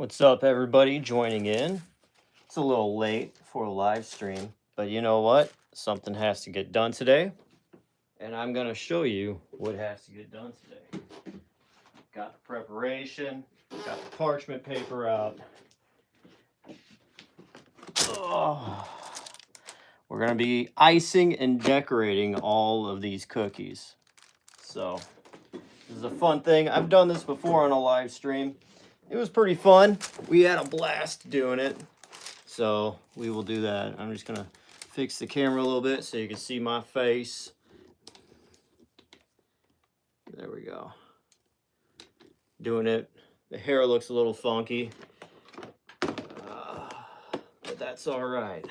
What's up, everybody joining in? It's a little late for a live stream, but you know what? Something has to get done today, and I'm going to show you what has to get done today. Got the preparation, got the parchment paper out. Oh, we're going to be icing and decorating all of these cookies. So, this is a fun thing. I've done this before on a live stream. It was pretty fun. We had a blast doing it. So we will do that. I'm just gonna fix the camera a little bit so you can see my face. There we go. Doing it. The hair looks a little funky, but that's all right.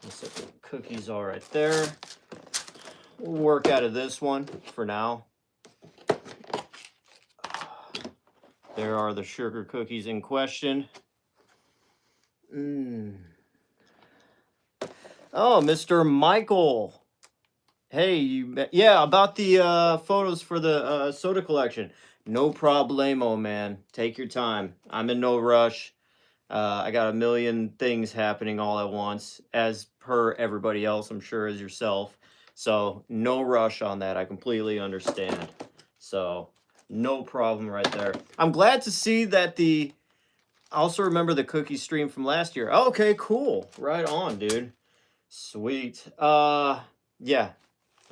Let's set the cookies all right there. We'll work out of this one for now. There are the sugar cookies in question. Oh, Mr. Michael. Hey, yeah, about the photos for the soda collection. No problemo, man. Take your time. I'm in no rush. I got a million things happening all at once, as per everybody else, I'm sure, as yourself. So no rush on that. I completely understand. So no problem right there. I'm glad to see that I also remember the cookie stream from last year. Okay, cool. Right on, dude. Sweet. Yeah.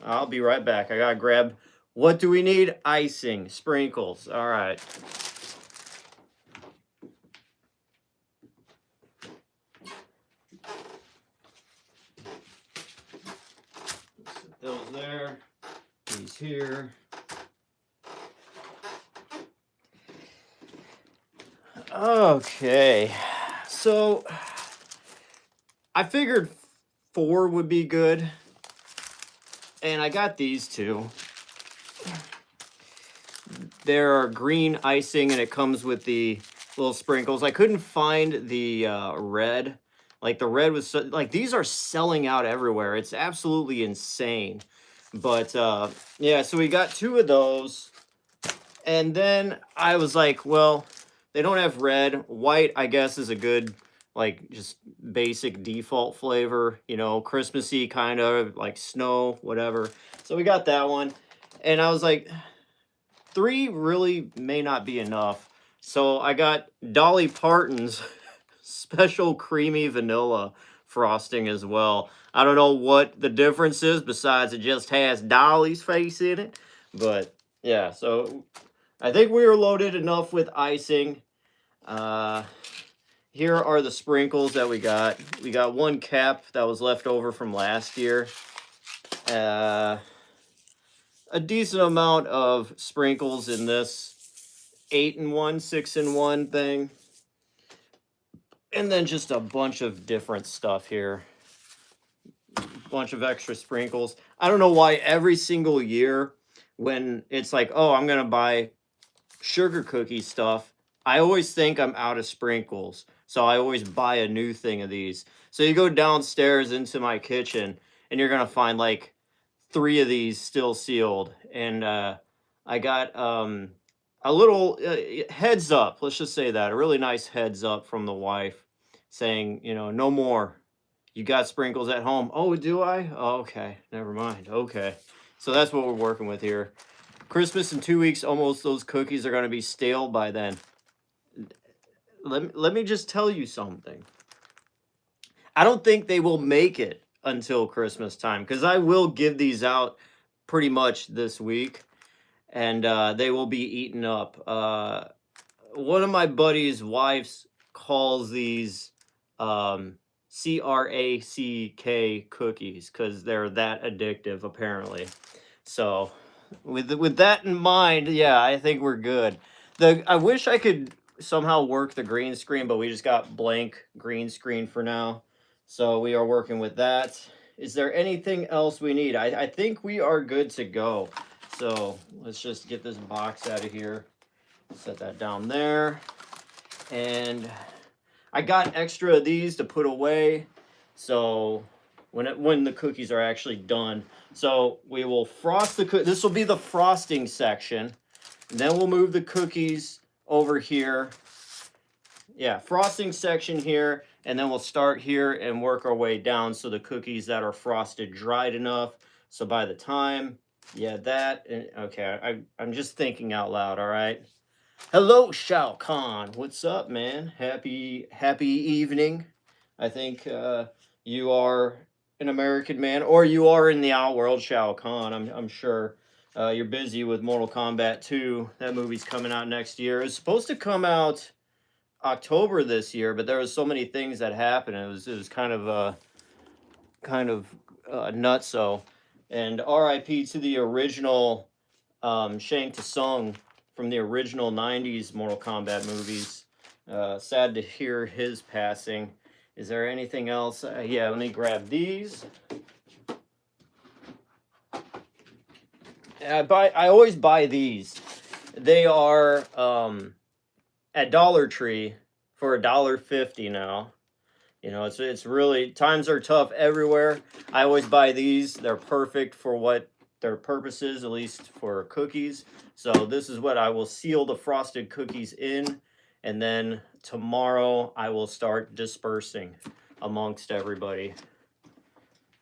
I'll be right back. I gotta grab, what do we need? Icing, sprinkles. All right. Set those there. These here. Okay. So I figured 4 would be good. And I got these two. They're green icing and it comes with the little sprinkles. I couldn't find the red. Like the red was like, these are selling out everywhere. It's absolutely insane. But yeah, so we got 2 of those. And then I was like, well, they don't have red. White, I guess, is a good, like, just basic default flavor, you know, Christmassy kind of, like snow, whatever. So we got that one. And I was like, 3 really may not be enough. So I got Dolly Parton's special creamy vanilla frosting as well. I don't know what the difference is besides it just has Dolly's face in it. But yeah, so I think we were loaded enough with icing. Here are the sprinkles that we got. We got 1 cap that was left over from last year. A decent amount of sprinkles in this 8-in-1, 6-in-1 thing. And then just a bunch of different stuff here. Bunch of extra sprinkles. I don't know why every single year when it's like, oh, I'm going to buy sugar cookie stuff, I always think I'm out of sprinkles. So I always buy a new thing of these. So you go downstairs into my kitchen and you're going to find like 3 of these still sealed. And I got a little heads up. Let's just say that. A really nice heads up from the wife saying, you know, no more. You got sprinkles at home. Oh, do I? Oh, okay. Never mind. Okay. So that's what we're working with here. Christmas in 2 weeks, almost those cookies are going to be stale by then. Let me just tell you something. I don't think they will make it until Christmas time because I will give these out pretty much this week and they will be eaten up. One of my buddy's wives calls these CRACK cookies because they're that addictive apparently. So with that in mind, yeah, I think we're good. I wish I could somehow work the green screen, but we just got blank green screen for now. So we are working with that. Is there anything else we need? I think we are good to go. So let's just get this box out of here. Set that down there. And I got extra of these to put away. So when the cookies are actually done. So we will frost the cookies. This will be the frosting section. And then we'll move the cookies over here. yeah, frosting section here, and then we'll start here and work our way down so the cookies that are frosted dried enough. So by the time, yeah, that, and okay, I'm just thinking out loud, all right? Hello, Shao Kahn. What's up, man? Happy evening. I think you are an American man, or you are in the outworld, Shao Kahn. I'm sure you're busy with Mortal Kombat 2. That movie's coming out next year. It's supposed to come out October this year, but there was so many things that happened. It was kind of nutso. And R.I.P. to the original Shang Tsung from the original '90s Mortal Kombat movies. Sad to hear his passing. Is there anything else? Yeah, let me grab these. I always buy these. They are at Dollar Tree for $1.50 now. You know, it's really, times are tough everywhere. I always buy these. They're perfect for what their purpose is, at least for cookies. So this is what I will seal the frosted cookies in, and then tomorrow I will start dispersing amongst everybody.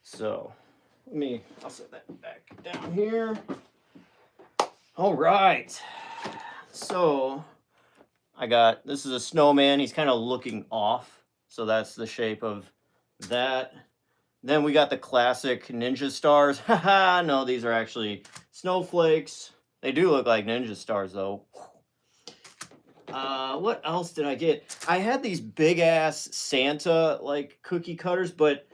So I'll set that back down here. All right. So this is a snowman. He's kind of looking off. So that's the shape of that. Then we got the classic ninja stars. Haha, no, these are actually snowflakes. They do look like ninja stars though. What else did I get? I had these big ass Santa like cookie cutters, but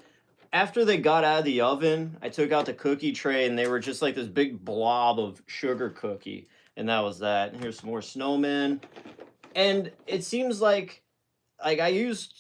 after they got out of the oven, I took out the cookie tray and they were just like this big blob of sugar cookie. And that was that. And here's some more snowmen. And it seems like I used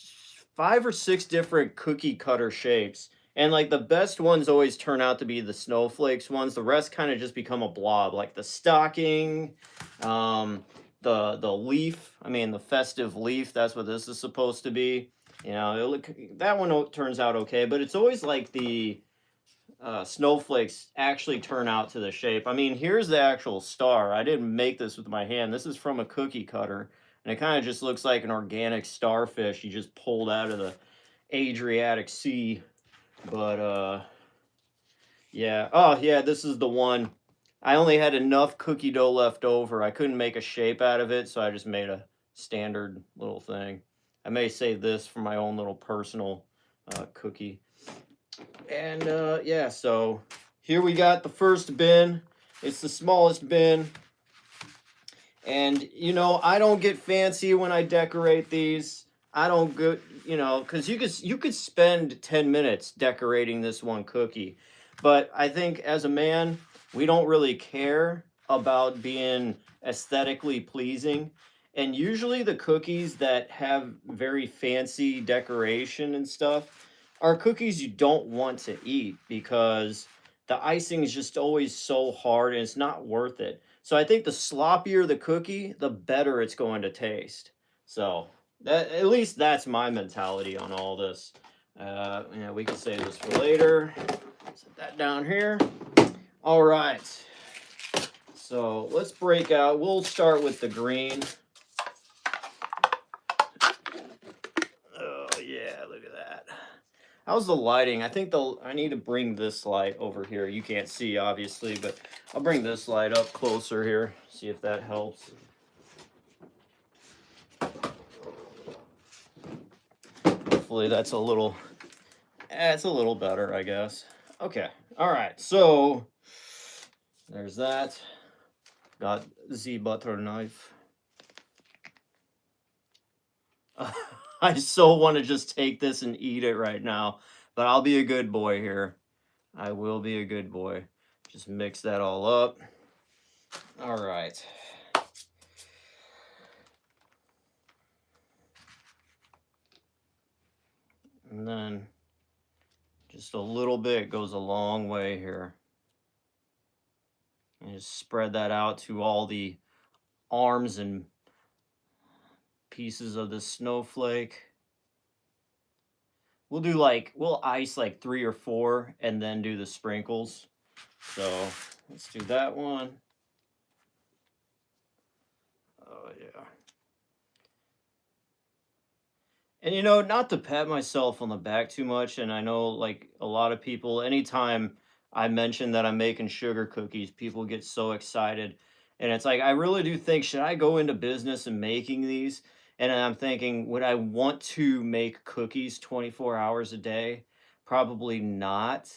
5 or 6 different cookie cutter shapes, and like the best ones always turn out to be the snowflakes ones. The rest kind of just become a blob, like the stocking, the leaf. I mean, the festive leaf. That's what this is supposed to be. You know, that one turns out okay, but it's always like the snowflakes actually turn out to the shape. I mean, here's the actual star. I didn't make this with my hand. This is from a cookie cutter. And it kind of just looks like an organic starfish you just pulled out of the Adriatic Sea. But, yeah. Oh, yeah, this is the one. I only had enough cookie dough left over. I couldn't make a shape out of it, so I just made a standard little thing. I may save this for my own little personal cookie. And, yeah, so here we got the first bin. It's the smallest bin. And, you know, I don't get fancy when I decorate these. I don't go, you know, because you could spend 10 minutes decorating this one cookie. But I think as a man, we don't really care about being aesthetically pleasing. And usually the cookies that have very fancy decoration and stuff are cookies you don't want to eat because the icing is just always so hard and it's not worth it. So I think the sloppier the cookie, the better it's going to taste. So that, at least that's my mentality on all this. Yeah, we can save this for later. Set that down here. All right. So let's break out. We'll start with the green. Oh yeah, look at that. How's the lighting? I think I need to bring this light over here. You can't see obviously, but I'll bring this light up closer here. See if that helps. Hopefully that's it's a little better, I guess. Okay. All right. So there's that. Got the butter knife. I so want to just take this and eat it right now, but I'll be a good boy here. I will be a good boy. Just mix that all up. All right. And then just a little bit goes a long way here. And just spread that out to all the arms and pieces of the snowflake. We'll ice like 3 or 4 and then do the sprinkles. So let's do that one. Oh yeah. And not to pat myself on the back too much, and I know like a lot of people, anytime I mention that I'm making sugar cookies, people get so excited. And it's like I really do think, should I go into business and making these? And I'm thinking, would I want to make cookies 24 hours a day? Probably not.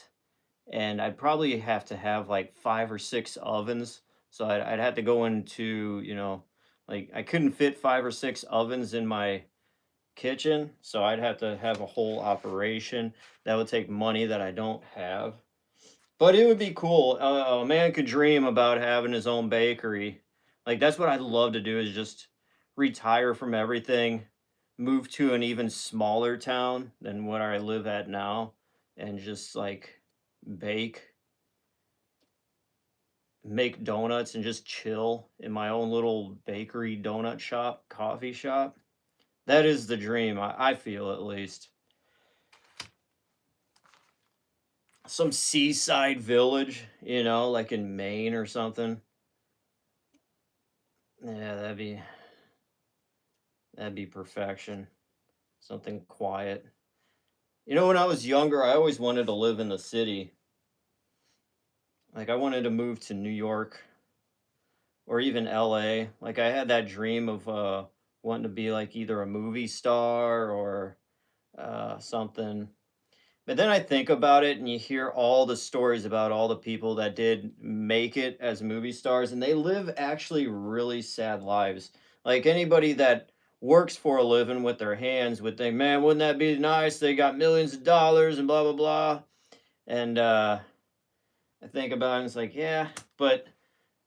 And I'd probably have to have like 5 or 6 ovens. So I'd have to go into, like I couldn't fit 5 or 6 ovens in my kitchen, so I'd have to have a whole operation. That would take money that I don't have. But it would be cool. A man could dream about having his own bakery. Like that's what I'd love to do is just retire from everything, move to an even smaller town than what I live at now, and just like bake, make donuts, and just chill in my own little bakery, donut shop, coffee shop. That is the dream, I feel at least. Some seaside village, like in Maine or something. Yeah, that'd be perfection. Something quiet. When I was younger, I always wanted to live in the city. Like I wanted to move to New York or even LA. Like I had that dream of wanting to be like either a movie star or something. But then I think about it and you hear all the stories about all the people that did make it as movie stars, and they live actually really sad lives. Like anybody that works for a living with their hands would think, man, wouldn't that be nice? They got millions of dollars and blah, blah, blah. And I think about it and it's like, yeah, but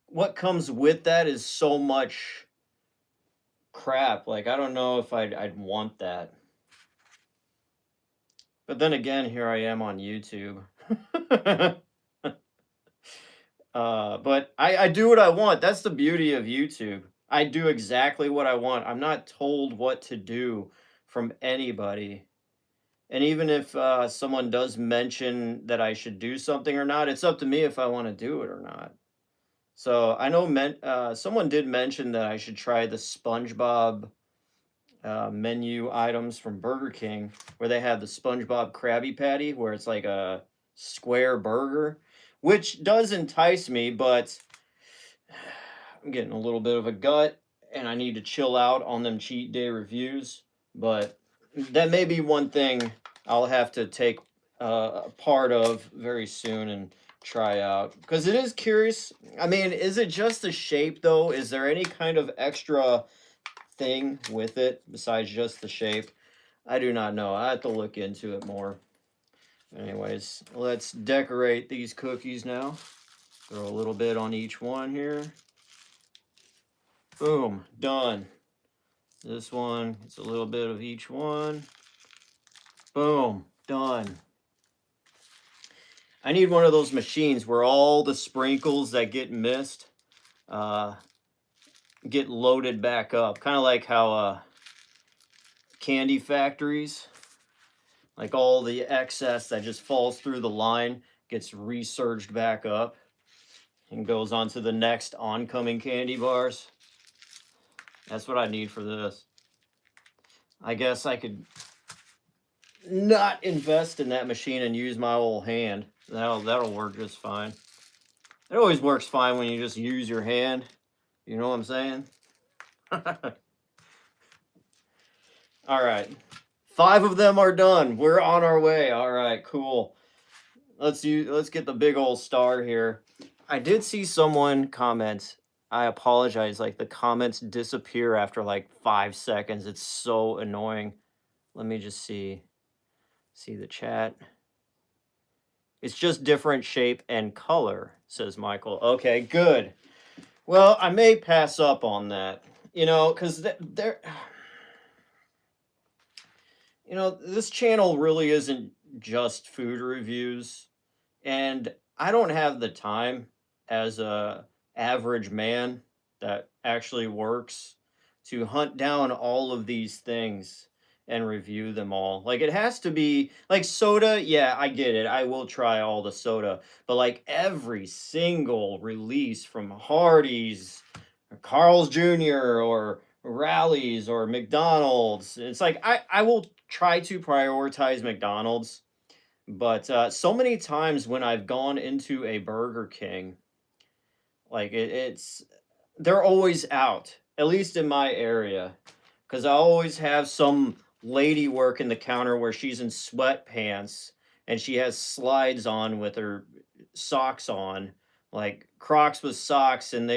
what comes with that is so much crap. Like, I don't know if I'd want that. But then again, here I am on YouTube. But I do what I want. That's the beauty of YouTube. I do exactly what I want. I'm not told what to do from anybody. And even if someone does mention that I should do something or not, it's up to me if I want to do it or not. So I know someone did mention that I should try the SpongeBob menu items from Burger King, where they have the SpongeBob Krabby Patty, where it's like a square burger, which does entice me, but I'm getting a little bit of a gut and I need to chill out on them cheat day reviews. But that may be one thing I'll have to take a part of very soon and try out because it is curious. I mean, is it just the shape though? Is there any kind of extra thing with it besides just the shape? I do not know. I have to look into it more. Anyways, let's decorate these cookies now. Throw a little bit on each one here. Boom, done. This one, it's a little bit of each one. Boom, done. I need one of those machines where all the sprinkles that get missed get loaded back up. Kind of like how candy factories, like all the excess that just falls through the line gets resurged back up and goes on to the next oncoming candy bars. That's what I need for this. I guess I could not invest in that machine and use my old hand. That'll work just fine. It always works fine when you just use your hand. You know what I'm saying? All right. 5 of them are done. We're on our way. All right, cool. Let's get the big old star here. I did see someone comment. I apologize. Like the comments disappear after like 5 seconds. It's so annoying. Let me just see the chat. It's just different shape and color, says Michael. Okay, good. Well, I may pass up on that, because they're, this channel really isn't just food reviews, and I don't have the time as a average man that actually works to hunt down all of these things and review them all. Like it has to be like soda, yeah, I get it. I will try all the soda, but like every single release from Hardee's or Carl's Jr. or Rallies or McDonald's. It's like I will try to prioritize McDonald's, but so many times when I've gone into a Burger King, like it's they're always out, at least in my area, because I always have some lady working the counter where she's in sweatpants and she has slides on with her socks on, like Crocs with socks, and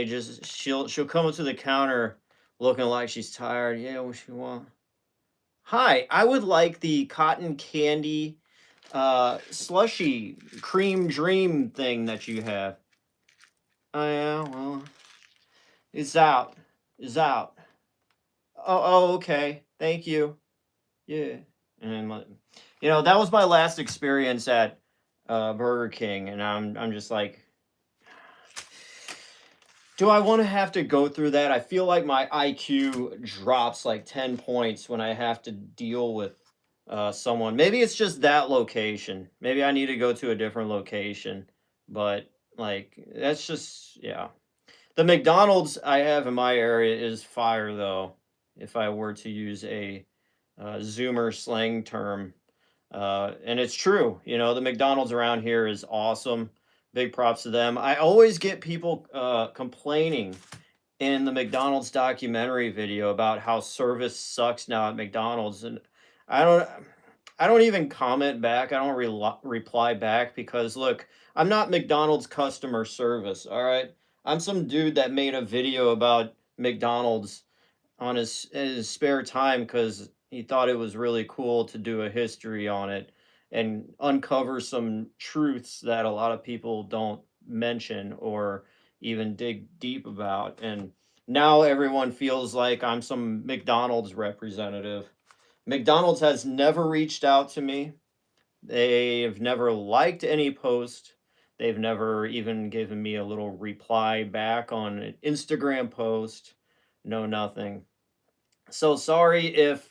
she'll come up to the counter looking like she's tired. Yeah, what you want? Hi, I would like the cotton candy slushy cream dream thing that you have. Oh yeah, well, it's out. It's out. Oh, okay. Thank you. Yeah. And that was my last experience at Burger King, and I'm just like, do I want to have to go through that? I feel like my IQ drops like 10 points when I have to deal with someone. Maybe it's just that location. Maybe I need to go to a different location. But like that's just yeah. The McDonald's I have in my area is fire though. If I were to use a Zoomer slang term, and it's true. The McDonald's around here is awesome. Big props to them. I always get people complaining in the McDonald's documentary video about how service sucks now at McDonald's, and I don't. I don't even comment back. I don't reply back because look, I'm not McDonald's customer service. All right, I'm some dude that made a video about McDonald's on his spare time because he thought it was really cool to do a history on it and uncover some truths that a lot of people don't mention or even dig deep about. And now everyone feels like I'm some McDonald's representative. McDonald's has never reached out to me. They've never liked any post. They've never even given me a little reply back on an Instagram post. No, nothing. So sorry if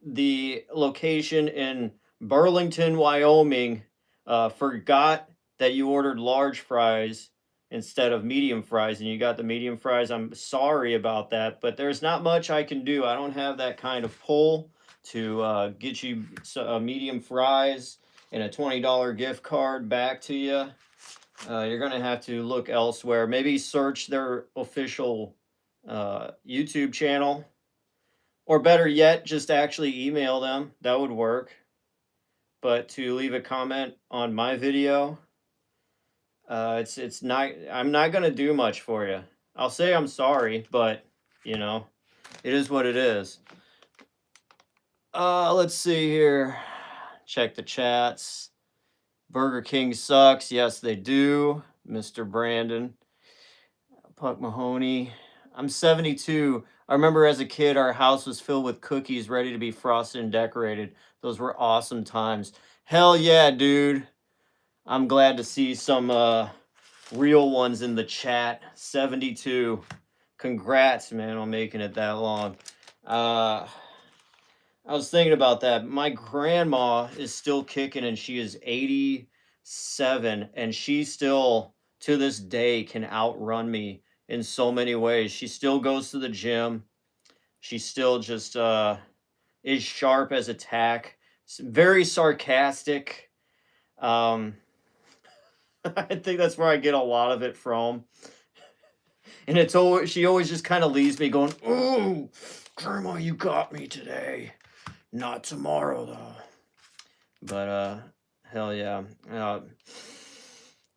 the location in Burlington, Wyoming, forgot that you ordered large fries instead of medium fries and you got the medium fries. I'm sorry about that, but there's not much I can do. I don't have that kind of pull to get you medium fries and a $20 gift card back to you. You're going to have to look elsewhere. Maybe search their official YouTube channel, or better yet, just actually email them. That would work. But to leave a comment on my video, it's not. I'm not gonna do much for you. I'll say I'm sorry, but you know, it is what it is. Let's see here. Check the chats. Burger King sucks. Yes, they do. Mr. Brandon, Puck Mahoney. I'm 72. I remember as a kid, our house was filled with cookies ready to be frosted and decorated. Those were awesome times. Hell yeah, dude. I'm glad to see some real ones in the chat. 72. Congrats, man, on making it that long. I was thinking about that. My grandma is still kicking and she is 87 and she still to this day can outrun me in so many ways. She still goes to the gym. She still just is sharp as a tack. Very sarcastic. I think that's where I get a lot of it from. And it's always she always just kind of leaves me going, "Ooh, Grandma, you got me today. Not tomorrow though." But hell yeah.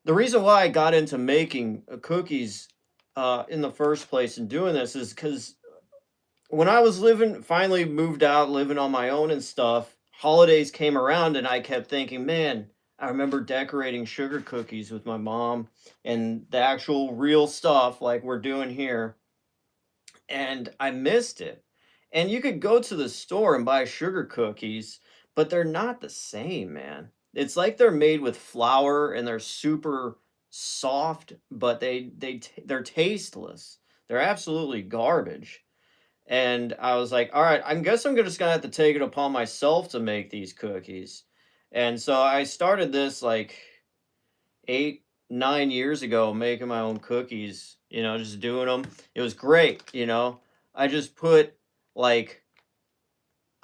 The reason why I got into making cookies in the first place and doing this is because when I was finally moved out, living on my own and stuff, holidays came around and I kept thinking, man, I remember decorating sugar cookies with my mom and the actual real stuff like we're doing here. And I missed it. And you could go to the store and buy sugar cookies, but they're not the same, man. It's like they're made with flour and they're super soft, but they're tasteless. They're absolutely garbage. And I was like, all right, I guess I'm just gonna have to take it upon myself to make these cookies. And so I started this like 8, 9 years ago, making my own cookies, just doing them. It was great. I just put like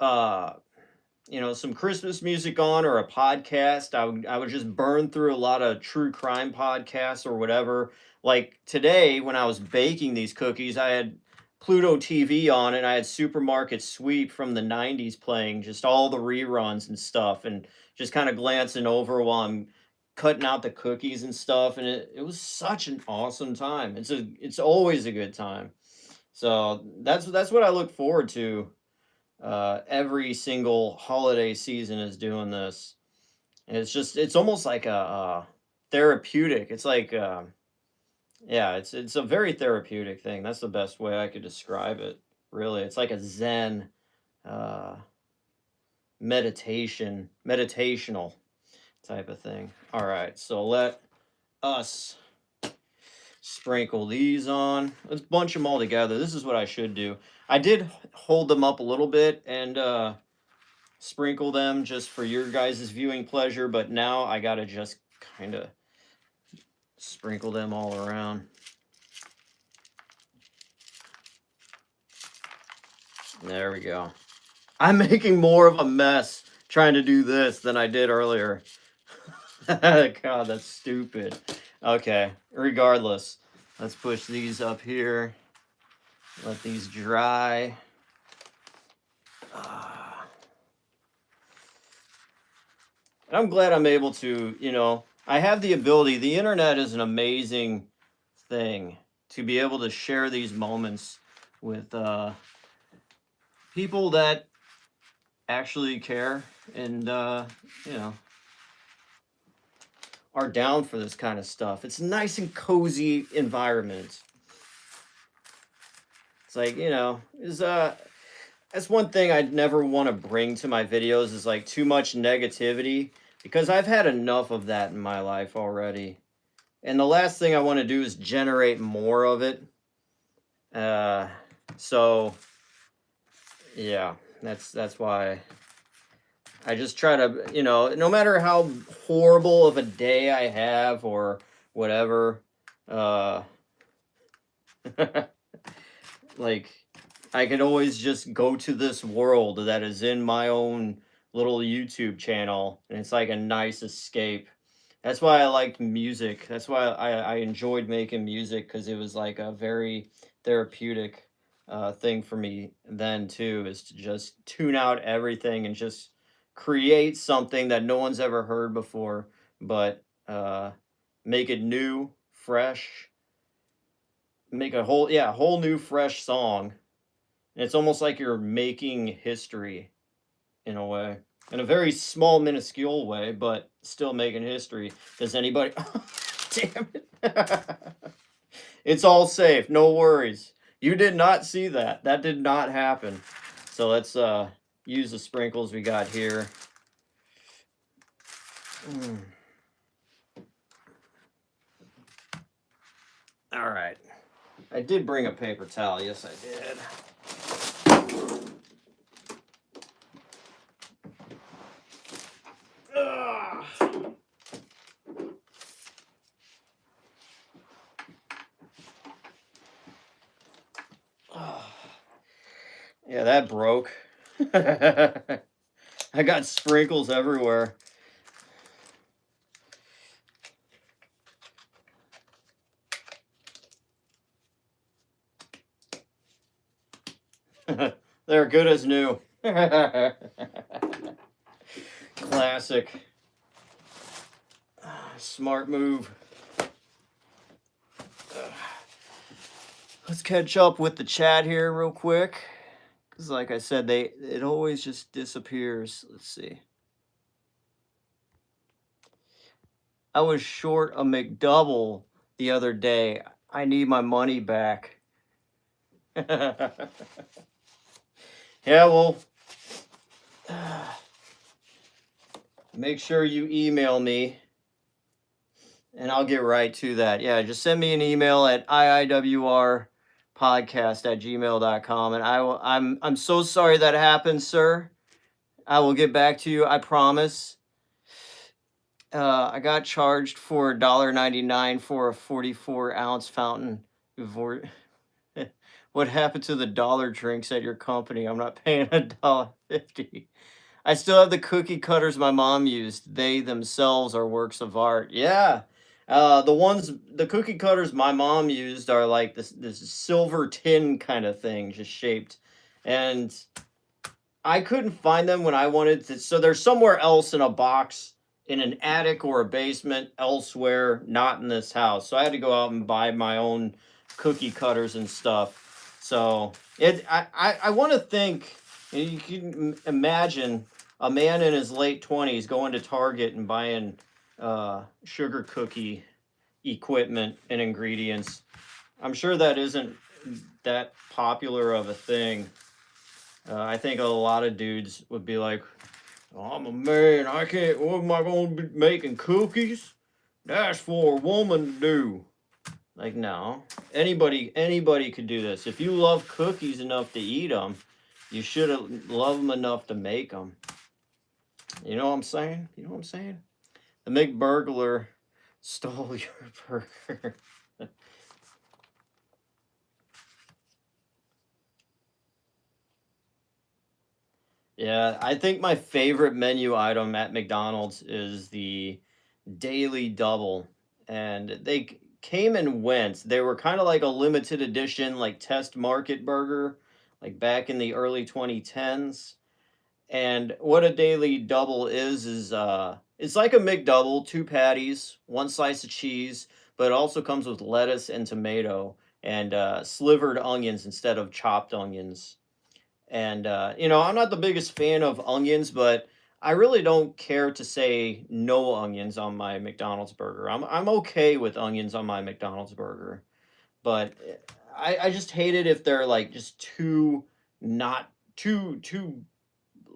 some Christmas music on or a podcast. I would just burn through a lot of true crime podcasts or whatever. Like today when I was baking these cookies, I had Pluto TV on and I had Supermarket Sweep from the 90s playing just all the reruns and stuff and just kind of glancing over while I'm cutting out the cookies and stuff, and it was such an awesome time. It's always a good time. So that's what I look forward to. Every single holiday season is doing this, and it's almost like a therapeutic. It's like yeah, it's a very therapeutic thing. That's the best way I could describe it. Really, it's like a Zen uh, meditational type of thing. All right, so let us sprinkle these on. Let's bunch them all together. This is what I should do. I did hold them up a little bit and sprinkle them just for your guys' viewing pleasure, but now I gotta just kind of sprinkle them all around. There we go. I'm making more of a mess trying to do this than I did earlier. God, that's stupid. Okay, regardless, let's push these up here. Let these dry. I'm glad I'm able to, I have the ability. The internet is an amazing thing to be able to share these moments with people that actually care and, are down for this kind of stuff. It's a nice and cozy environment. It's like, that's one thing I'd never want to bring to my videos is like too much negativity, because I've had enough of that in my life already. And the last thing I want to do is generate more of it. So yeah, that's why I just try to, no matter how horrible of a day I have or whatever, like I could always just go to this world that is in my own little YouTube channel, and it's like a nice escape. That's why I liked music. That's why I enjoyed making music, because it was like a very therapeutic thing for me then too, is to just tune out everything and just create something that no one's ever heard before, but make it new, fresh, make a whole new fresh song. And it's almost like you're making history in a way, in a very small, minuscule way, but still making history. Does anybody? Damn it! It's all safe. No worries. You did not see that. That did not happen. So let's use the sprinkles we got here. All right. I did bring a paper towel. Yes, I did. Yeah, that broke. I got sprinkles everywhere. They're good as new. Classic. Smart move. Let's catch up with the chat here real quick, because like I said, it always just disappears. Let's see. I was short a McDouble the other day. I need my money back. Yeah, well, make sure you email me and I'll get right to that. Yeah, just send me an email at iiwrpodcast@gmail.com, and I'm so sorry that happened, sir. I will get back to you, I promise. I got charged for $1.99 for a 44-ounce fountain. What happened to the dollar drinks at your company? I'm not paying $1.50. I still have the cookie cutters my mom used. They themselves are works of art. Yeah. The cookie cutters my mom used are like this silver tin kind of thing, just shaped. And I couldn't find them when I wanted to. So they're somewhere else in a box in an attic or a basement elsewhere, not in this house. So I had to go out and buy my own cookie cutters and stuff. So I want to think, you can imagine a man in his late 20s going to Target and buying sugar cookie equipment and ingredients. I'm sure that isn't that popular of a thing. I think a lot of dudes would be like, "Oh, I'm a man. I can't. What am I going to be making cookies? That's for a woman to do." Like, no. Anybody could do this. If you love cookies enough to eat them, you should love them enough to make them. You know what I'm saying? You know what I'm saying? The McBurglar stole your burger. Yeah, I think my favorite menu item at McDonald's is the Daily Double. And they came and went. They were kind of like a limited edition, like test market burger, like back in the early 2010s. And what a Daily Double is it's like a McDouble, two patties, one slice of cheese, but it also comes with lettuce and tomato and slivered onions instead of chopped onions. And I'm not the biggest fan of onions, but I really don't care to say no onions on my McDonald's burger. I'm okay with onions on my McDonald's burger, but I just hate it if they're like just too not too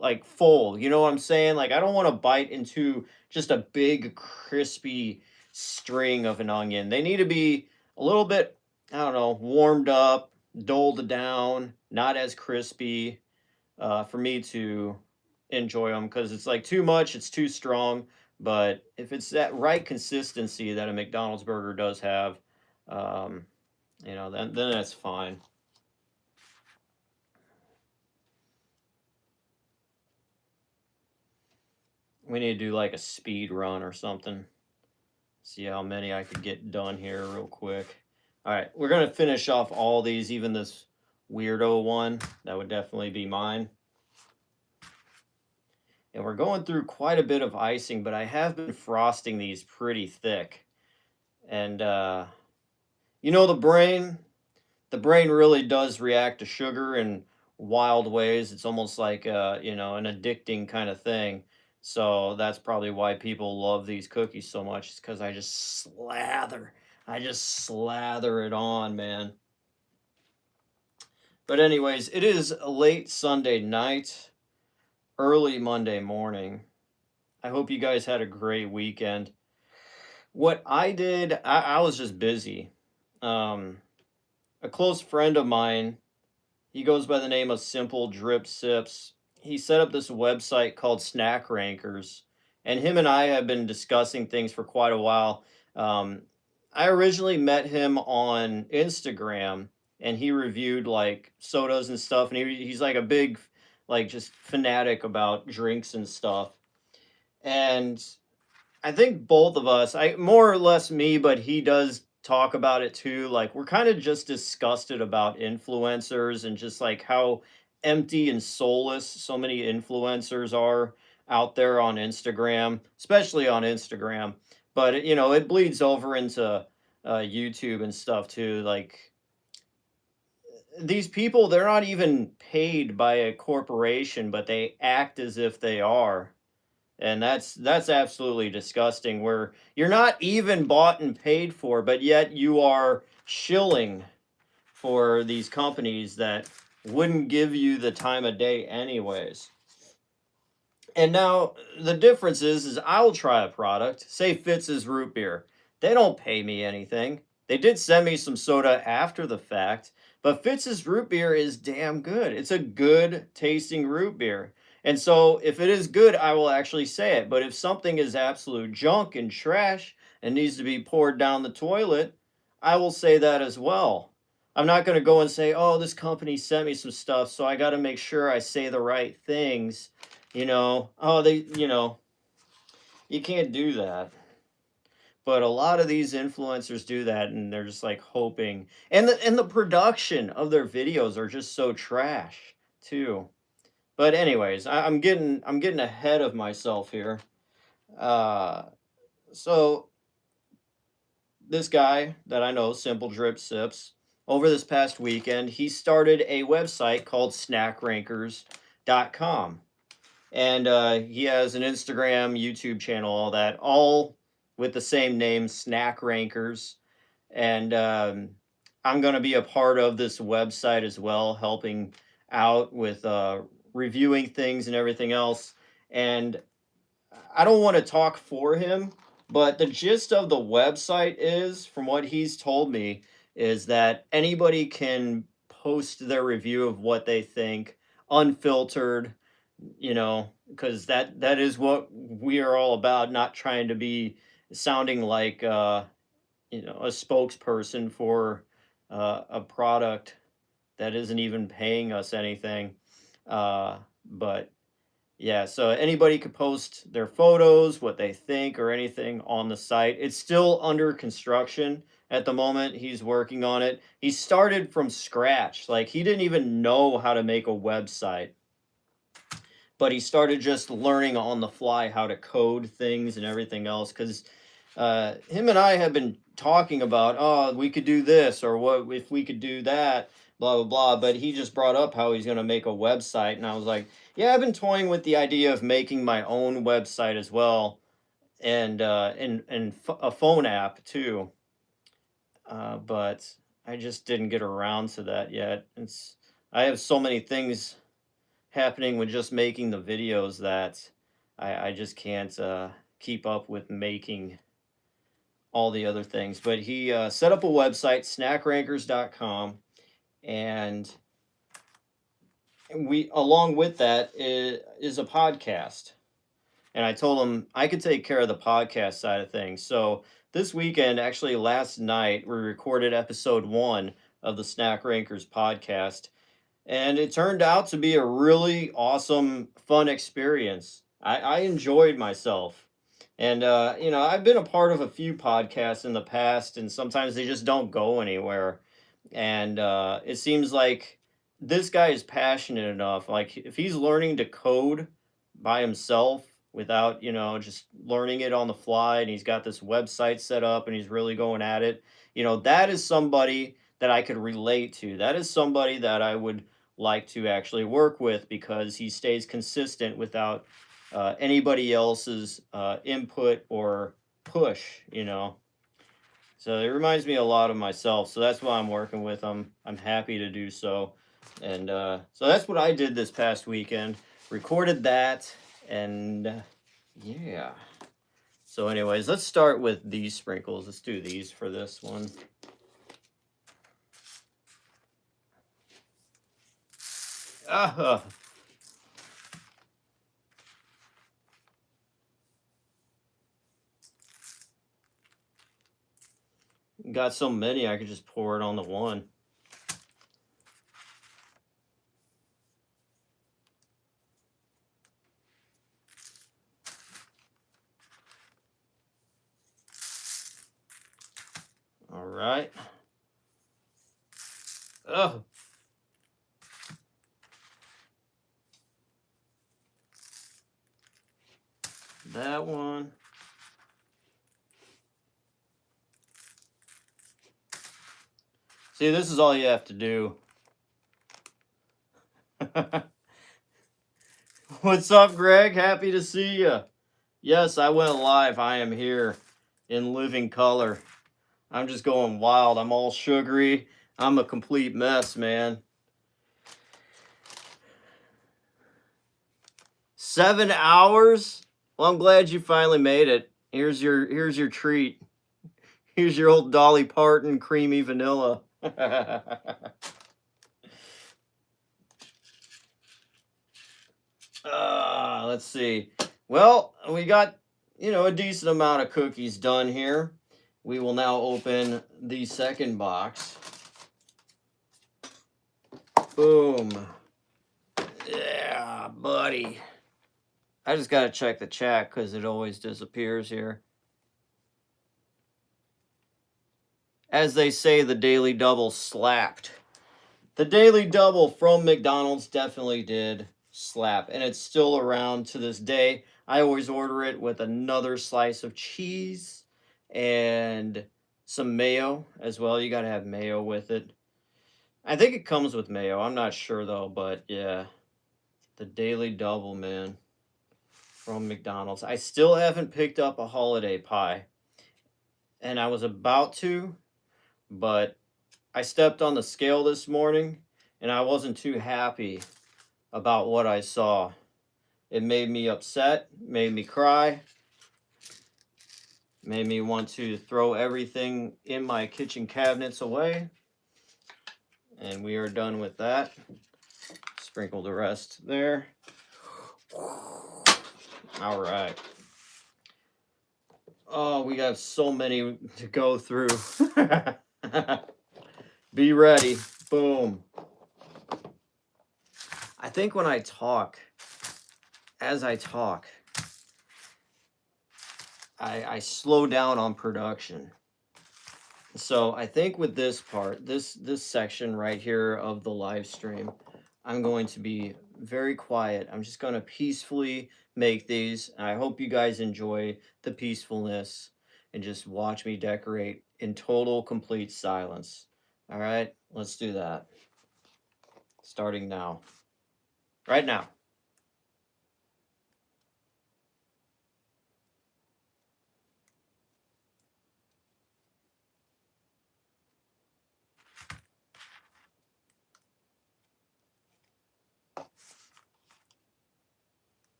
like full. You know what I'm saying? Like I don't want to bite into just a big crispy string of an onion. They need to be a little bit, I don't know, warmed up, doled down, not as crispy for me to enjoy them because it's like too much, it's too strong. But if it's that right consistency that a McDonald's burger does have, um, then that's fine. We need to do like a speed run or something. See how many I could get done here real quick. All right, we're gonna finish off all these, even this weirdo one. That would definitely be mine. And we're going through quite a bit of icing, but I have been frosting these pretty thick. And the brain really does react to sugar in wild ways. It's almost like an addicting kind of thing. So that's probably why people love these cookies so much. It's because I just slather it on, man. But anyways, it is late Sunday night, early Monday morning. I hope you guys had a great weekend. What I did, I was just busy. Um, a close friend of mine, he goes by the name of Simple Drip Sips. He set up this website called Snack Rankers, and him and I have been discussing things for quite a while. Um, I originally met him on Instagram, and he reviewed like sodas and stuff, and he's like a big, like just fanatic about drinks and stuff. And I think both of us, I more or less me, but he does talk about it too. Like we're kind of just disgusted about influencers and just like how empty and soulless so many influencers are out there on Instagram, especially on Instagram. But it bleeds over into YouTube and stuff too. Like these people, they're not even paid by a corporation, but they act as if they are, and that's absolutely disgusting where you're not even bought and paid for, but yet you are shilling for these companies that wouldn't give you the time of day anyways. And now the difference is I'll try a product, say Fitz's root beer. They don't pay me anything. They did send me some soda after the fact, but Fitz's root beer is damn good. It's a good tasting root beer. And so if it is good, I will actually say it. But if something is absolute junk and trash and needs to be poured down the toilet, I will say that as well. I'm not going to go and say, oh, this company sent me some stuff, so I got to make sure I say the right things. Oh, you can't do that. But a lot of these influencers do that, and they're just like hoping. And the production of their videos are just so trash too. But anyways, I'm getting ahead of myself here. Uh, so this guy that I know, Simple Drip Sips, over this past weekend, he started a website called snackrankers.com. And he has an Instagram, YouTube channel, all that, all with the same name, Snack Rankers. And I'm going to be a part of this website as well, helping out with reviewing things and everything else. And I don't want to talk for him, but the gist of the website is, from what he's told me, is that anybody can post their review of what they think, unfiltered, because that is what we are all about, not trying to be sounding like a spokesperson for a product that isn't even paying us anything. But yeah, so anybody could post their photos, what they think, or anything on the site. It's still under construction at the moment. He's working on it. He started from scratch. Like, he didn't even know how to make a website, but he started just learning on the fly how to code things and everything else. Because him and I have been talking about, oh, we could do this, or what if we could do that, blah, blah, blah. But he just brought up how he's going to make a website. And I was like, yeah, I've been toying with the idea of making my own website as well. And a phone app too. But I just didn't get around to that yet. I have so many things happening with just making the videos that I just can't keep up with making all the other things. But he set up a website, snackrankers.com, and we, along with that, is a podcast. And I told him I could take care of the podcast side of things. So this weekend, actually last night, we recorded episode 1 of the Snack Rankers podcast. And it turned out to be a really awesome, fun experience. I enjoyed myself. And, I've been a part of a few podcasts in the past, and sometimes they just don't go anywhere. And it seems like this guy is passionate enough. Like, if he's learning to code by himself without, just learning it on the fly, and he's got this website set up and he's really going at it, that is somebody that I could relate to. That is somebody that I would like to actually work with, because he stays consistent without anybody else's input or push, So it reminds me a lot of myself. So that's why I'm working with him. I'm happy to do so. And so that's what I did this past weekend. Recorded that, and yeah. So anyways, let's start with these sprinkles. Let's do these for this one. Got so many, I could just pour it on the one. All right. Oh. That one. See, this is all you have to do. What's up, Greg? Happy to see you. Yes, I went live. I am here in living color. I'm just going wild. I'm all sugary. I'm a complete mess, man. 7 hours? Well, I'm glad you finally made it. Here's your treat. Here's your old Dolly Parton creamy vanilla. Let's see. Well, we got, a decent amount of cookies done here. We will now open the second box. Boom. Yeah, buddy. I just got to check the chat because it always disappears here. As they say, the Daily Double slapped. The Daily Double from McDonald's definitely did slap, and it's still around to this day. I always order it with another slice of cheese and some mayo as well. You got to have mayo with it. I think it comes with mayo. I'm not sure though, but yeah. The Daily Double, man, from McDonald's. I still haven't picked up a holiday pie, and I was about to, but I stepped on the scale this morning, and I wasn't too happy about what I saw. It made me upset, made me cry, made me want to throw everything in my kitchen cabinets away. And we are done with that. Sprinkle the rest there. All right. Oh, we got so many to go through. Be ready. Boom. I think when I talk, as I talk, I slow down on production. So I think with this part, this section right here of the live stream, I'm going to be very quiet. I'm just going to peacefully make these. And I hope you guys enjoy the peacefulness and just watch me decorate in total, complete silence. All right, let's do that. Starting now. Right now.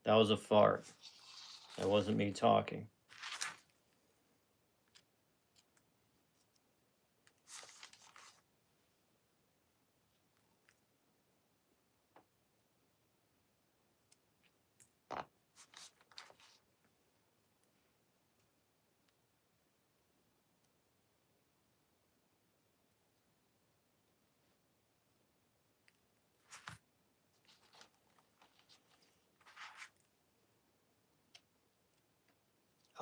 That was a fart. That wasn't me talking.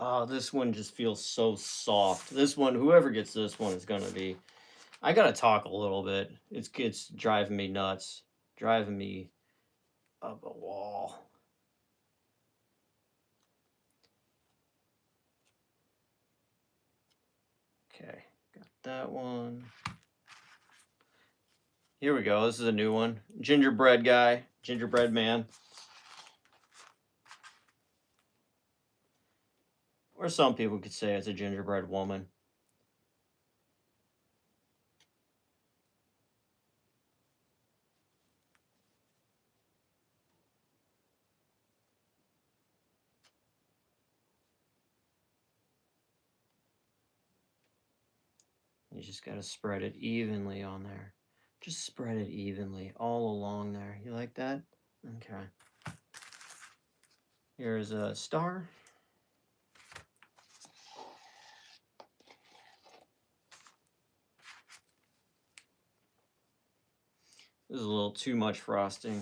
Oh, this one just feels so soft. This one, whoever gets this one is going to be... I got to talk a little bit. It's driving me nuts. Driving me up a wall. Okay, got that one. Here we go. This is a new one. Gingerbread guy. Gingerbread man. Or some people could say it's a gingerbread woman. You just got to spread it evenly on there. Just spread it evenly all along there. You like that? Okay. Here's a star. This is a little too much frosting.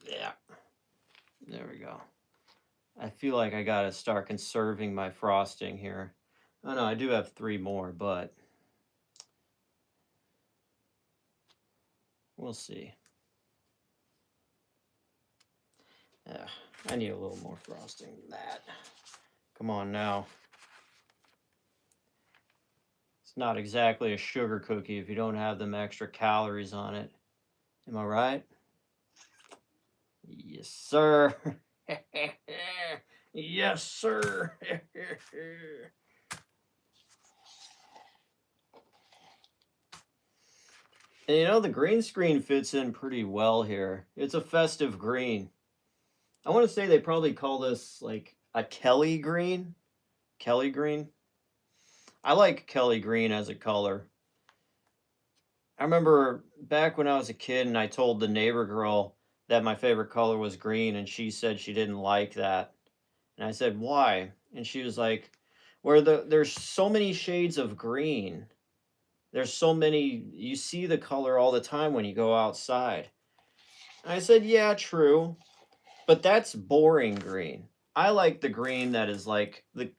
Yeah. There we go. I feel like I got to start conserving my frosting here. Oh no, I do have 3 more, but we'll see. Yeah, I need a little more frosting than that. Come on now. It's not exactly a sugar cookie if you don't have them extra calories on it. Am I right? Yes, sir. Yes, sir. And you know, the green screen fits in pretty well here. It's a festive green. I want to say they probably call this like a Kelly green. Kelly green. I like Kelly green as a color. I remember back when I was a kid and I told the neighbor girl that my favorite color was green, and she said she didn't like that. And I said, "Why?" And she was like, there's so many shades of green. There's so many, you see the color all the time when you go outside. And I said, "Yeah, true, but that's boring green. I like the green that is like the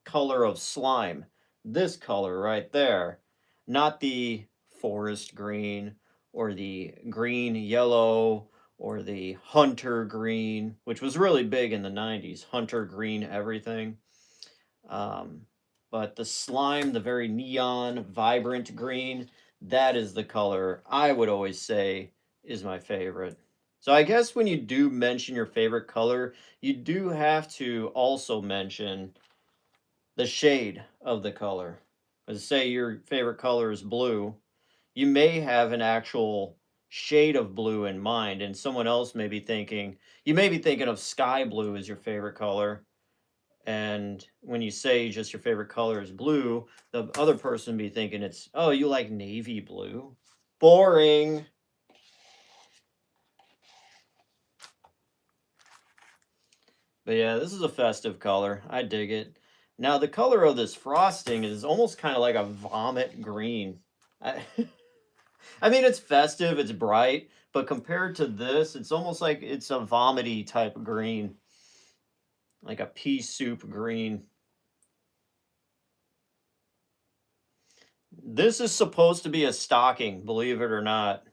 color of slime. This color right there, not the forest green or the green yellow or the hunter green, which was really big in the 90s. Hunter green everything. Um, but the slime, the very neon, vibrant green, that is the color I would always say is my favorite. So I guess when you do mention your favorite color, you do have to also mention the shade of the color. As say your favorite color is blue, you may have an actual shade of blue in mind, and someone else may be thinking, you may be thinking of sky blue as your favorite color. And when you say just your favorite color is blue, the other person be thinking it's, oh, you like navy blue. Boring. But yeah, this is a festive color. I dig it. Now, the color of this frosting is almost kind of like a vomit green. I, I mean, it's festive, it's bright, but compared to this, it's almost like it's a vomity type green, like a pea soup green. This is supposed to be a stocking, believe it or not.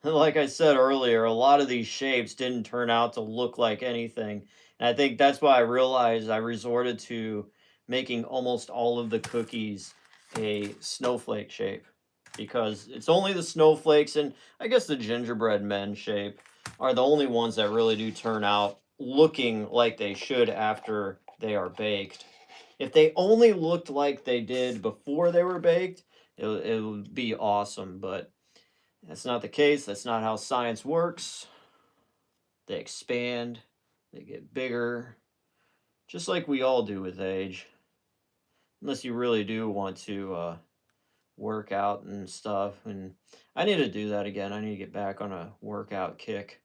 Like I said earlier, a lot of these shapes didn't turn out to look like anything. And I think that's why I realized I resorted to making almost all of the cookies a snowflake shape, because it's only the snowflakes and I guess the gingerbread men shape are the only ones that really do turn out looking like they should after they are baked. If they only looked like they did before they were baked, it would be awesome, but that's not the case. That's not how science works. They expand, they get bigger, just like we all do with age. Unless you really do want to work out and stuff. And I need to do that again. I need to get back on a workout kick.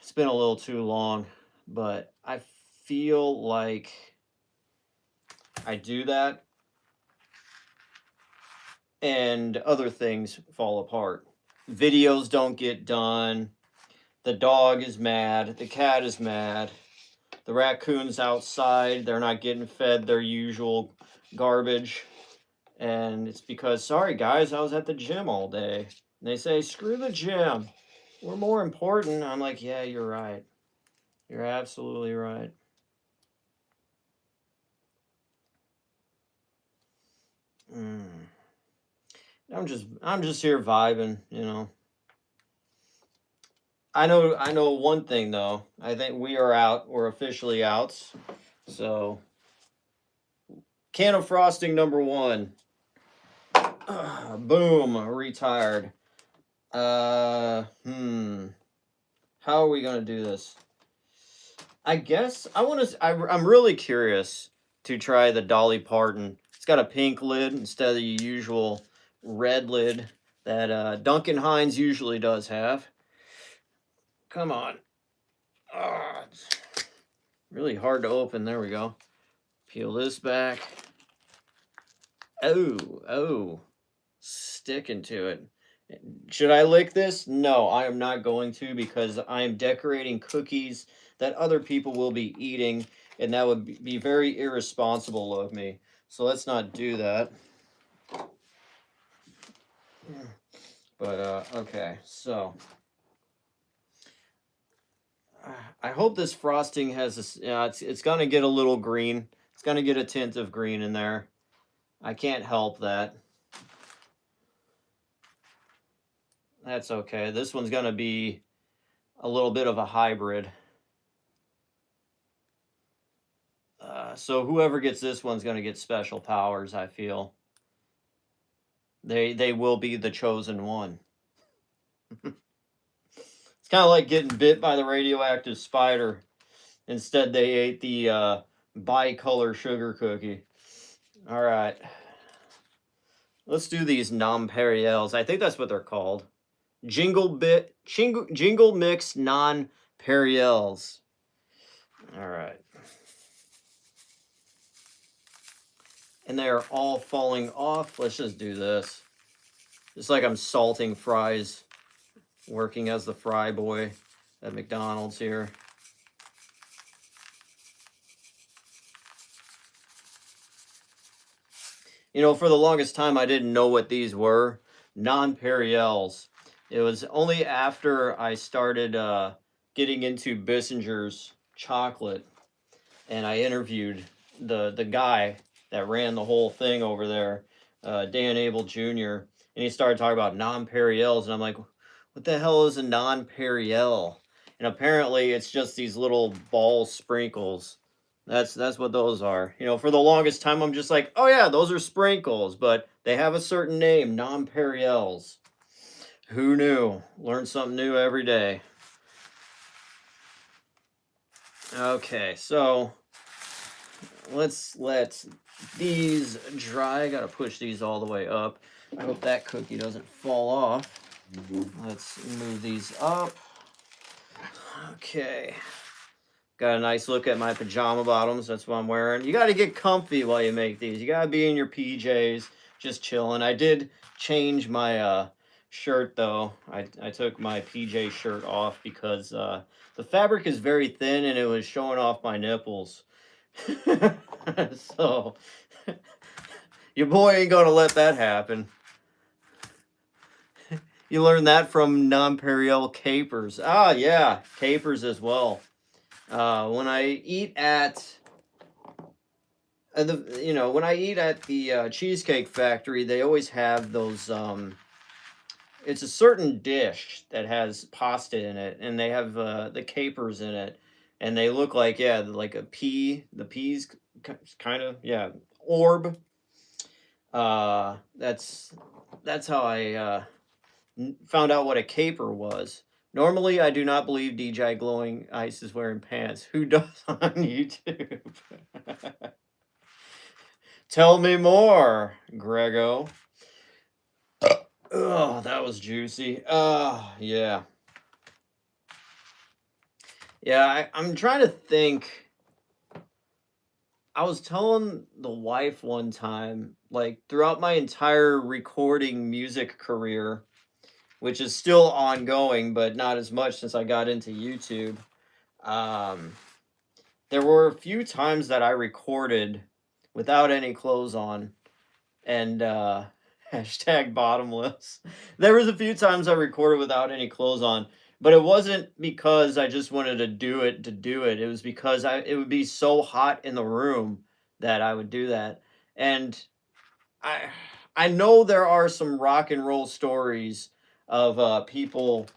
It's been a little too long, but I feel like I do that and other things fall apart. Videos don't get done. The dog is mad. The cat is mad. The raccoon's outside. They're not getting fed their usual garbage. And it's because, sorry guys, I was at the gym all day. And they say, screw the gym. We're more important. I'm like, yeah, you're right. You're absolutely right. I'm just here vibing, you know. I know one thing though. I think we are out. We're officially out. So, can of frosting number 1. Boom, retired. How are we gonna do this? I guess I want to. I'm really curious to try the Dolly Parton. It's got a pink lid instead of the usual red lid that Duncan Hines usually does have. Come on. It's really hard to open. There we go. Peel this back. Oh, sticking to it. Should I lick this? No, I am not going to, because I am decorating cookies that other people will be eating, and that would be very irresponsible of me. So let's not do that. But, okay, so. I hope this frosting has this, it's going to get a little green. It's going to get a tint of green in there. I can't help that. That's okay. This one's going to be a little bit of a hybrid. So whoever gets this one's going to get special powers, I feel. They will be the chosen one. It's kind of like getting bit by the radioactive spider. Instead, they ate the bicolor sugar cookie. All right. Let's do these nonpareils. I think that's what they're called. Jingle mix nonpareils. All right. And they are all falling off. Let's just do this. It's like I'm salting fries, working as the fry boy at McDonald's here. You know, for the longest time, I didn't know what these were. Nonpareils. It was only after I started getting into Bissinger's chocolate, and I interviewed the guy that ran the whole thing over there, Dan Abel Jr., and he started talking about nonpareils, and I'm like, what the hell is a nonpareil? And apparently, it's just these little ball sprinkles. That's what those are. You know, for the longest time, I'm just like, oh yeah, those are sprinkles, but they have a certain name, nonpareils. Who knew? Learn something new every day. Okay, so let's let these dry. I gotta push these all the way up. I hope that cookie doesn't fall off. Let's move these up. Okay. Got a nice look at my pajama bottoms. That's what I'm wearing. You got to get comfy while you make these. You got to be in your PJs, just chilling. I did change my shirt, though. I took my PJ shirt off because the fabric is very thin and it was showing off my nipples. So, your boy ain't going to let that happen. You learned that from Nonpareil capers. Ah, yeah, capers as well. When I eat at when I eat at the Cheesecake Factory, they always have those. It's a certain dish that has pasta in it, and they have the capers in it, and they look like like a pea. The peas, kind of orb. That's how I found out what a caper was. Normally, I do not believe DJ Glowing Ice is wearing pants. Who does on YouTube? Tell me more, Grego. Oh, that was juicy. Yeah. Yeah, I'm trying to think. I was telling the wife one time, like throughout my entire recording music career, which is still ongoing, but not as much since I got into YouTube. There were a few times that I recorded without any clothes on, and hashtag bottomless. There was a few times I recorded without any clothes on, but it wasn't because I just wanted to do it to do it. It was because it would be so hot in the room that I would do that. And I I know there are some rock and roll stories of people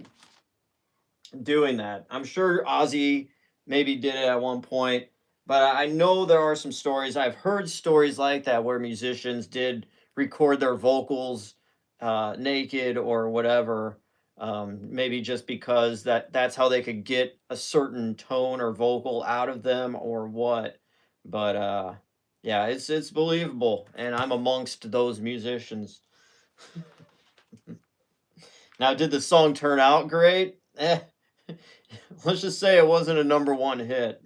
doing that. I'm sure Ozzy maybe did it at one point, but I know there are some stories. I've heard stories like that where musicians did record their vocals naked or whatever. Maybe just because that's how they could get a certain tone or vocal out of them or what. But yeah, it's believable, and I'm amongst those musicians. Now, did the song turn out great? Let's just say it wasn't a #1 hit.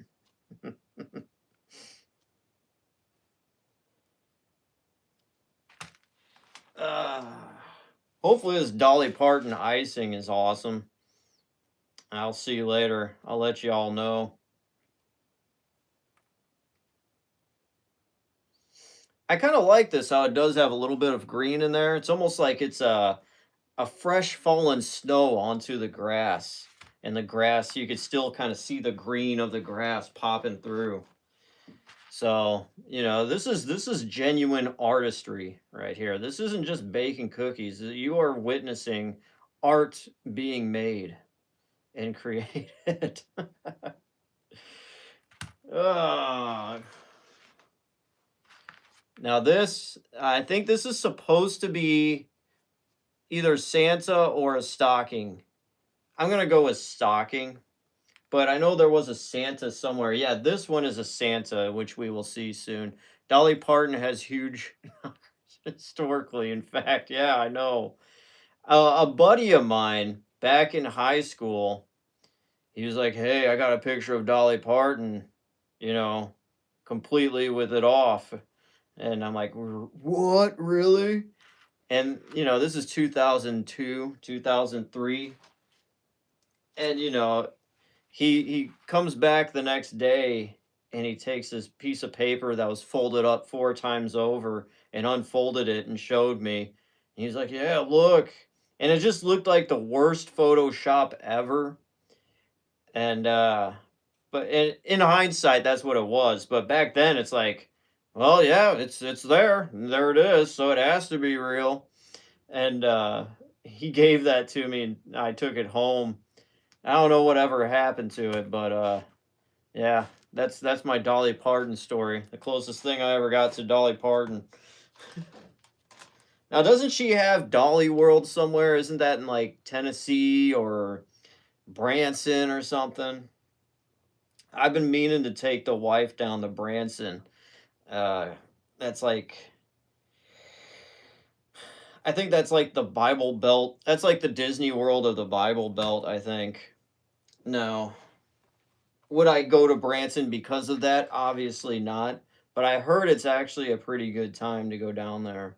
uh, Hopefully this Dolly Parton icing is awesome. I'll see you later. I'll let you all know. I kind of like this, how it does have a little bit of green in there. It's almost like it's a fresh fallen snow onto the grass. And the grass, you could still kind of see the green of the grass popping through. So, this is genuine artistry right here. This isn't just baking cookies. You are witnessing art being made and created. Ah. Now this, I think this is supposed to be either Santa or a stocking. I'm gonna go with stocking, but I know there was a Santa somewhere. Yeah, this one is a Santa, which we will see soon. Dolly Parton has huge historically, in fact. Yeah, I know. A buddy of mine back in high school, he was like, "Hey, I got a picture of Dolly Parton, you know, completely with it off." And I'm like, What, really?" And, this is 2002, 2003. And, he comes back the next day and he takes this piece of paper that was folded up 4 times over and unfolded it and showed me. And he's like, "Yeah, look." And it just looked like the worst Photoshop ever. And but in hindsight, that's what it was. But back then it's like, well, yeah, it's there. There it is. So it has to be real. And he gave that to me and I took it home. I don't know whatever happened to it, but yeah, that's my Dolly Parton story. The closest thing I ever got to Dolly Parton. Now, doesn't she have Dolly World somewhere? Isn't that in like Tennessee or Branson or something? I've been meaning to take the wife down to Branson. Uh, that's like, I think that's like the Bible Belt. That's like the Disney World of the Bible Belt, I think. No. Would I go to Branson because of that? Obviously not. But I heard it's actually a pretty good time to go down there.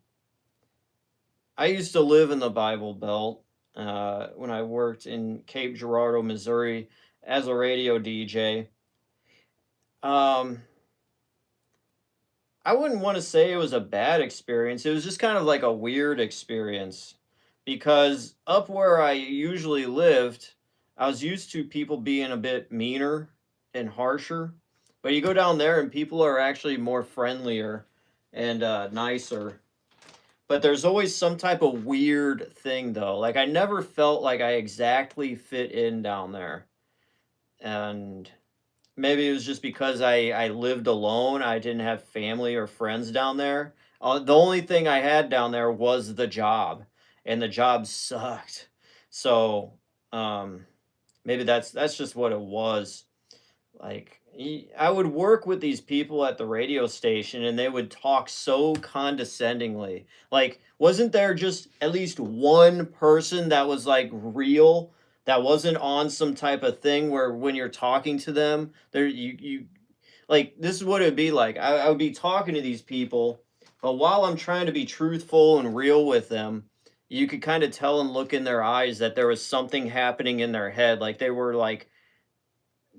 I used to live in the Bible Belt when I worked in Cape Girardeau, Missouri as a radio DJ. Um, I wouldn't want to say it was a bad experience. It was just kind of like a weird experience because up where I usually lived, I was used to people being a bit meaner and harsher. But you go down there and people are actually more friendlier and nicer. But there's always some type of weird thing though. Like I never felt like I exactly fit in down there. And maybe it was just because I lived alone. I didn't have family or friends down there. The only thing I had down there was the job, and the job sucked. So, um, maybe that's just what it was. Like I would work with these people at the radio station and they would talk so condescendingly. Like wasn't there just at least one person that was like real, that wasn't on some type of thing where when you're talking to them, there you like this is what it would be like. I would be talking to these people, but while I'm trying to be truthful and real with them, you could kind of tell and look in their eyes that there was something happening in their head. Like they were like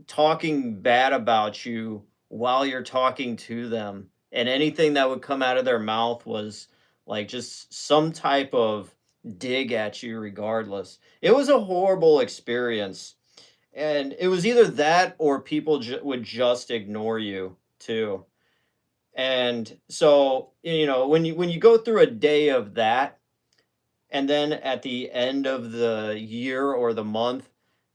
talking bad about you while you're talking to them. And anything that would come out of their mouth was like just some type of dig at you, regardless. It was a horrible experience. And it was either that or people would just ignore you too. And so, when you go through a day of that, and then at the end of the year or the month,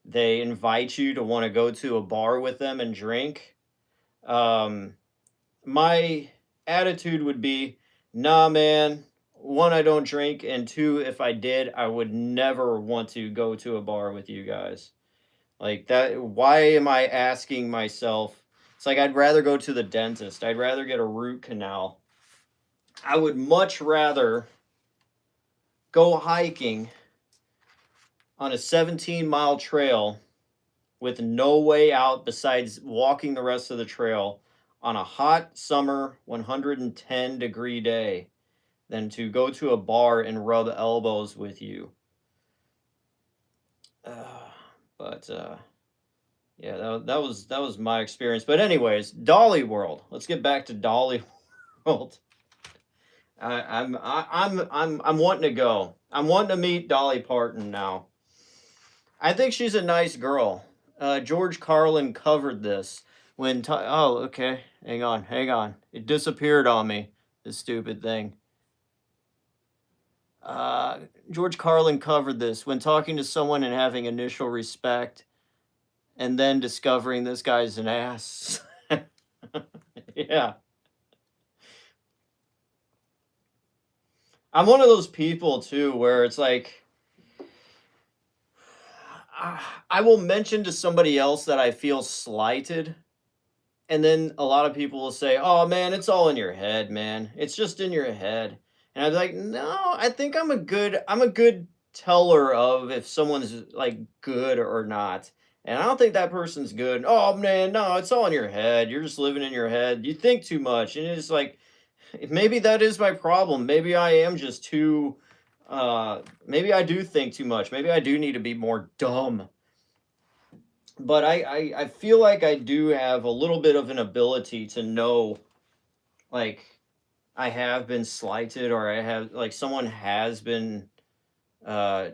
they invite you to want to go to a bar with them and drink. Um, my attitude would be, nah, man. One, I don't drink, and two, if I did, I would never want to go to a bar with you guys. Like that, why am I asking myself? It's like I'd rather go to the dentist. I'd rather get a root canal. I would much rather go hiking on a 17-mile trail with no way out besides walking the rest of the trail on a hot summer 110-degree day than to go to a bar and rub elbows with you. But yeah, that was my experience. But anyways, Dolly World. Let's get back to Dolly World. I'm wanting to go. I'm wanting to meet Dolly Parton now. I think she's a nice girl. George Carlin covered this when. Oh, okay. Hang on, hang on. It disappeared on me. This stupid thing. George Carlin covered this when talking to someone and having initial respect, and then discovering this guy's an ass. Yeah. I'm one of those people too where it's like I will mention to somebody else that I feel slighted, and then a lot of people will say, "Oh man, it's all in your head, man. It's just in your head." And I'm like, "No, I think I'm a good teller of if someone's like good or not. And I don't think that person's good. Oh man, no, it's all in your head. You're just living in your head. You think too much." And it's like maybe that is my problem. Maybe I am just too maybe I do think too much. Maybe I do need to be more dumb. But I feel like I do have a little bit of an ability to know, like, I have been slighted, or I have, like, someone has been, uh,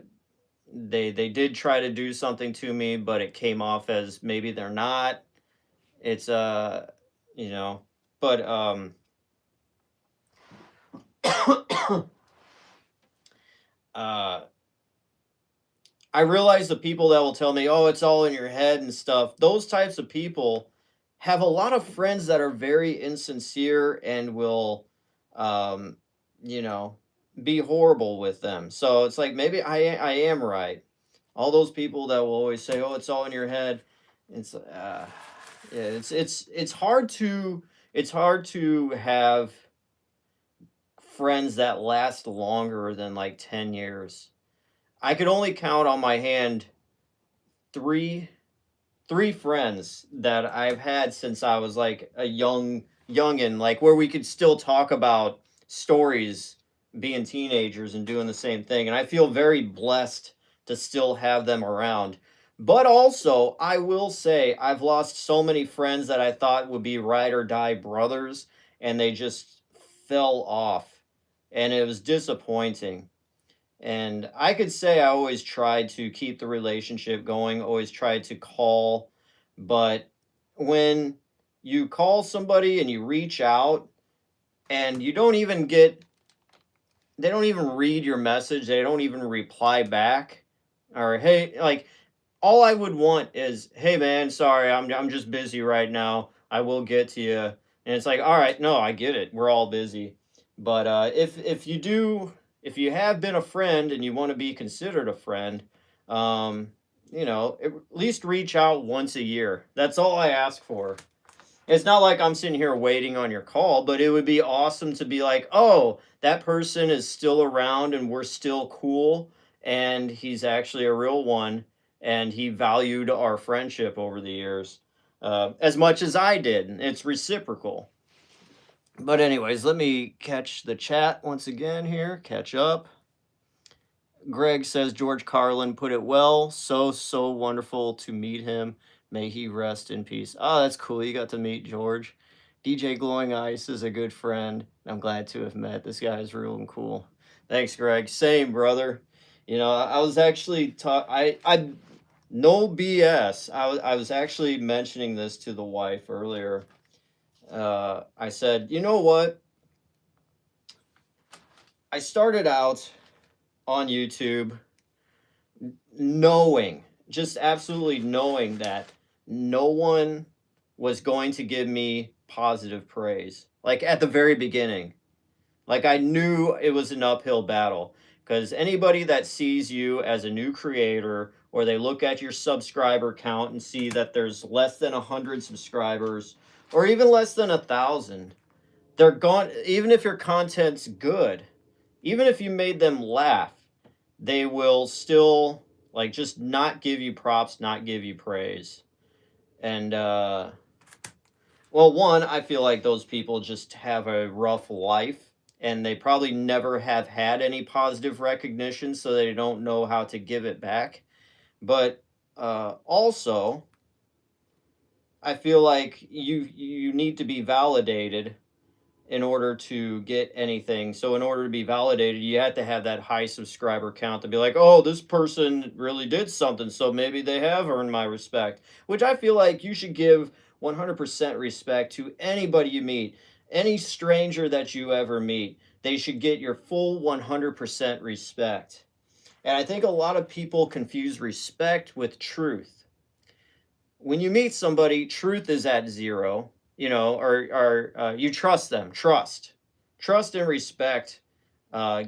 they did try to do something to me, but it came off as maybe they're not. It's, you know, but, uh, I realize the people that will tell me, "Oh, it's all in your head," and stuff, those types of people have a lot of friends that are very insincere and will, um, you know, be horrible with them. So it's like maybe I am right. All those people that will always say, "Oh, it's all in your head." It's yeah, it's hard to have friends that last longer than like 10 years. I could only count on my hand three three friends that I've had since I was like a youngin, like where we could still talk about stories being teenagers and doing the same thing. And I feel very blessed to still have them around. But also, I will say I've lost so many friends that I thought would be ride or die brothers, and they just fell off. And it was disappointing. And I could say I always tried to keep the relationship going, always tried to call. But when you call somebody and you reach out and you don't even get, they don't even read your message, they don't even reply back. Or, hey, like, all I would want is, "Hey man, sorry, I'm just busy right now. I will get to you." And it's like, "All right, no, I get it. We're all busy." But if you have been a friend and you want to be considered a friend, um, at least reach out once a year. That's all I ask for. It's not like I'm sitting here waiting on your call, but it would be awesome to be like, "Oh, that person is still around and we're still cool, and he's actually a real one, and he valued our friendship over the years as much as I did." It's reciprocal. But anyways, let me catch the chat once again here, catch up. Greg says George Carlin put it well. So wonderful to meet him. May he rest in peace. Oh, that's cool. You got to meet George. DJ Glowing Ice is a good friend. I'm glad to have met. This guy is real and cool. Thanks, Greg. Same, brother. I was actually I no BS. I was actually mentioning this to the wife earlier. I said, "You know what? I started out on YouTube knowing, just absolutely knowing that no one was going to give me positive praise. Like at the very beginning, like I knew it was an uphill battle because anybody that sees you as a new creator, or they look at your subscriber count and see that there's less than 100 subscribers or even less than 1,000, they're gone. Even if your content's good, even if you made them laugh, they will still like just not give you props, not give you praise. And well, one, I feel like those people just have a rough life, and they probably never have had any positive recognition, so they don't know how to give it back. But also, I feel like you need to be validated in order to get anything. So in order to be validated, you have to have that high subscriber count to be like, "Oh, this person really did something, so maybe they have earned my respect." Which I feel like you should give 100% respect to anybody you meet, any stranger that you ever meet. They should get your full 100% respect. And I think a lot of people confuse respect with truth. When you meet somebody, truth is at zero, or you trust them. Trust and respect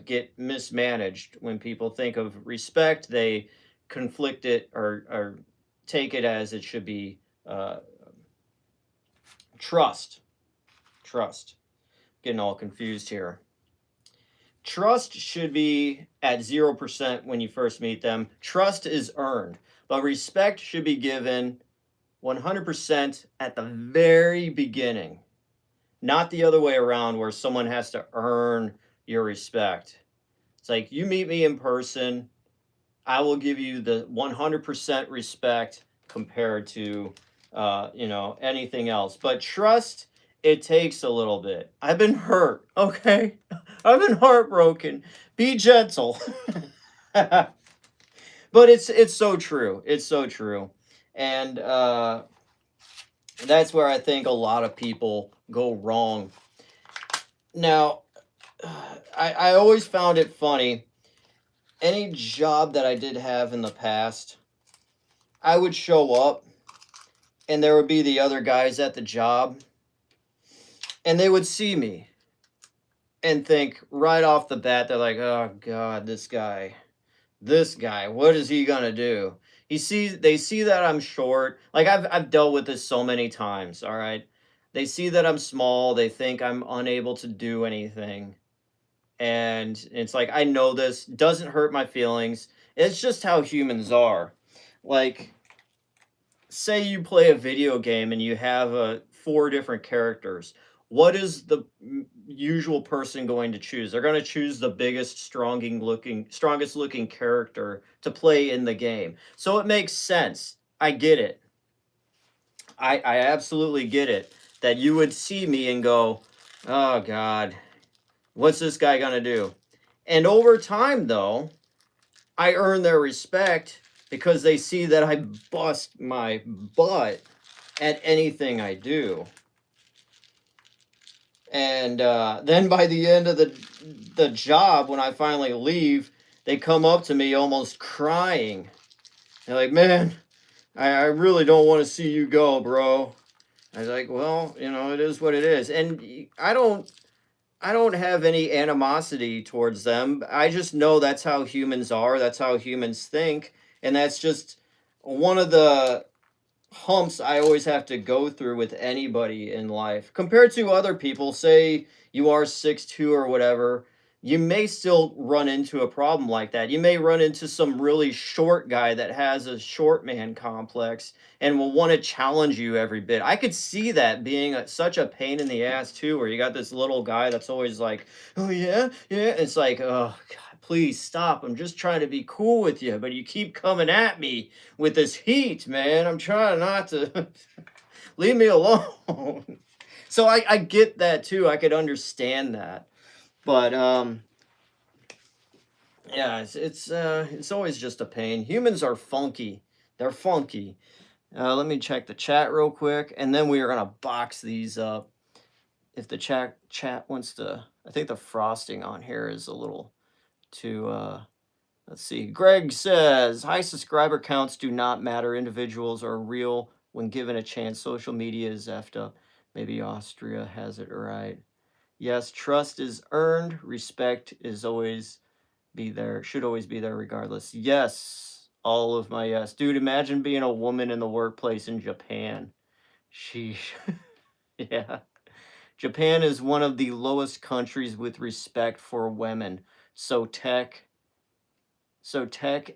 get mismanaged. When people think of respect, they conflict it or take it as it should be. Trust. Trust. Getting all confused here. Trust should be at 0% when you first meet them. Trust is earned, but respect should be given 100% at the very beginning, not the other way around where someone has to earn your respect. It's like you meet me in person, I will give you the 100% respect compared to, anything else. But trust, it takes a little bit. I've been hurt, okay? I've been heartbroken. Be gentle. But it's so true. It's so true. And that's where I think a lot of people go wrong. Now, I always found it funny. Any job that I did have in the past, I would show up and there would be the other guys at the job and they would see me and think right off the bat, they're like, oh God, this guy, what is he gonna do? They see that I'm short. Like I've dealt with this so many times, all right? They see that I'm small, they think I'm unable to do anything. And it's like, I know this doesn't hurt my feelings. It's just how humans are. Like, say you play a video game and you have 4 different characters. What is the usual person going to choose? They're going to choose the biggest, strongest looking character to play in the game. So it makes sense. I get it. I absolutely get it that you would see me and go, oh God, what's this guy going to do? And over time, though, I earn their respect because they see that I bust my butt at anything I do. And then by the end of the job, when I finally leave, they come up to me almost crying. They're like, man, I really don't want to see you go, bro. I was like, well, it is what it is. And I don't have any animosity towards them. I just know that's how humans are. That's how humans think. And that's just one of the humps I always have to go through with anybody in life. Compared to other people, say you are 6'2" or whatever, you may still run into a problem like that. You may run into some really short guy that has a short man complex and will want to challenge you every bit. I could see that being such a pain in the ass too, where you got this little guy that's always like, oh yeah, yeah. It's like, oh God, please stop. I'm just trying to be cool with you, but you keep coming at me with this heat, man. I'm trying not to leave me alone. So I get that too. I could understand that. But yeah, it's always just a pain. Humans are funky. They're funky. Let me check the chat real quick, and then we are gonna box these up. If the chat wants to, I think the frosting on here is a little too. Let's see. Greg says, high subscriber counts do not matter. Individuals are real when given a chance. Social media is effed up. Maybe Austria has it right. Yes, trust is earned. Respect is always be there. Should always be there regardless. Yes. All of my yes. Dude, imagine being a woman in the workplace in Japan. Sheesh. Yeah. Japan is one of the lowest countries with respect for women. So tech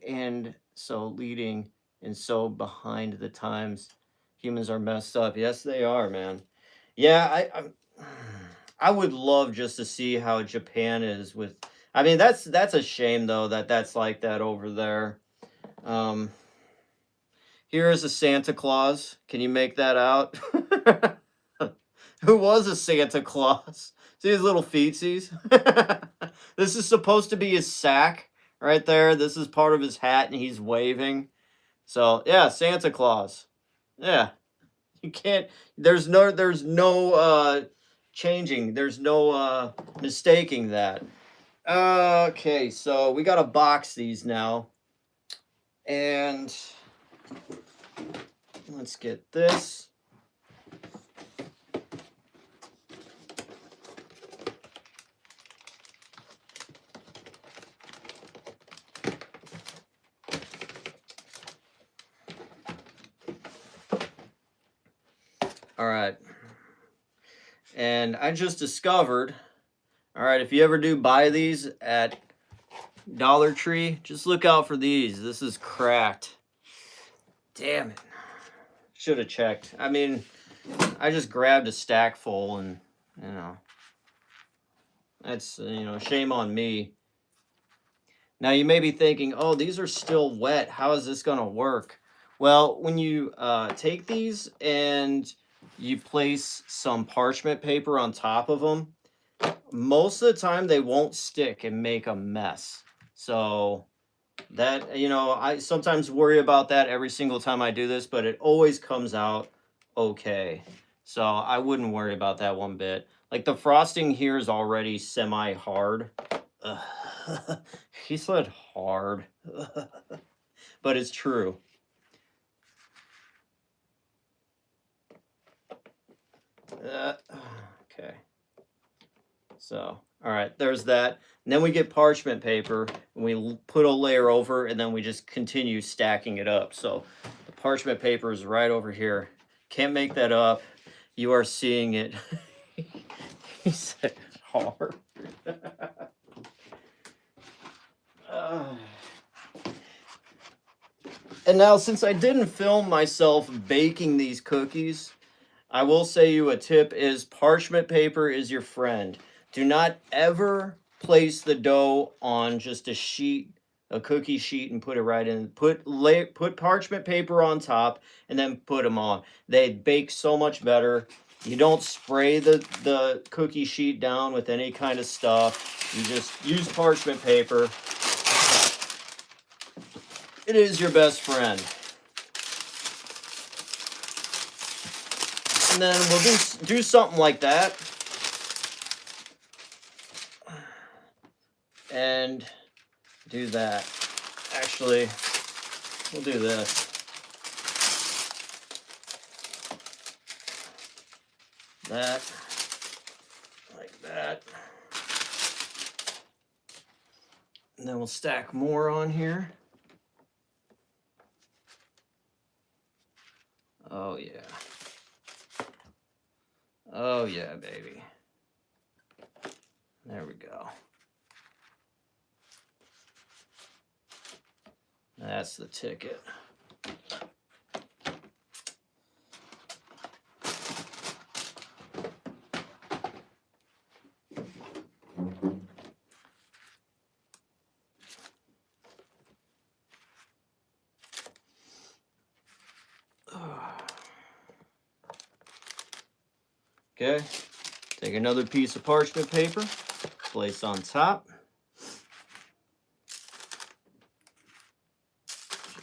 and so leading and so behind the times. Humans are messed up. Yes, they are, man. Yeah, I would love just to see how Japan is with. I mean, that's a shame though that's like that over there. Here is a Santa Claus. Can you make that out? Who was a Santa Claus? See his little feetsies? This is supposed to be his sack right there. This is part of his hat and he's waving. So, yeah, Santa Claus. Yeah. You can't there's no changing. There's no mistaking that. Okay, so we got to box these now. And let's get this. All right. And I just discovered, all right, if you ever do buy these at Dollar Tree, just look out for these. This is cracked. Damn it. Should have checked. I mean, I just grabbed a stack full and, you know, that's, you know, shame on me. Now you may be thinking, oh, these are still wet. How is this going to work? Well, when you take these and you place some parchment paper on top of them, most of the time they won't stick and make a mess. So that, you know, I sometimes worry about that every single time I do this, but it always comes out okay. So I wouldn't worry about that one bit. Like the frosting here is already semi-hard. He said hard, but it's true. Okay. So, all right, there's that. And then we get parchment paper, and we put a layer over, and then we just continue stacking it up. So the parchment paper is right over here. Can't make that up. You are seeing it. He said hard. And now, since I didn't film myself baking these cookies, I will say you a tip is parchment paper is your friend. Do not ever place the dough on just a sheet, a cookie sheet, and put it right in. Put parchment paper on top and then put them on. They bake so much better. You don't spray the cookie sheet down with any kind of stuff. You just use parchment paper. It is your best friend. And then we'll do something like that. And do that. Actually, we'll do this. That. Like that. And then we'll stack more on here. Oh, yeah. Oh, yeah, baby. There we go. That's the ticket. Okay, take another piece of parchment paper, place on top,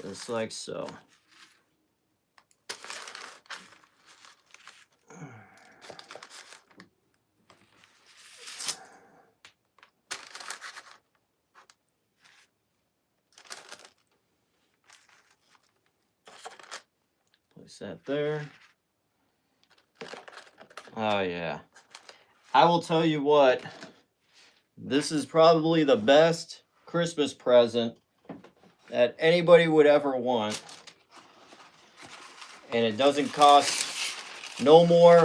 just like so. Place that there. Oh, yeah. I will tell you what, this is probably the best Christmas present that anybody would ever want. And it doesn't cost no more,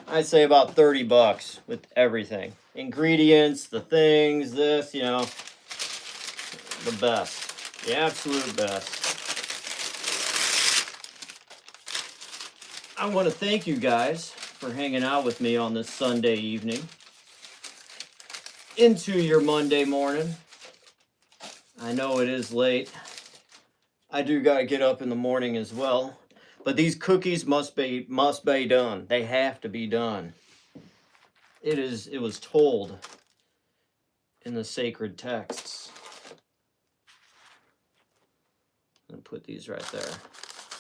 I'd say about 30 bucks with everything. Ingredients, the things, this, you know, the best. The absolute best. I want to thank you guys for hanging out with me on this Sunday evening into your Monday morning. I know it is late. I do got to get up in the morning as well. But these cookies must be done. They have to be done. It was told in the sacred texts. I'm going to put these right there.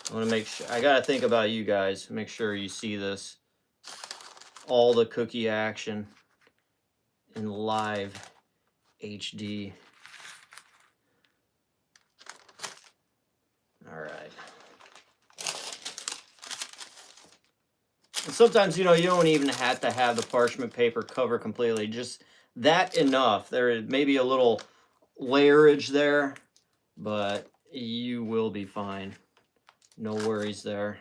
I want to make sure, I got to think about you guys. Make sure you see this. All the cookie action in live HD. All right. And sometimes, you know, you don't even have to have the parchment paper cover completely. Just that enough. There may be a little layerage there, but you will be fine. No worries there.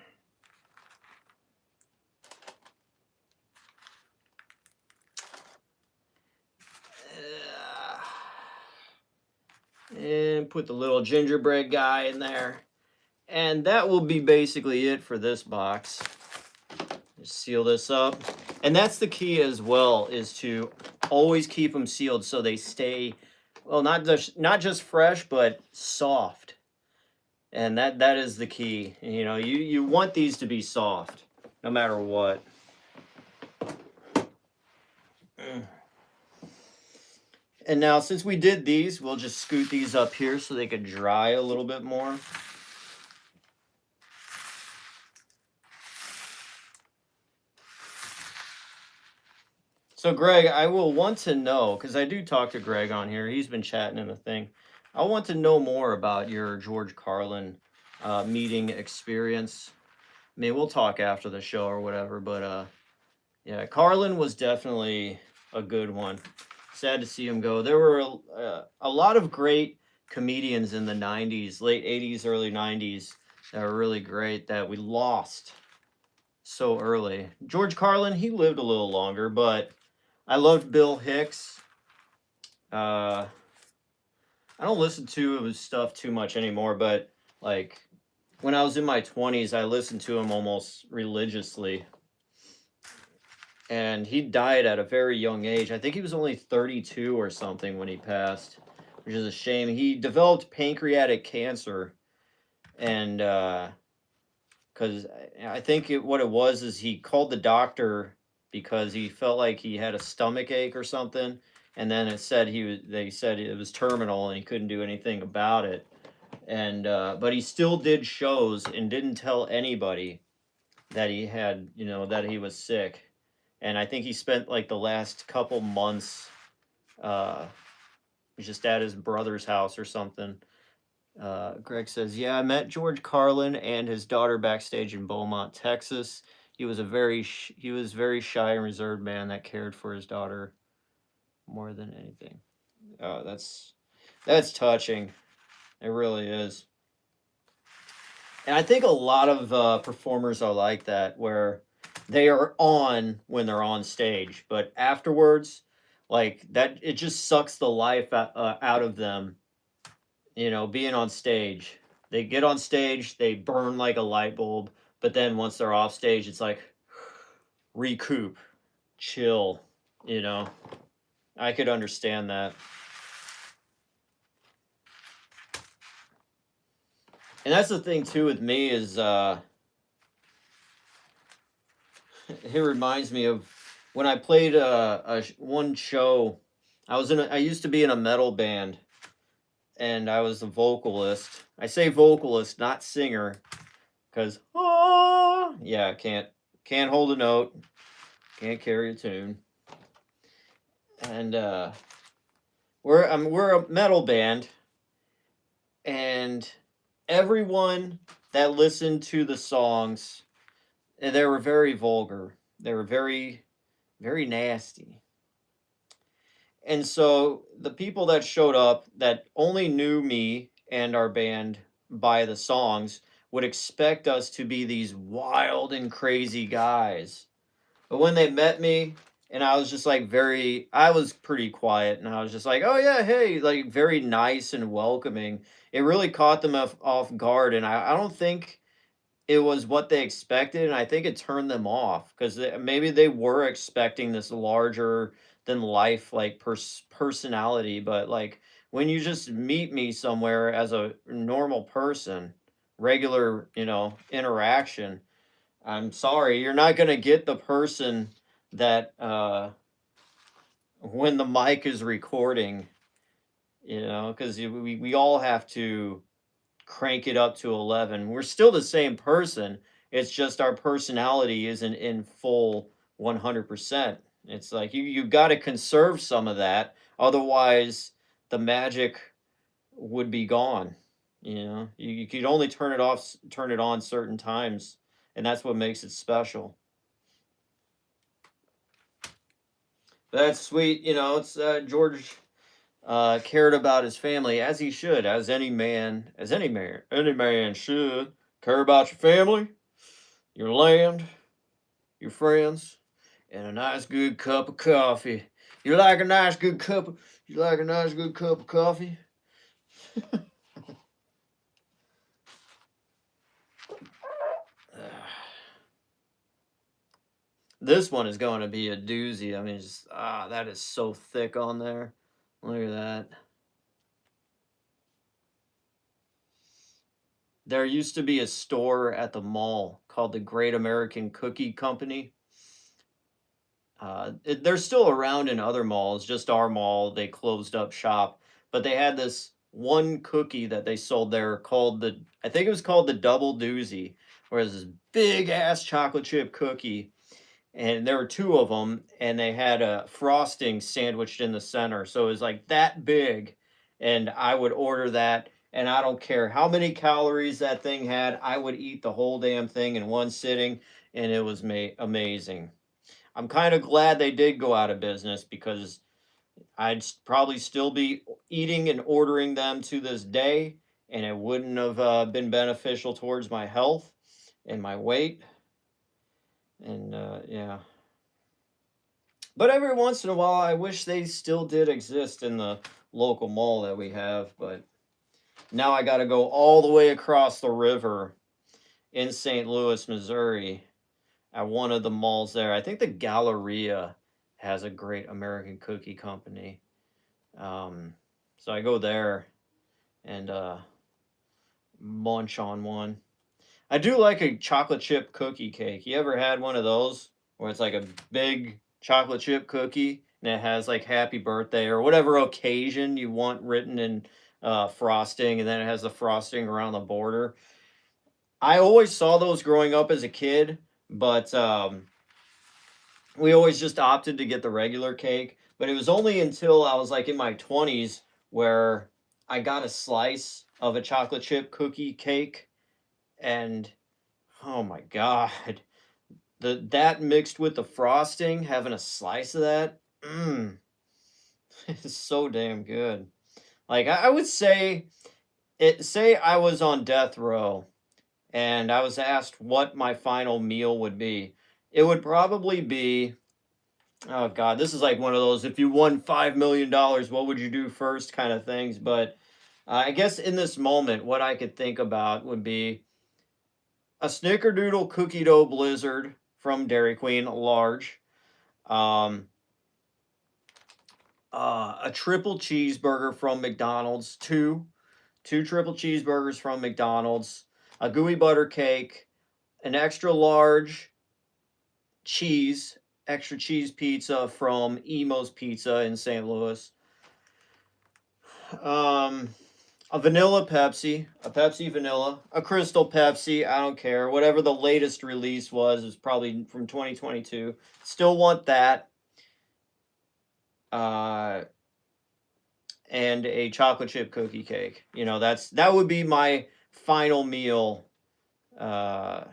put the little gingerbread guy in there. And that will be basically it for this box. Just seal this up. And that's the key as well, is to always keep them sealed so they stay, well, not just fresh, but soft. And that is the key. You know, you want these to be soft, no matter what. And now, since we did these, we'll just scoot these up here so they could dry a little bit more. So, Greg, I will want to know, because I do talk to Greg on here. He's been chatting in the thing. I want to know more about your George Carlin meeting experience. I mean, we'll talk after the show or whatever, but yeah, Carlin was definitely a good one. Sad to see him go. There were a lot of great comedians in the 90s, late 80s, early 90s that were really great that we lost so early. George Carlin, he lived a little longer, but I loved Bill Hicks. I don't listen to his stuff too much anymore, but like when I was in my 20s, I listened to him almost religiously. And he died at a very young age. I think he was only 32 or something when he passed, which is a shame. He developed pancreatic cancer, and because I think what it was is he called the doctor because he felt like he had a stomach ache or something, and then they said it was terminal and he couldn't do anything about it. And but he still did shows and didn't tell anybody that he had, that he was sick. And I think he spent like the last couple months just at his brother's house or something. Greg says, yeah, I met George Carlin and his daughter backstage in Beaumont, Texas. He was very shy and reserved man that cared for his daughter more than anything. Oh, that's touching. It really is. And I think a lot of performers are like that, where they are on when they're on stage, but afterwards, like that, it just sucks the life out of them. Being on stage, they get on stage, they burn like a light bulb, but then once they're off stage, it's like recoup, chill. I could understand that. And that's the thing too with me is it reminds me of when I played one show. I used to be in a metal band, and I was the vocalist. I say vocalist, not singer, because yeah, can't hold a note, can't carry a tune. And we're a metal band, and everyone that listened to the songs, they were very vulgar. They were very, very nasty. And so the people that showed up that only knew me and our band by the songs would expect us to be these wild and crazy guys. But when they met me, and I was just like I was pretty quiet, and I was just like, oh yeah, hey, like very nice and welcoming. It really caught them off guard, and I don't think it was what they expected, and I think it turned them off because maybe they were expecting this larger than life like personality, but like when you just meet me somewhere as a normal person, regular, interaction, I'm sorry, you're not going to get the person that when the mic is recording, because we all have to crank it up to 11. We're still the same person. It's just our personality isn't in full 100%. It's like you got to conserve some of that. Otherwise, the magic would be gone. You could only turn it on certain times, and that's what makes it special. That's sweet. It's George cared about his family as he should, as any man should care about your family, your land, your friends, and a nice good cup of coffee. You like a nice good cup of coffee? This one is going to be a doozy. I mean, just that is so thick on there. Look at that. There used to be a store at the mall called the Great American Cookie Company. They're still around in other malls, just our mall, they closed up shop. But they had this one cookie that they sold there called I think it was called the Double Doozy, where it's this big ass chocolate chip cookie. And there were two of them, and they had a frosting sandwiched in the center. So it was like that big. And I would order that, and I don't care how many calories that thing had, I would eat the whole damn thing in one sitting, and it was amazing. I'm kind of glad they did go out of business because I'd probably still be eating and ordering them to this day, and it wouldn't have been beneficial towards my health and my weight. And yeah. But every once in a while, I wish they still did exist in the local mall that we have. But now I got to go all the way across the river in St. Louis, Missouri, at one of the malls there. I think the Galleria has a Great American Cookie Company. So I go there and munch on one. I do like a chocolate chip cookie cake. You ever had one of those where it's like a big chocolate chip cookie and it has like happy birthday or whatever occasion you want written in frosting, and then it has the frosting around the border? I always saw those growing up as a kid, but we always just opted to get the regular cake. But it was only until I was like in my 20s where I got a slice of a chocolate chip cookie cake, and oh my god, that mixed with the frosting, having a slice of that, it's so damn good. Like I would say say I was on death row and I was asked what my final meal would be. It would probably be, oh god, this is like one of those if you won $5 million, what would you do first kind of things. But I guess in this moment, what I could think about would be a snickerdoodle cookie dough blizzard from Dairy Queen, large. Um, a triple cheeseburger from McDonald's, two triple cheeseburgers from McDonald's, a gooey butter cake, an extra large extra cheese pizza from Emo's Pizza in St. Louis. Um, a vanilla Pepsi, a Pepsi vanilla, a Crystal Pepsi, I don't care. Whatever the latest release was, is probably from 2022. Still want that. Uh, and a chocolate chip cookie cake. You know, that would be my final meal. Uh,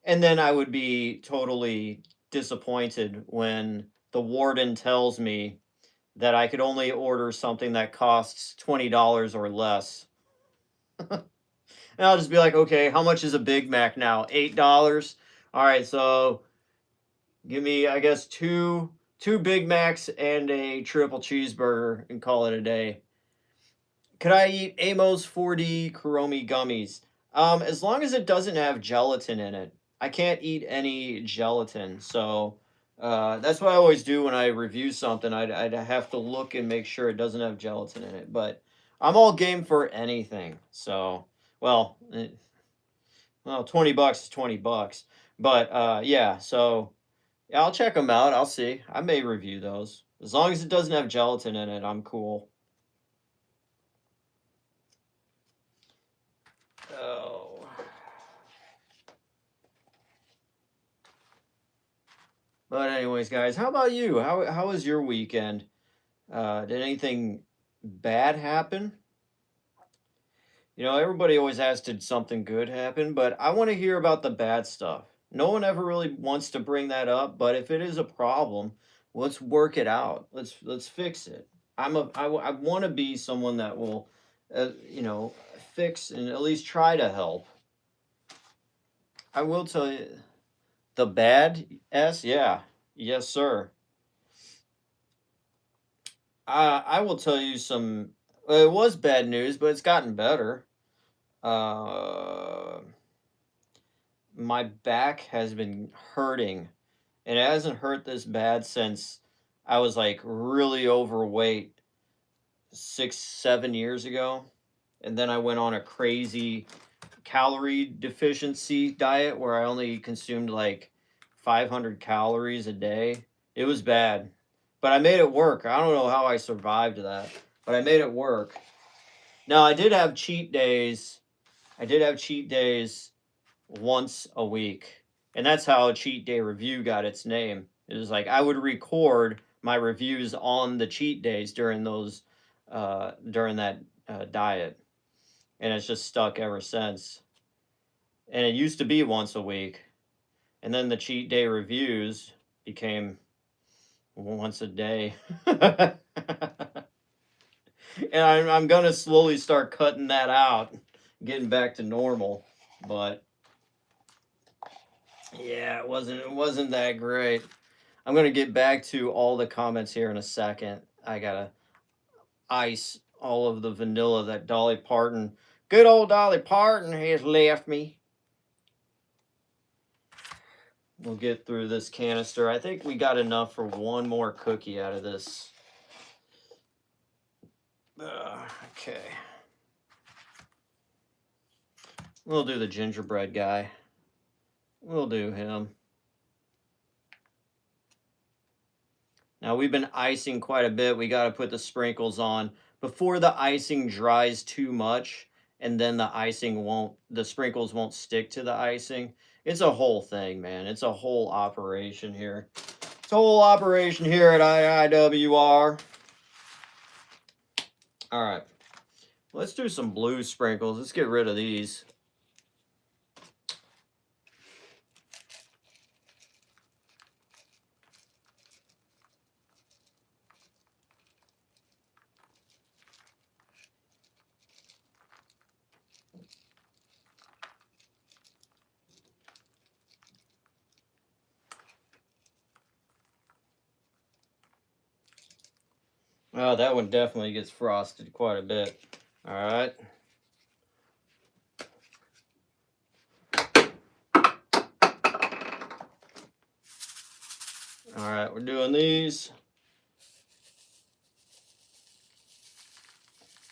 and then I would be totally disappointed when the warden tells me that I could only order something that costs $20 or less. And I'll just be like, okay, how much is a Big Mac now? $8? All right, so give me, I guess, two Big Macs and a triple cheeseburger and call it a day. Could I eat Amos 4D Kuromi gummies? As long as it doesn't have gelatin in it. I can't eat any gelatin, so that's what I always do when I review something. I'd have to look and make sure it doesn't have gelatin in it. But I'm all game for anything. So, well, well, $20 is $20. But yeah, so yeah, I'll check them out. I'll see. I may review those. As long as it doesn't have gelatin in it, I'm cool. Oh. But anyways, guys, how about you? How was your weekend? Did anything bad happen? You know, everybody always asks, did something good happen? But I want to hear about the bad stuff. No one ever really wants to bring that up, but if it is a problem, let's work it out. Let's fix it. I want to be someone that will, you know, fix and at least try to help. I will tell you, the bad s, yeah, yes, sir. I will tell you some. Well, it was bad news, but it's gotten better. Uh, my back has been hurting, and it hasn't hurt this bad since I was like really overweight 6, 7 years ago. And then I went on a crazy calorie deficiency diet where I only consumed like 500 calories a day. It was bad, but I made it work. I don't know how I survived that, but I made it work. Now, I did have cheat days. I did have cheat days once a week. And that's how Cheat Day Review got its name. It was like I would record my reviews on the cheat days during those during that diet. And it's just stuck ever since. And it used to be once a week. And then the cheat day reviews became once a day. And I'm going to slowly start cutting that out, getting back to normal. But yeah, it wasn't that great. I'm going to get back to all the comments here in a second. I got to ice all of the vanilla that Dolly Parton, good old Dolly Parton, has left me. We'll get through this canister. I think we got enough for one more cookie out of this. Okay. We'll do the gingerbread guy. We'll do him. Now we've been icing quite a bit. We got to put the sprinkles on before the icing dries too much, and then the sprinkles won't stick to the icing. It's a whole thing, man. It's a whole operation here. It's a whole operation here at IIWR. All right. Let's do some blue sprinkles. Let's get rid of these. Oh, that one definitely gets frosted quite a bit. All right. All right, we're doing these.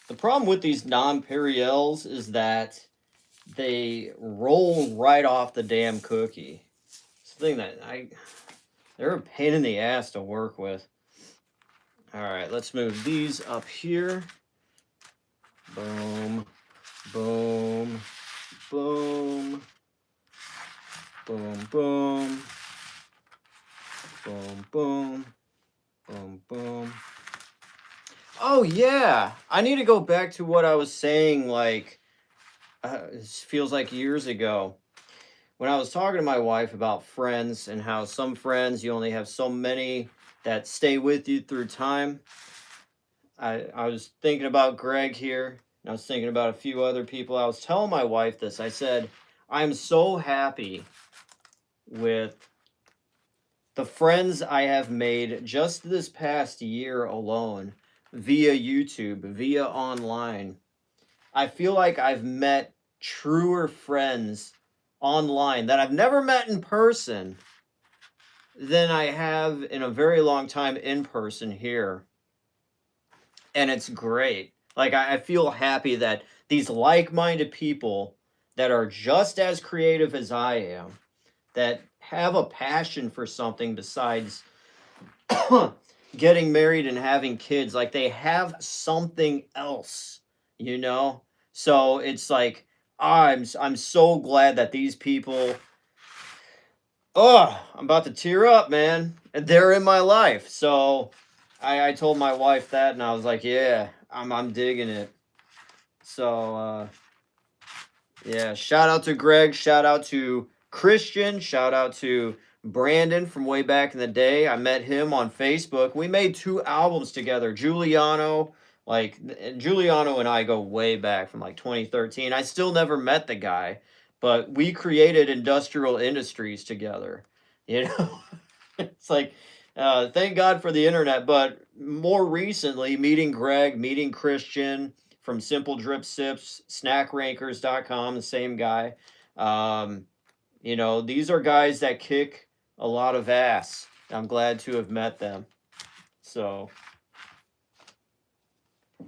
The problem with these nonpareils is that they roll right off the damn cookie. It's the thing that they're a pain in the ass to work with. All right, let's move these up here. Boom, boom, boom, boom, boom, boom, boom, boom, boom. Oh yeah, I need to go back to what I was saying. Like, it feels like years ago when I was talking to my wife about friends and how some friends you only have so many that stay with you through time. I was thinking about Greg here, and I was thinking about a few other people. I was telling my wife this. I said, I'm so happy with the friends I have made just this past year alone via YouTube, via online. I feel like I've met truer friends online that I've never met in person than I have in a very long time in person here. And it's great. Like, I feel happy that these like-minded people that are just as creative as I am, that have a passion for something besides getting married and having kids, like they have something else, you know? So it's like, I'm so glad that these people, oh, I'm about to tear up, man. And they're in my life. So I told my wife that, and I was like, yeah, I'm digging it. So yeah, shout out to Greg, shout out to Christian, shout out to Brandon from way back in the day. I met him on Facebook. We made 2 albums together. Giuliano, Giuliano and I go way back from like 2013. I still never met the guy, but we created Industrial Industries together. You know, it's like, thank God for the internet. But more recently, meeting Greg, meeting Christian from Simple Drip Sips, snackrankers.com, the same guy. You know, these are guys that kick a lot of ass. I'm glad to have met them. So,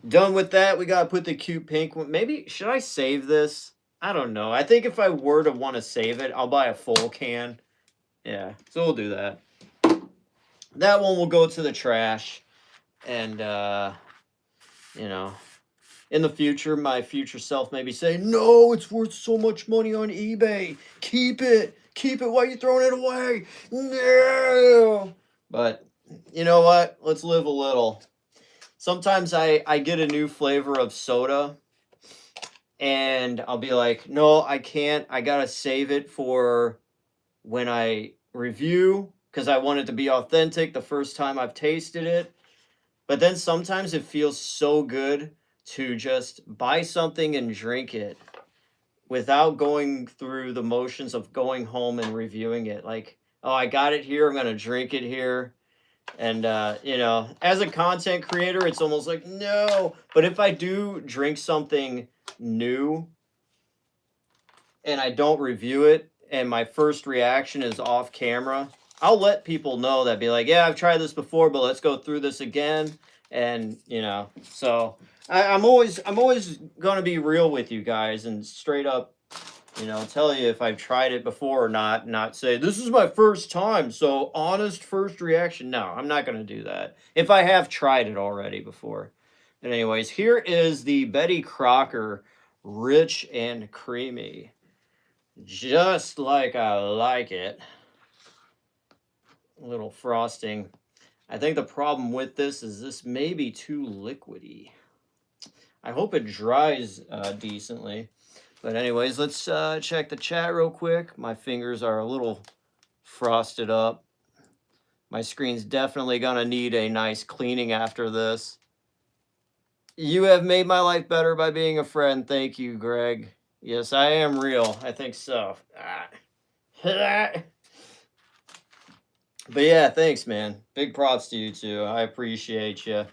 done with that. We got to put the cute pink one. Maybe, should I save this? I don't know. I think if I were to want to save it, I'll buy a full can. Yeah, so we'll do that. That one will go to the trash. And, you know, in the future, my future self may be saying, no, it's worth so much money on eBay. Keep it. Keep it. Why are you throwing it away? No. But you know what? Let's live a little. Sometimes I get a new flavor of soda and I'll be like, no, I can't. I got to save it for when I review because I want it to be authentic the first time I've tasted it. But then sometimes it feels so good to just buy something and drink it without going through the motions of going home and reviewing it. Like, oh, I got it here. I'm going to drink it here. And, you know, as a content creator, it's almost like, no. But if I do drink something new and I don't review it and my first reaction is off camera, I'll let people know that, be like, yeah, I've tried this before, but let's go through this again. And, you know, so I'm always going to be real with you guys and straight up, you know, tell you if I've tried it before or not say, this is my first time, so honest first reaction. No, I'm not going to do that if I have tried it already before. But anyways, here is the Betty Crocker Rich and Creamy. Just like I like it. A little frosting. I think the problem with this is this may be too liquidy. I hope it dries decently. But anyways, let's check the chat real quick. My fingers are a little frosted up. My screen's definitely going to need a nice cleaning after this. You have made my life better by being a friend. Thank you, Greg. Yes, I am real. I think so. But yeah, thanks, man. Big props to you, too. I appreciate you.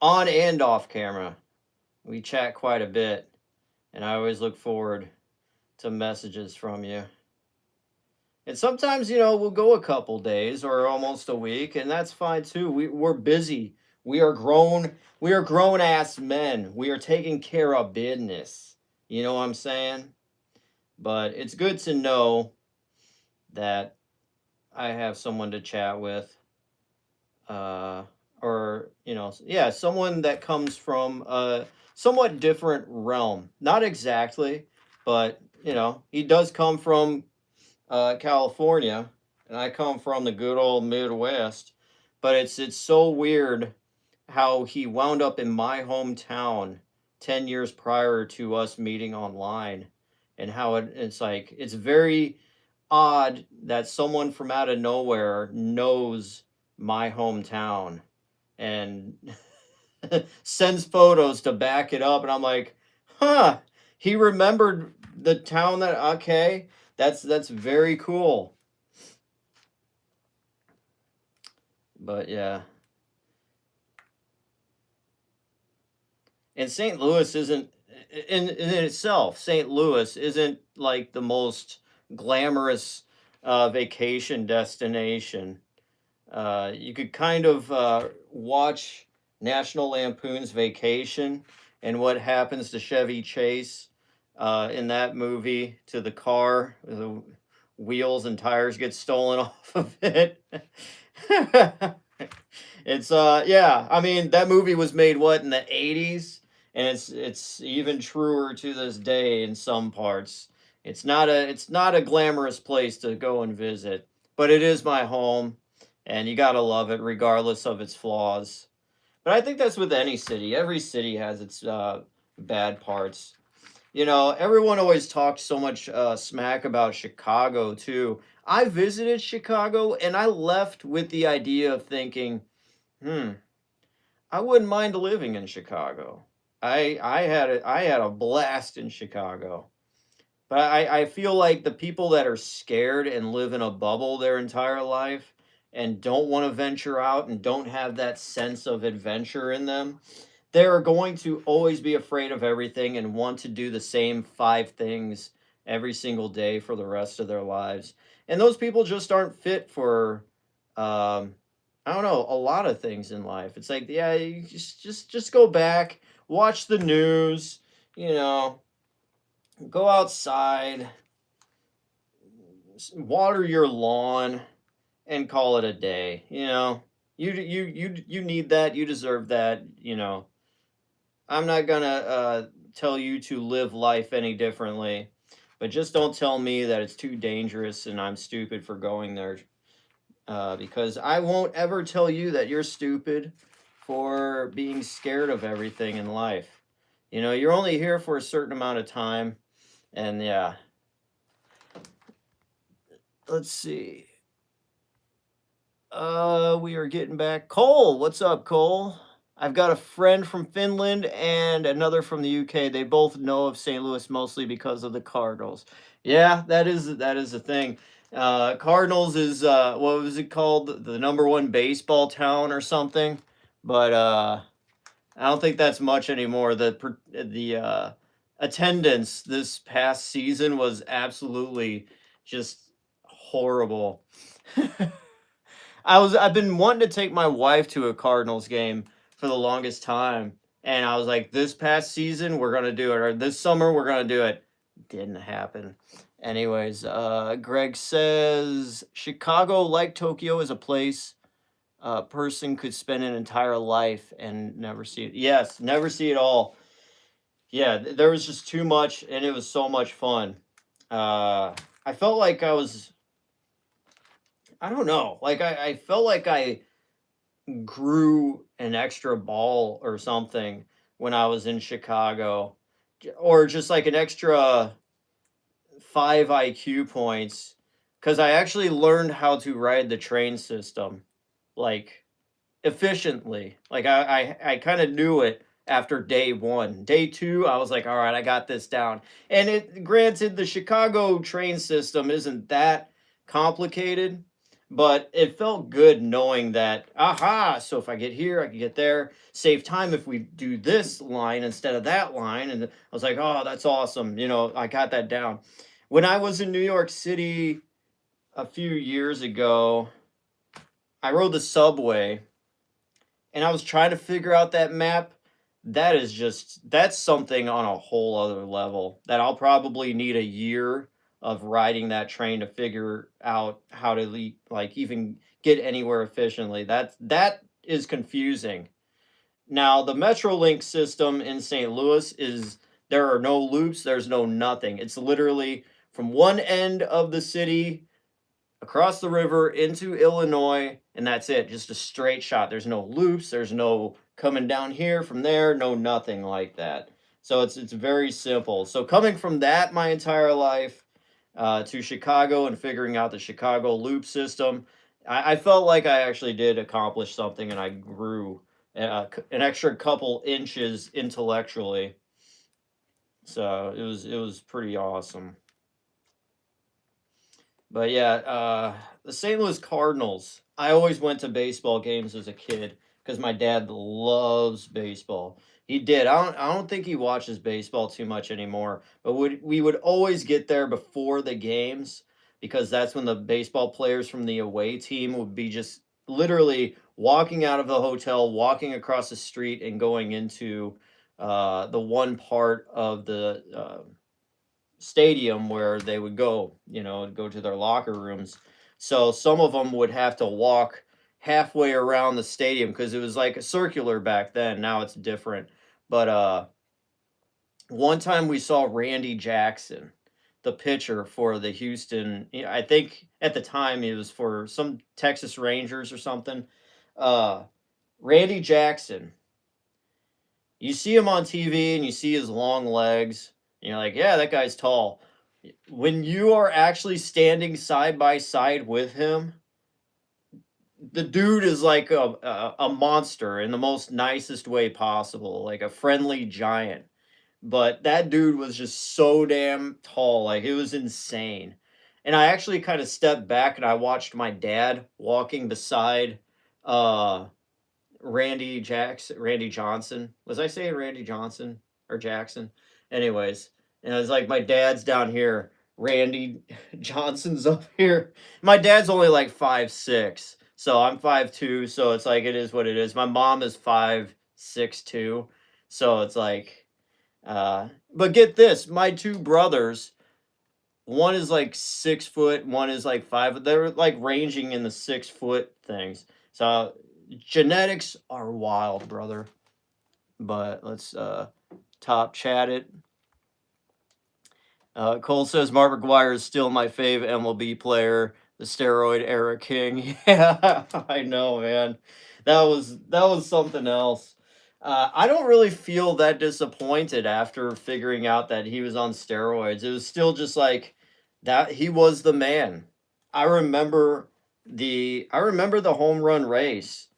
On and off camera. We chat quite a bit. And I always look forward to messages from you. And sometimes, you know, we'll go a couple days or almost a week, and that's fine too. We're busy. We are grown ass men. We are taking care of business. You know what I'm saying? But it's good to know that I have someone to chat with. Or, you know, yeah, someone that comes from a somewhat different realm. Not exactly, but, you know, he does come from California, and I come from the good old Midwest. But it's so weird how he wound up in my hometown 10 years prior to us meeting online, and how it's like it's very odd that someone from out of nowhere knows my hometown and sends photos to back it up, and I'm like, huh, he remembered the town that, okay, that's very cool. But yeah. And St. Louis isn't in itself, St. Louis isn't like the most glamorous vacation destination. You could kind of watch National Lampoon's Vacation and what happens to Chevy Chase in that movie to the car. The wheels and tires get stolen off of it. It's yeah, I mean that movie was made what in the 80s, and it's even truer to this day in some parts. It's not a glamorous place to go and visit, but it is my home, and you got to love it regardless of its flaws. But I think that's with any city. Every city has its bad parts. You know, everyone always talks so much smack about Chicago too. I visited Chicago and I left with the idea of thinking, I wouldn't mind living in Chicago. I had a blast in Chicago. But I feel like the people that are scared and live in a bubble their entire life and don't want to venture out and don't have that sense of adventure in them, they're going to always be afraid of everything and want to do the same five things every single day for the rest of their lives. And those people just aren't fit for I don't know, a lot of things in life. It's like, yeah, you just go back, watch the news, you know, go outside, water your lawn, and call it a day. You know, you need that. You deserve that. You know, I'm not gonna tell you to live life any differently, but just don't tell me that it's too dangerous and I'm stupid for going there. Because I won't ever tell you that you're stupid for being scared of everything in life. You know, you're only here for a certain amount of time, and yeah. Let's see. We are getting back. Cole, what's up, Cole? I've got a friend from Finland and another from the UK. They both know of St. Louis mostly because of the Cardinals. Yeah, that is the thing. Cardinals is what was it called? The number one baseball town or something. But I don't think that's much anymore. The attendance this past season was absolutely just horrible. I've been wanting to take my wife to a Cardinals game for the longest time, and I was like, this past season we're gonna do it, or this summer we're gonna do it. Didn't happen. Anyways, Greg says Chicago, like Tokyo, is a place a person could spend an entire life and never see it. Yes, never see it all. Yeah, there was just too much, and it was so much fun. I felt like I don't know, like I felt like I grew an extra ball or something when I was in Chicago, or just like an extra 5 IQ points, because I actually learned how to ride the train system, like efficiently. Like I kind of knew it after day one. Day two, I was like, all right, I got this down. And it granted, the Chicago train system isn't that complicated, but it felt good knowing that, aha, so if I get here, I can get there, save time if we do this line instead of that line. And I was like, oh, that's awesome. You know, I got that down. When I was in New York City a few years ago, I rode the subway and I was trying to figure out that map. That's something on a whole other level that I'll probably need a year of riding that train to figure out how to like even get anywhere efficiently. That is confusing. Now, the Metrolink system in St. Louis is there are no loops, there's no nothing. It's literally from one end of the city across the river into Illinois, and that's it. Just a straight shot. There's no loops. There's no coming down here from there. No nothing like that. So it's very simple. So coming from that my entire life to Chicago and figuring out the Chicago loop system, I felt like I actually did accomplish something, and I grew an extra couple inches intellectually. So it was pretty awesome. But yeah, the St. Louis Cardinals. I always went to baseball games as a kid because my dad loves baseball. He did. I don't think he watches baseball too much anymore. But we would always get there before the games because that's when the baseball players from the away team would be just literally walking out of the hotel, walking across the street, and going into the one part of the stadium where they would go, go to their locker rooms. So some of them would have to walk halfway around the stadium because it was like a circular back then. Now it's different. But one time we saw Randy Jackson, the pitcher for the Houston. I think at the time he was for some Texas Rangers or something. Uh, Randy Jackson. You see him on TV and you see his long legs. And you're like, yeah, that guy's tall. When you are actually standing side by side with him, the dude is like a monster in the most nicest way possible, like a friendly giant. But that dude was just so damn tall, like it was insane. And I actually kind of stepped back and I watched my dad walking beside uh Randy Johnson. Was I saying Randy Johnson or Jackson? Anyways, and it was like my dad's down here Randy Johnson's up here. My dad's only like 5'6", so I'm 5'2", so it's like it is what it is. My mom is 5'6" too, so it's like, but get this, my two brothers, one is like 6 foot, one is like 5. They're like ranging in the 6 foot things. So genetics are wild, brother. But let's top chat it. Cole says Mark McGwire is still my fave MLB player, the steroid era king. Yeah, I know, man. That was something else. I don't really feel that disappointed after figuring out that he was on steroids. It was still just like that. He was the man. I remember the home run race.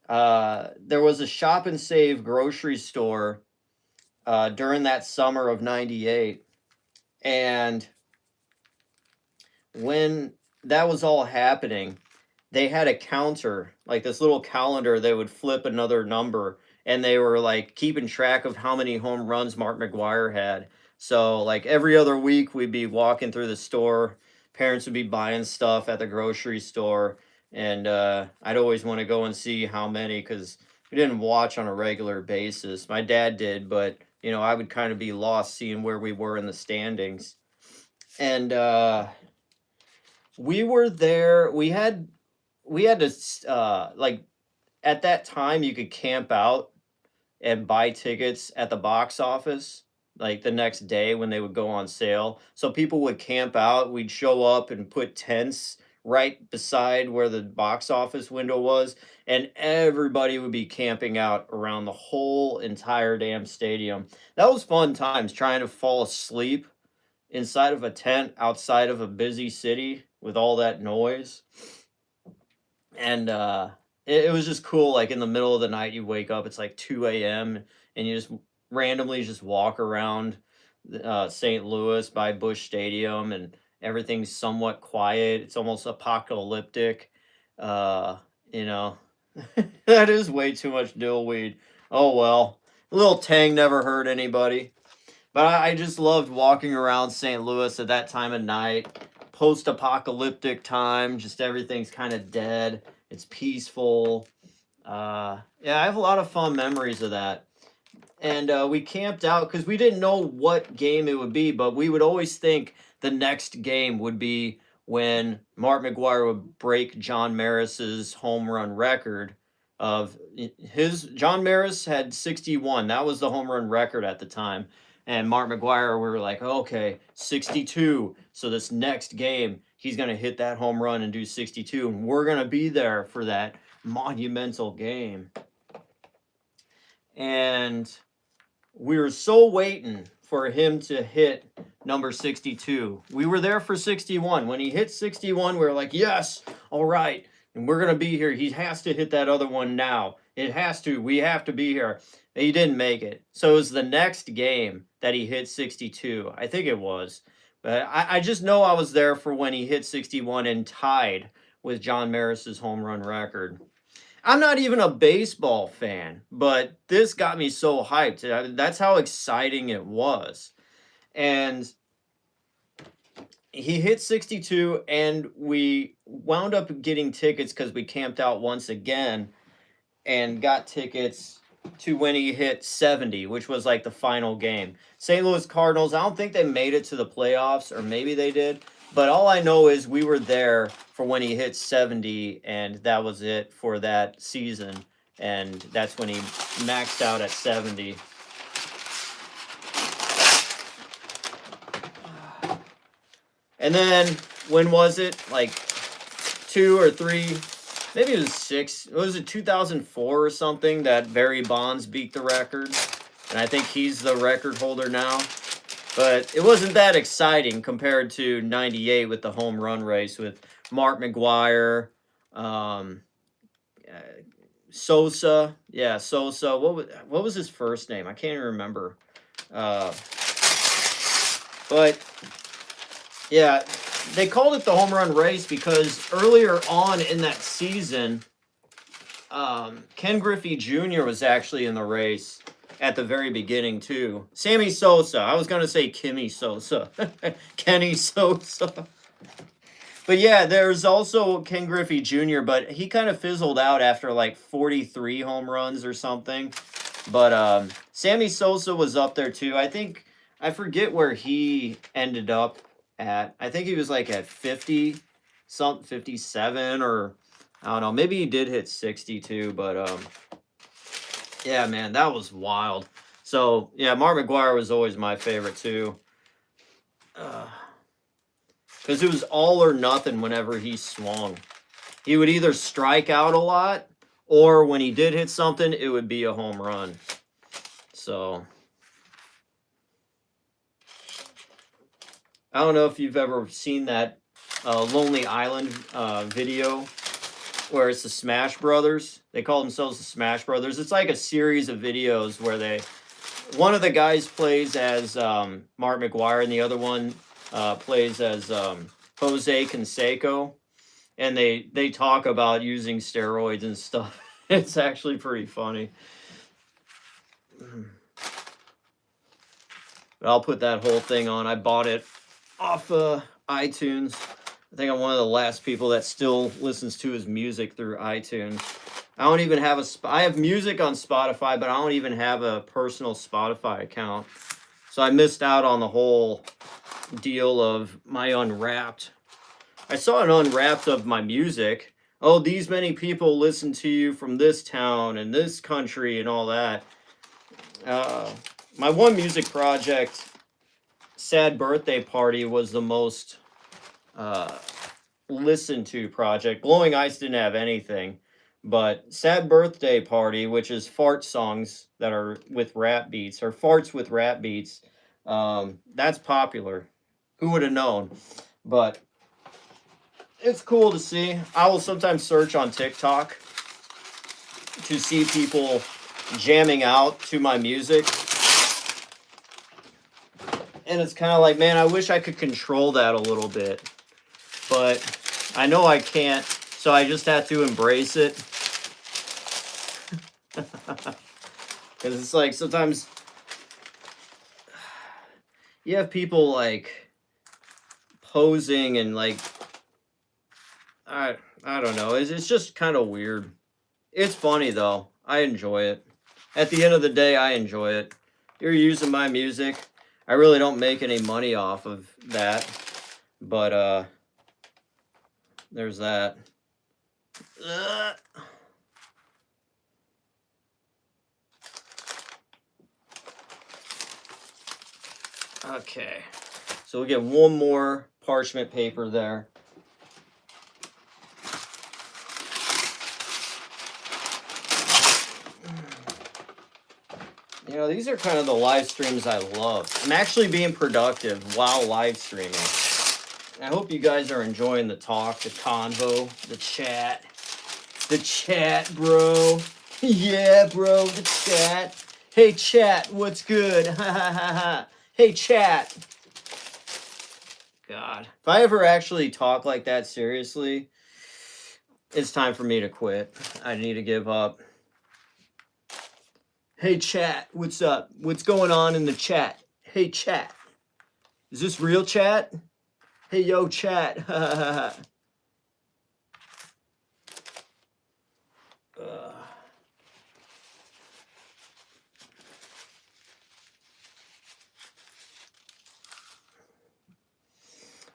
There was a Shop and Save grocery store during that summer of '98, and when that was all happening, they had a counter, like this little calendar. They would flip another number, and they were like keeping track of how many home runs Mark McGwire had. So, like every other week, we'd be walking through the store. Parents would be buying stuff at the grocery store, and I'd always want to go and see how many because we didn't watch on a regular basis. My dad did, but I would kind of be lost seeing where we were in the standings. And we were there. We had to like at that time you could camp out and buy tickets at the box office like the next day when they would go on sale. So people would camp out, we'd show up and put tents right beside where the box office window was, and everybody would be camping out around the whole entire damn stadium. That was fun times trying to fall asleep inside of a tent outside of a busy city with all that noise. And it was just cool. Like in the middle of the night, you wake up, it's like 2 a.m., and you just randomly just walk around St. Louis by Busch Stadium, and everything's somewhat quiet. It's almost apocalyptic. Uh, you know, that is way too much dillweed. Oh well, a little tang never hurt anybody. But I just loved walking around St. Louis at that time of night, post-apocalyptic time. Just everything's kind of dead. It's peaceful. Yeah, I have a lot of fun memories of that. And we camped out because we didn't know what game it would be, but we would always think the next game would be when Mark McGwire would break John Maris's home run record of his. John Maris had 61. That was the home run record at the time. And Mark McGwire, we were like, okay, 62. So this next game, he's going to hit that home run and do 62. And we're going to be there for that monumental game. And we were so waiting for him to hit number 62. We were there for 61. When he hit 61, we were like, yes, all right. And we're going to be here. He has to hit that other one now. It has to. We have to be here. He didn't make it. So it was the next game that he hit 62. I think it was. But I just know I was there for when he hit 61 and tied with John Maris's home run record. I'm not even a baseball fan, but this got me so hyped. That's how exciting it was. And he hit 62, and we wound up getting tickets because we camped out once again and got tickets to when he hit 70, which was like the final game. St. Louis Cardinals, I don't think they made it to the playoffs, or maybe they did. But all I know is we were there for when he hit 70, and that was it for that season. And that's when he maxed out at 70. And then, when was it? Like 2 or 3, maybe it was 6. Was it 2004 or something that Barry Bonds beat the record? And I think he's the record holder now. But it wasn't that exciting compared to 98 with the home run race with Mark McGwire, Sosa. Yeah, Sosa. What was his first name? I can't even remember. But yeah, they called it the home run race because earlier on in that season, Ken Griffey Jr. was actually in the race, at the very beginning too. Sammy Sosa. I was gonna say Kimmy Sosa, Kenny Sosa. But yeah, there's also Ken Griffey Jr., but he kind of fizzled out after like 43 home runs or something. But Sammy Sosa was up there too. I forget where he ended up at. I think he was like at 50 something, 57, or I don't know. Maybe he did hit 62, but yeah, man, that was wild. So yeah, Mark McGwire was always my favorite too. Because it was all or nothing whenever he swung. He would either strike out a lot, or when he did hit something, it would be a home run. So I don't know if you've ever seen that Lonely Island video where it's the Smash Brothers. They call themselves the Smash Brothers. It's like a series of videos where one of the guys plays as Mark McGwire and the other one plays as Jose Canseco, and they talk about using steroids and stuff. It's actually pretty funny. But I'll put that whole thing on. I bought it off iTunes. I think I'm one of the last people that still listens to his music through iTunes. I don't even have I have music on Spotify, but I don't even have a personal Spotify account. So I missed out on the whole deal of my Unwrapped. I saw an Unwrapped of my music. Oh, these many people listen to you from this town and this country and all that. My one music project, Sad Birthday Party, was the most listened to project. Glowing Ice didn't have anything, but Sad Birthday Party, which is fart songs that are with rap beats, or farts with rap beats, that's popular. Who would have known? But it's cool to see. I will sometimes search on TikTok to see people jamming out to my music. And it's kind of like, man, I wish I could control that a little bit. But I know I can't, so I just have to embrace it. Because it's like sometimes you have people like posing and like, I don't know. It's just kind of weird. It's funny though. I enjoy it. At the end of the day, I enjoy it. You're using my music. I really don't make any money off of that. But there's that. Okay. So we'll get one more parchment paper there. You know, these are kind of the live streams I love. I'm actually being productive while live streaming. I hope you guys are enjoying the talk, the convo, the chat. The chat, bro. Yeah, bro, the chat. Hey, chat, what's good? Ha ha ha ha. Hey, chat. God. If I ever actually talk like that seriously, it's time for me to quit. I need to give up. Hey, chat, what's up? What's going on in the chat? Hey, chat. Is this real chat? Hey, yo, chat.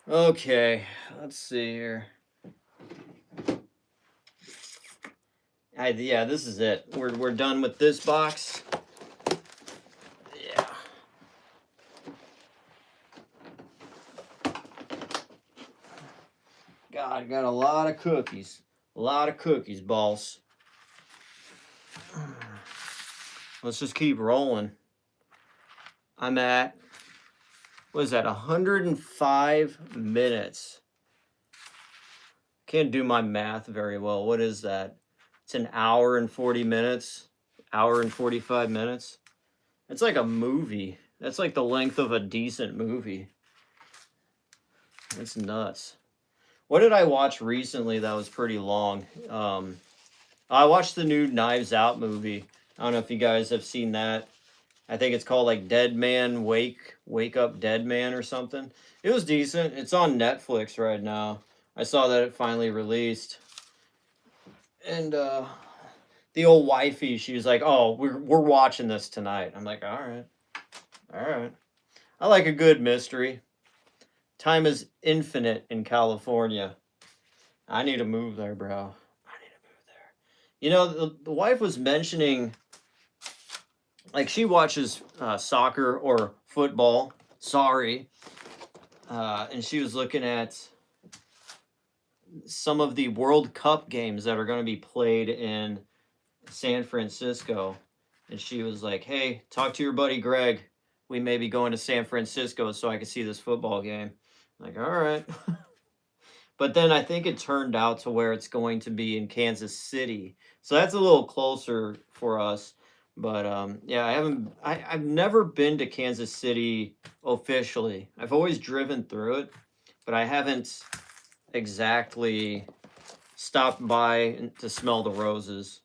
Okay, let's see here. Yeah, this is it. We're done with this box. Yeah. God, I got a lot of cookies. A lot of cookies, boss. Let's just keep rolling. I'm at, what is that, 105 minutes. Can't do my math very well. What is that? It's an hour and 40 minutes. Hour and 45 minutes. It's like a movie. That's like the length of a decent movie. It's nuts. What did I watch recently that was pretty long? I watched the new Knives Out movie. I don't know if you guys have seen that. I think it's called like Dead Man Wake Up Dead Man or something. It was decent. It's on Netflix right now. I saw that it finally released. And the old wifey, she was like, "Oh, we're watching this tonight." I'm like, "All right. All right." I like a good mystery. Time is infinite in California. I need to move there, bro. I need to move there. You know, the wife was mentioning, like, she watches soccer or football. Sorry. And she was looking at some of the World Cup games that are going to be played in San Francisco. And she was like, "Hey, talk to your buddy Greg. We may be going to San Francisco so I can see this football game." I'm like, all right. But then I think it turned out to where it's going to be in Kansas City. So that's a little closer for us. But yeah, I've never been to Kansas City officially. I've always driven through it, but I haven't exactly stopped by to smell the roses.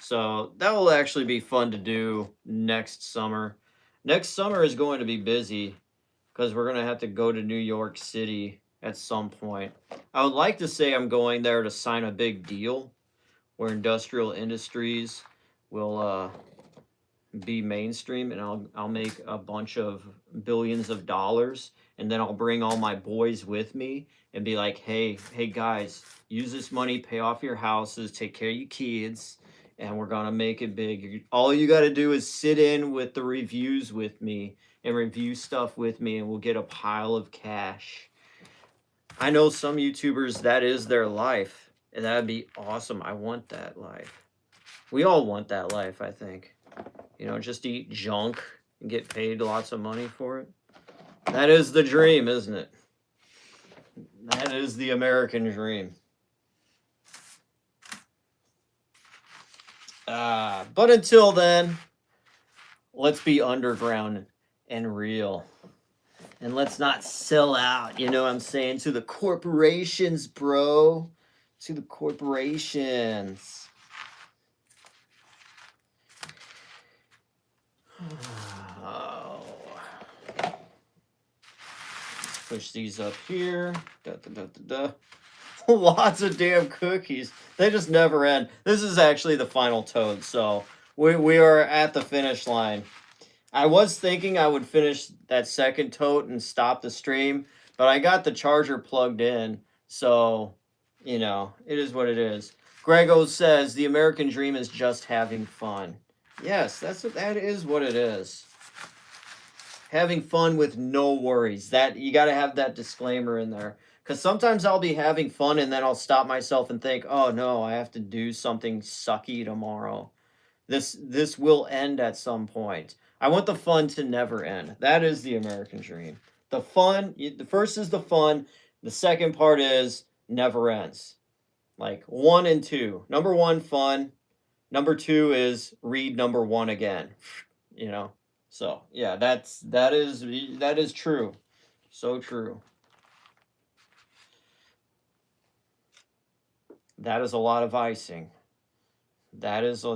So that will actually be fun to do next summer. Next summer is going to be busy because we're going to have to go to New York City at some point. I would like to say I'm going there to sign a big deal where Industrial Industries will be mainstream, and I'll make a bunch of billions of dollars, and then I'll bring all my boys with me and be like, hey guys, use this money, pay off your houses, take care of your kids, and we're gonna make it big. All you got to do is sit in with the reviews with me and review stuff with me, and we'll get a pile of cash. I know some YouTubers that is their life, and that'd be awesome. I want that life. We all want that life, I think. You know, just eat junk and get paid lots of money for it. That is the dream, isn't it? That is the American dream. But until then, let's be underground and real. And let's not sell out, you know what I'm saying, to the corporations, bro. To the corporations. Oh. Push these up here. Da, da, da, da, da. Lots of damn cookies. They just never end. This is actually the final toad, so we are at the finish line. I was thinking I would finish that second tote and stop the stream, but I got the charger plugged in, so, you know, it is what it is. Grego says the American dream is just having fun. Yes, that is what it is. Having fun with no worries. That you got to have that disclaimer in there. Because sometimes I'll be having fun and then I'll stop myself and think, oh no, I have to do something sucky tomorrow. This will end at some point. I want the fun to never end. That is the American dream. The fun, the first is the fun. The second part is never ends. Like 1 and 2. Number 1, fun. Number 2 is read number 1 again. You know? So yeah, that is true. So true. That is a lot of icing. That is a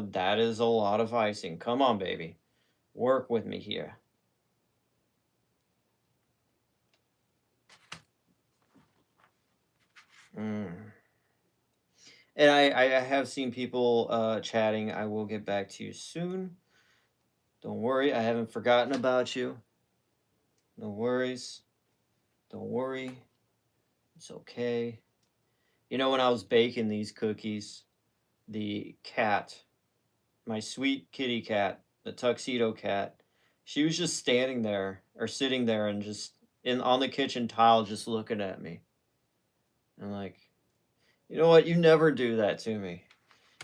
lot of icing. Come on, baby. Work with me here. Mm. And I have seen people chatting. I will get back to you soon. Don't worry, I haven't forgotten about you. No worries. Don't worry. It's okay. You know, when I was baking these cookies, the cat, my sweet kitty cat, the tuxedo cat, she was just standing there or sitting there and just on the kitchen tile just looking at me. I'm like, you know what? You never do that to me.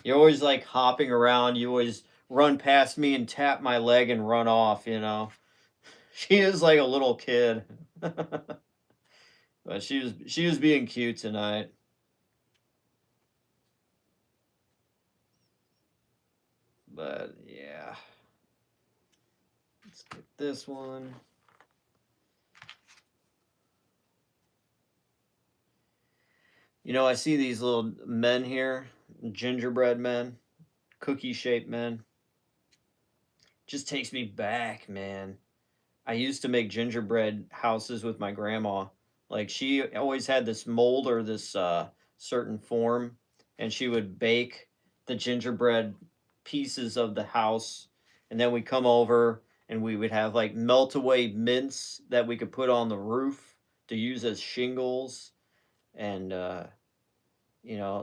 You're always like hopping around. You always run past me and tap my leg and run off, you know. She is like a little kid. But she was being cute tonight. But yeah. Let's get this one. You know, I see these little men here, gingerbread men, cookie shaped men. just takes me back, man. I used to make gingerbread houses with my grandma. Like she always had this mold or this certain form, and she would bake the gingerbread pieces of the house, and then we come over and we would have like melt away mints that we could put on the roof to use as shingles, and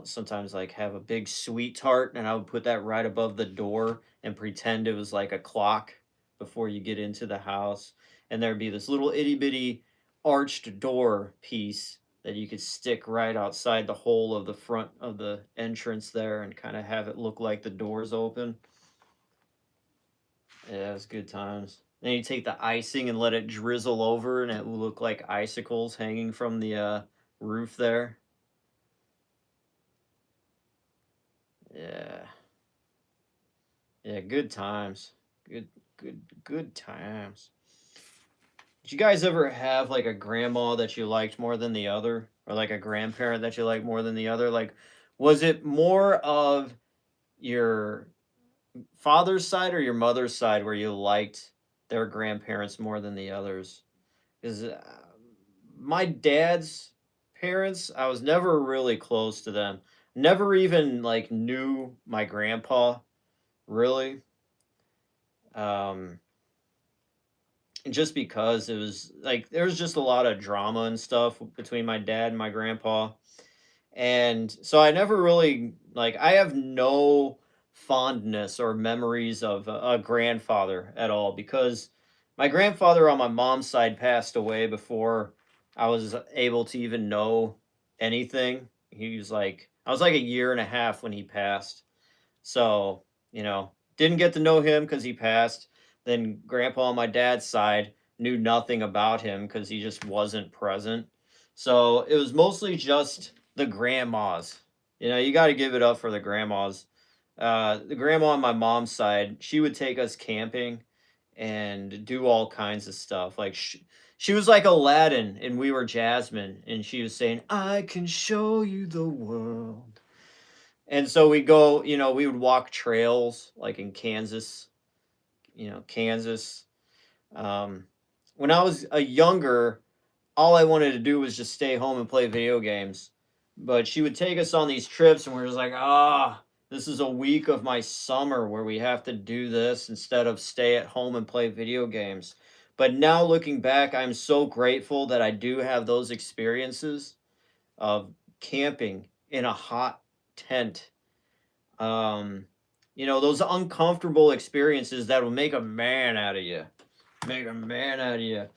sometimes like have a big sweet tart, and I would put that right above the door and pretend it was like a clock before you get into the house. And there'd be this little itty bitty arched door piece that you could stick right outside the hole of the front of the entrance there and kind of have it look like the door's open. Yeah, it was good times. Then you take the icing and let it drizzle over, and it will look like icicles hanging from the roof there. Yeah. Yeah, good times. Good times. Did you guys ever have like a grandma that you liked more than the other? Or like a grandparent that you liked more than the other? Like, was it more of your father's side or your mother's side where you liked their grandparents more than the others? Because my dad's parents, I was never really close to them. Never even like knew my grandpa, really. Um, just because it was like there was just a lot of drama and stuff between my dad and my grandpa. And so I never really like I have no fondness or memories of a grandfather at all because my grandfather on my mom's side passed away before I was able to even know anything. He was like I was like a year and a half when he passed. So, didn't get to know him because he passed. Then grandpa on my dad's side knew nothing about him because he just wasn't present. So it was mostly just the grandmas. You got to give it up for the grandmas. The grandma on my mom's side, she would take us camping and do all kinds of stuff. Like she was like Aladdin and we were Jasmine, and she was saying, "I can show you the world." And so we go, we would walk trails like in Kansas, Kansas. Um, when I was a younger, all I wanted to do was just stay home and play video games. But she would take us on these trips, and we are just like, this is a week of my summer where we have to do this instead of stay at home and play video games. But now looking back, I'm so grateful that I do have those experiences of camping in a hot tent. um those uncomfortable experiences that will make a man out of you, make a man out of you.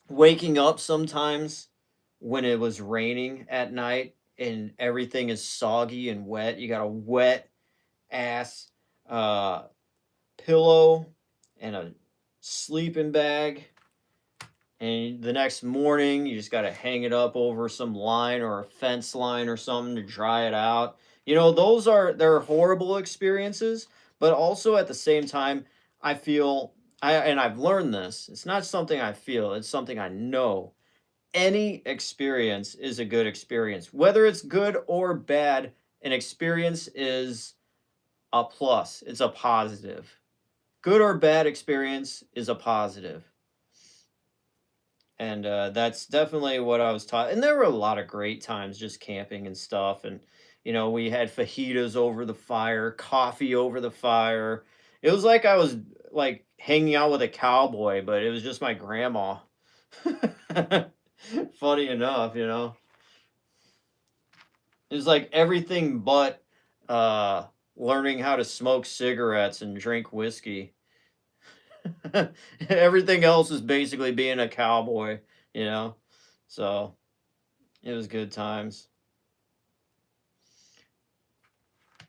Waking up sometimes when it was raining at night and everything is soggy and wet, you got a wet ass uh pillow and a sleeping bag, and the next morning you just got to hang it up over some line or a fence line or something to dry it out. They're horrible experiences, but also at the same time I feel and I've learned this, it's not something I feel, it's something I know. Any experience is a good experience, whether it's good or bad. An experience is a plus, it's a positive. Good or bad experience is a positive. And that's definitely what I was taught. And there were a lot of great times just camping and stuff. And we had fajitas over the fire, coffee over the fire. It was like I was like hanging out with a cowboy, but it was just my grandma. Funny enough, it was like everything but learning how to smoke cigarettes and drink whiskey. Everything else is basically being a cowboy, you know? So it was good times.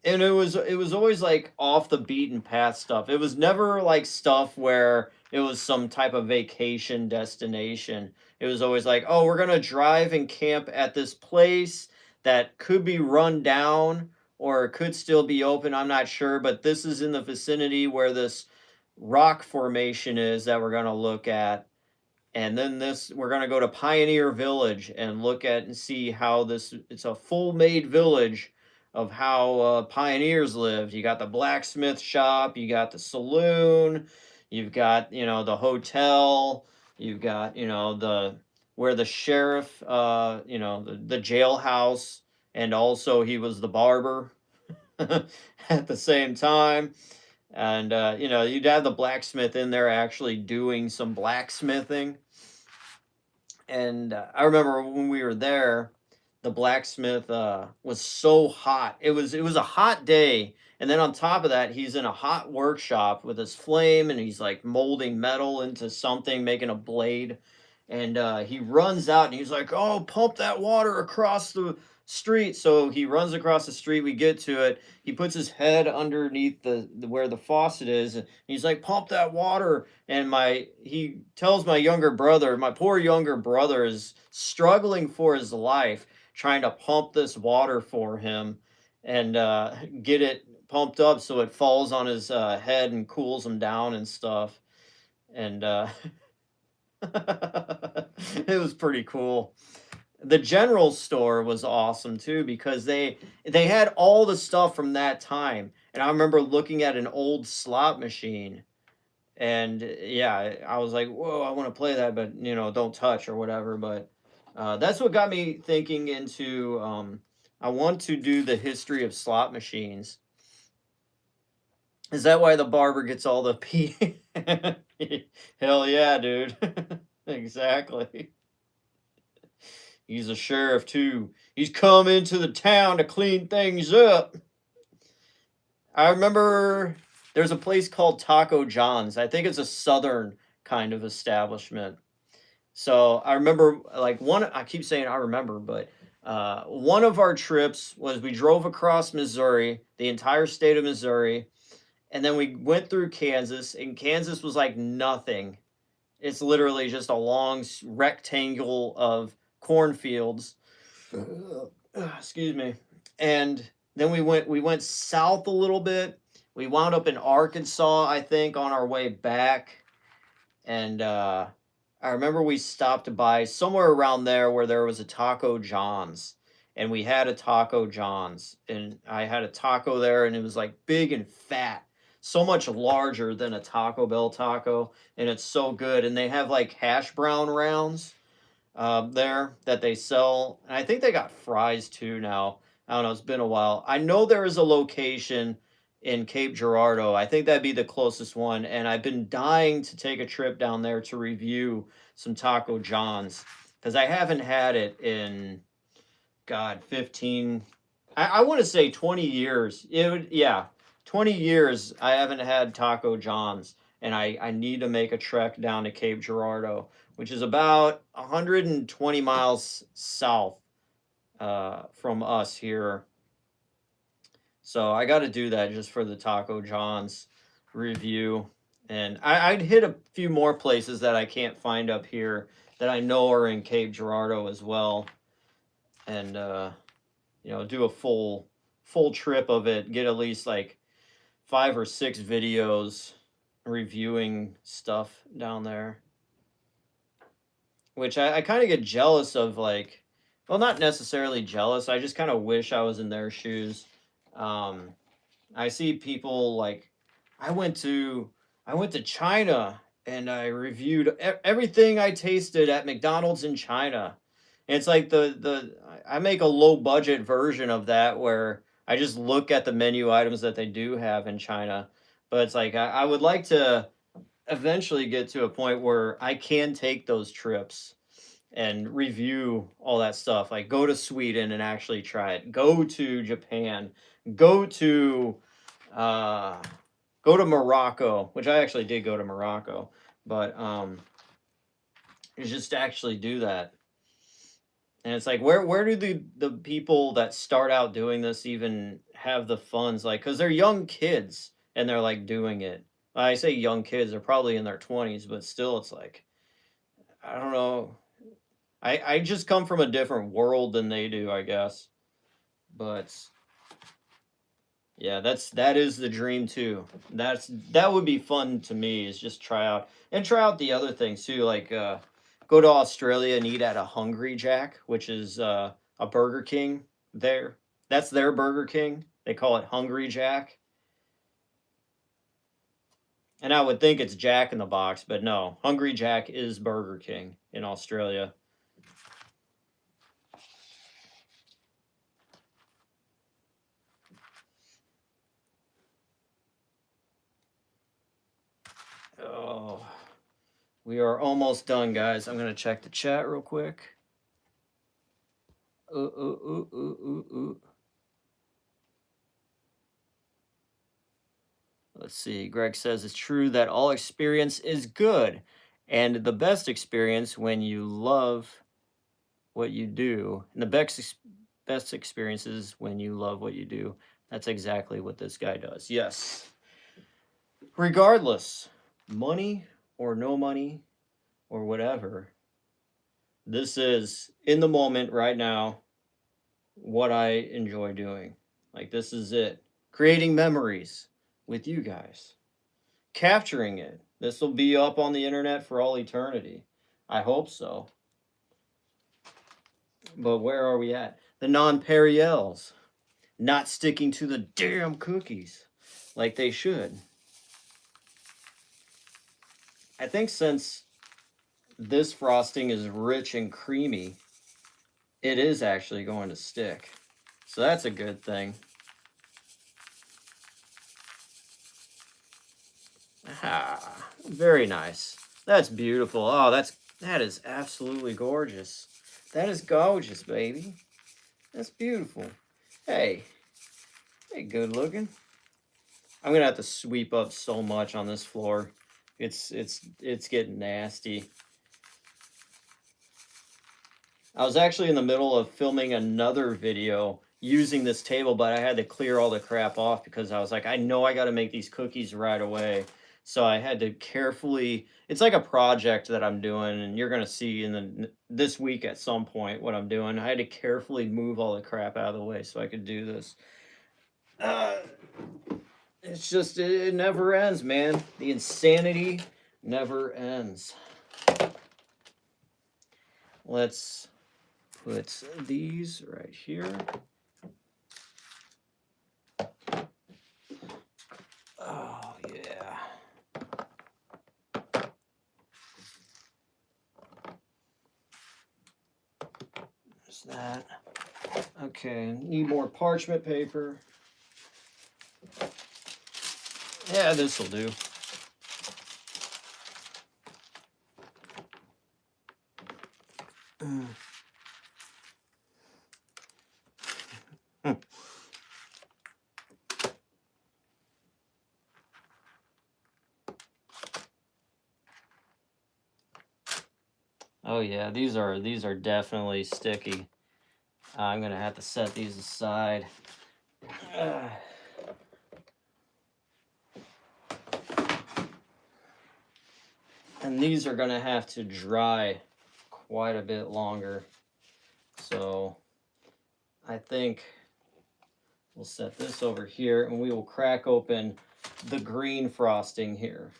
And it was always like off the beaten path stuff. It was never like stuff where it was some type of vacation destination. It was always like, oh, we're gonna drive and camp at this place that could be run down or could still be open. I'm not sure, but this is in the vicinity where this rock formation is that we're gonna look at. And then we're gonna go to Pioneer Village and look at and see how it's a full made village of how pioneers lived. You got the blacksmith shop, you got the saloon, you've got, you know, the hotel, you've got, you know, the where the sheriff, you know, the jailhouse, and also he was the barber at the same time. And you know, you'd have the blacksmith in there actually doing some blacksmithing. And I remember when we were there, the blacksmith was so hot. It was a hot day, and then on top of that, he's in a hot workshop with his flame, and he's like molding metal into something, making a blade. And he runs out, and he's like, "Oh, pump that water across the street." So he runs across the street. We get to it. He puts his head underneath the where the faucet is, and he's like, "Pump that water." And he tells my younger brother, my poor younger brother is struggling for his life trying to pump this water for him and get it pumped up so it falls on his head and cools him down and stuff. And it was pretty cool. The general store was awesome too because they had all the stuff from that time. And I remember looking at an old slot machine, and yeah, I was like, whoa, I want to play that, but you know, don't touch or whatever. But that's what got me thinking into I want to do the history of slot machines. Is that why the barber gets all the pee? Hell yeah, dude. Exactly. He's a sheriff too. He's come into the town to clean things up. I remember there's a place called Taco John's. I think it's a southern kind of establishment. So I remember like one, I keep saying I remember, but one of our trips was we drove across Missouri, the entire state of Missouri, and then we went through Kansas, and Kansas was like nothing. It's literally just a long rectangle of cornfields. Excuse me. And then we went south a little bit. We wound up in Arkansas, I think, on our way back. And I remember we stopped by somewhere around there where there was a Taco John's. And we had a Taco John's. And I had a taco there, and it was like big and fat. So much larger than a Taco Bell taco. And it's so good. And they have like hash brown rounds there that they sell. And I think they got fries too now. I don't know. It's been a while. I know there is a location in Cape Girardeau. I think that'd be the closest one. And I've been dying to take a trip down there to review some Taco John's because I haven't had it in, God, 15. I want to say 20 years. Yeah, 20 years I haven't had Taco John's. And I need to make a trek down to Cape Girardeau, which is about 120 miles south from us here. So I got to do that just for the Taco John's review. And I'd hit a few more places that I can't find up here that I know are in Cape Girardeau as well. And, you know, do a full trip of it, get at least like 5 or 6 videos reviewing stuff down there. Which I kind of get jealous of, like, well, not necessarily jealous. I just kind of wish I was in their shoes. I see people like I went to China and I reviewed everything I tasted at McDonald's in China. And it's like I make a low budget version of that where I just look at the menu items that they do have in China. But it's like I would like to eventually get to a point where I can take those trips and review all that stuff. Like go to Sweden and actually try it. Go to Japan. Go to uh go to Morocco, which I actually did go to Morocco, but just to actually do that. And it's like where do the people that start out doing this even have the funds, like cuz they're young kids and they're like doing it. I say young kids, they're probably in their 20s, but still it's like I don't know. I just come from a different world than they do, I guess. But yeah, that is the dream too. That would be fun to me is just try out the other things too, like go to Australia and eat at a Hungry Jack, which is a Burger King there. That's their Burger King. They call it Hungry Jack. And I would think it's Jack in the Box, but no. Hungry Jack is Burger King in Australia. Oh, we are almost done, guys. I'm going to check the chat real quick. Let's see. Greg says it's true that all experience is good, and the best experience when you love what you do. And the best experience is when you love what you do. That's exactly what this guy does. Yes. Regardless, money or no money or whatever, this is in the moment right now what I enjoy doing. Like, this is it. Creating memories with you guys, capturing it. This will be up on the internet for all eternity. I hope so. But where are we at? The nonpareils not sticking to the damn cookies like they should. I think since this frosting is rich and creamy, it is actually going to stick. So that's a good thing. Ah, very nice. That's beautiful. Oh, that is absolutely gorgeous. That is gorgeous, baby. That's beautiful. Hey, good looking. I'm gonna have to sweep up so much on this floor. It's getting nasty. I was actually in the middle of filming another video using this table, but I had to clear all the crap off because I was like, I know I got to make these cookies right away. So I had to carefully, it's like a project that I'm doing, and you're going to see in this week at some point what I'm doing. I had to carefully move all the crap out of the way so I could do this. It's just, it never ends, man. The insanity never ends. Let's put these right here. Oh, yeah. There's that. Okay, need more parchment paper. Yeah, this will do. Oh yeah, these are definitely sticky. I'm gonna have to set these aside. And these are gonna have to dry quite a bit longer. So I think we'll set this over here and we will crack open the green frosting here.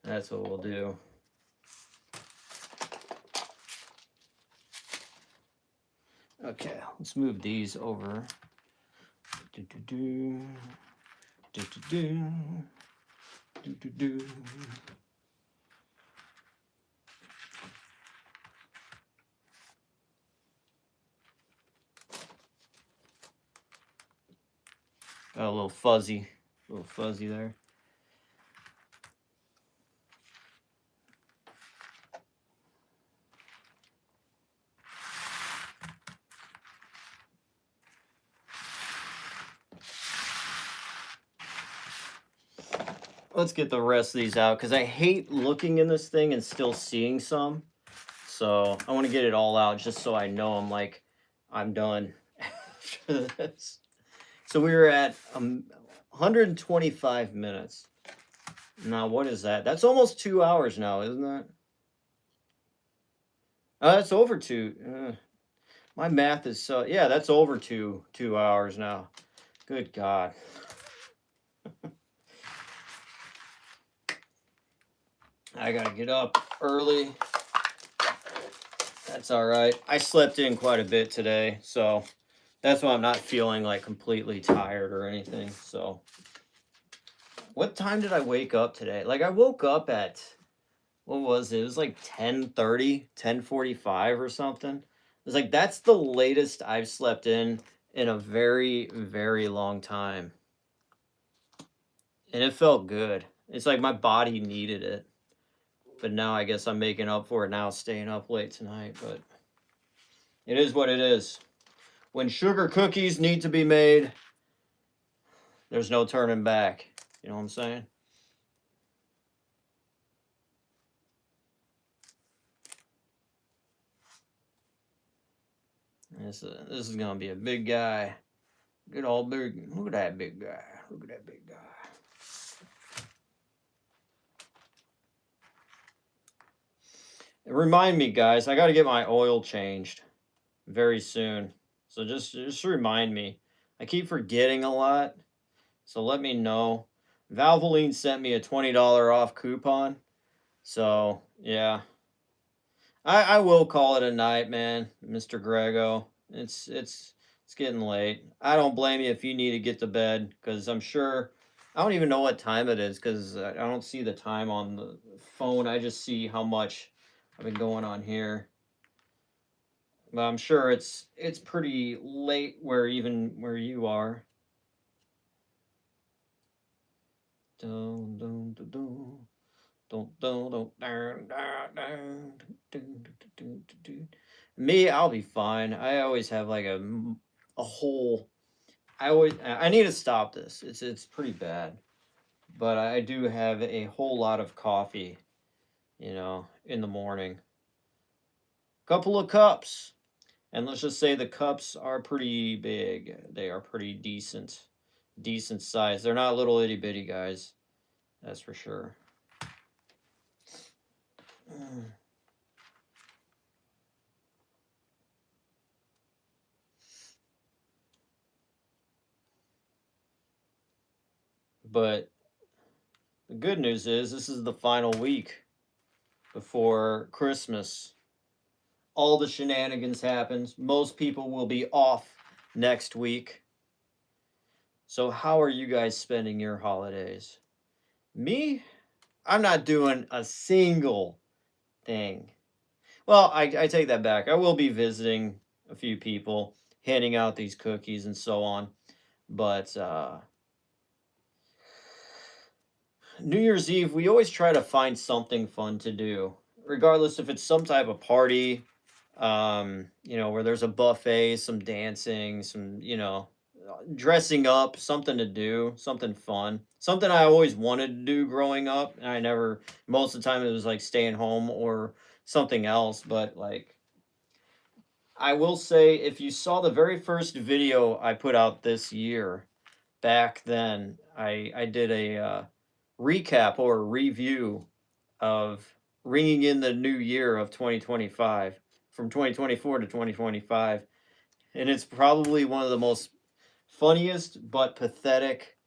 That's what we'll do. Okay, let's move these over. Do-do-do. Do-do-do. Do-do-do. Got a little fuzzy there. Let's get the rest of these out because I hate looking in this thing and still seeing some. So I want to get it all out just so I know I'm done after this. So we were at 125 minutes. Now, what is that? That's almost 2 hours now, isn't that? That's over 2. My math is so... Yeah, that's over 2 hours now. Good God. I gotta get up early. That's all right. I slept in quite a bit today, so That's why I'm not feeling like completely tired or anything. So, what time did I wake up today? Like, I woke up at, what was it? It was like 10:30, 10:45 or something. It's like, that's the latest I've slept in a very, very long time. And it felt good. It's like my body needed it. But now I guess I'm making up for it now, staying up late tonight. But it is what it is. When sugar cookies need to be made, there's no turning back. You know what I'm saying? This is gonna be a big guy. Good old big. Look at that big guy. Look at that big guy. Remind me, guys. I got to get my oil changed very soon. So just remind me. I keep forgetting a lot. So let me know. Valvoline sent me a $20 off coupon. So yeah, I will call it a night, man, Mr. Grego. It's getting late. I don't blame you if you need to get to bed, because I'm sure I don't even know what time it is, because I don't see the time on the phone. I just see how much I've been going on here. But I'm sure it's pretty late where you are. Dun, dun, dun, dun. Me, I'll be fine. I always have like a whole. I need to stop this. It's pretty bad, but I do have a whole lot of coffee, in the morning. Couple of cups, and let's just say the cups are pretty big. They are pretty decent size. They're not little itty bitty guys. That's for sure. But the good news is this is the final week before Christmas. All the shenanigans happens. Most people will be off next week. So how are you guys spending your holidays? Me? I'm not doing a single thing. Well, I take that back. I will be visiting a few people, handing out these cookies and so on. But New Year's Eve, we always try to find something fun to do, regardless if it's some type of party, where there's a buffet, some dancing, some, dressing up, something to do, something fun, something I always wanted to do growing up. And I never, most of the time it was like staying home or something else. But like, I will say, if you saw the very first video I put out this year, back then, I did a recap or a review of ringing in the new year of 2025, from 2024 to 2025. And it's probably one of the most funniest but pathetic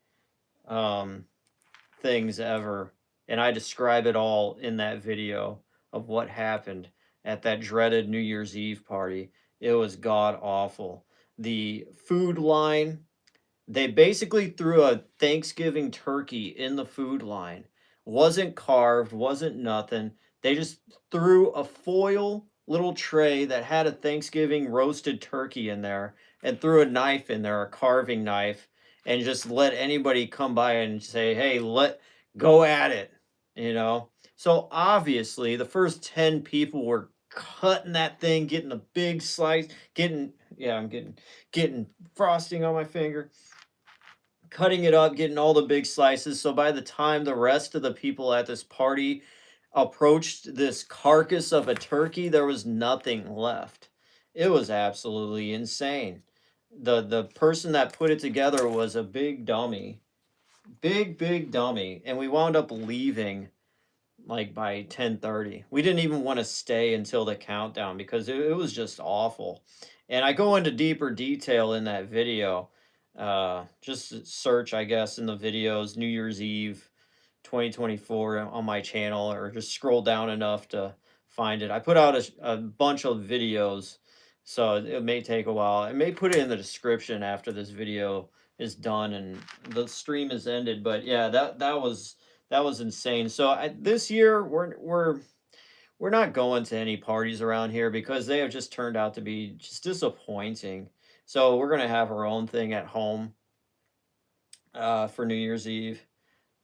um, things ever. And I describe it all in that video of what happened at that dreaded New Year's Eve party. It was god awful. The food line, they basically threw a Thanksgiving turkey in the food line. Wasn't carved, wasn't nothing. They just threw a foil little tray that had a Thanksgiving roasted turkey in there and threw a knife in there, a carving knife, and just let anybody come by and say, "Hey, let go at it." You know? So obviously, the first 10 people were cutting that thing, getting a big slice, I'm getting frosting on my finger, cutting it up, getting all the big slices. So by the time the rest of the people at this party approached this carcass of a turkey, there was nothing left. It was absolutely insane. The person that put it together was a big dummy. Big dummy. And we wound up leaving like by 10:30. We didn't even want to stay until the countdown because it was just awful. And I go into deeper detail in that video. Just search, I guess, in the videos New Year's Eve 2024 on my channel, or just scroll down enough to find it. I put out a bunch of videos So it may take a while. I may put it in the description after this video is done and the stream is ended. But yeah, that was insane. So this year we're not going to any parties around here because they have just turned out to be just disappointing. So we're gonna have our own thing at home for New Year's Eve.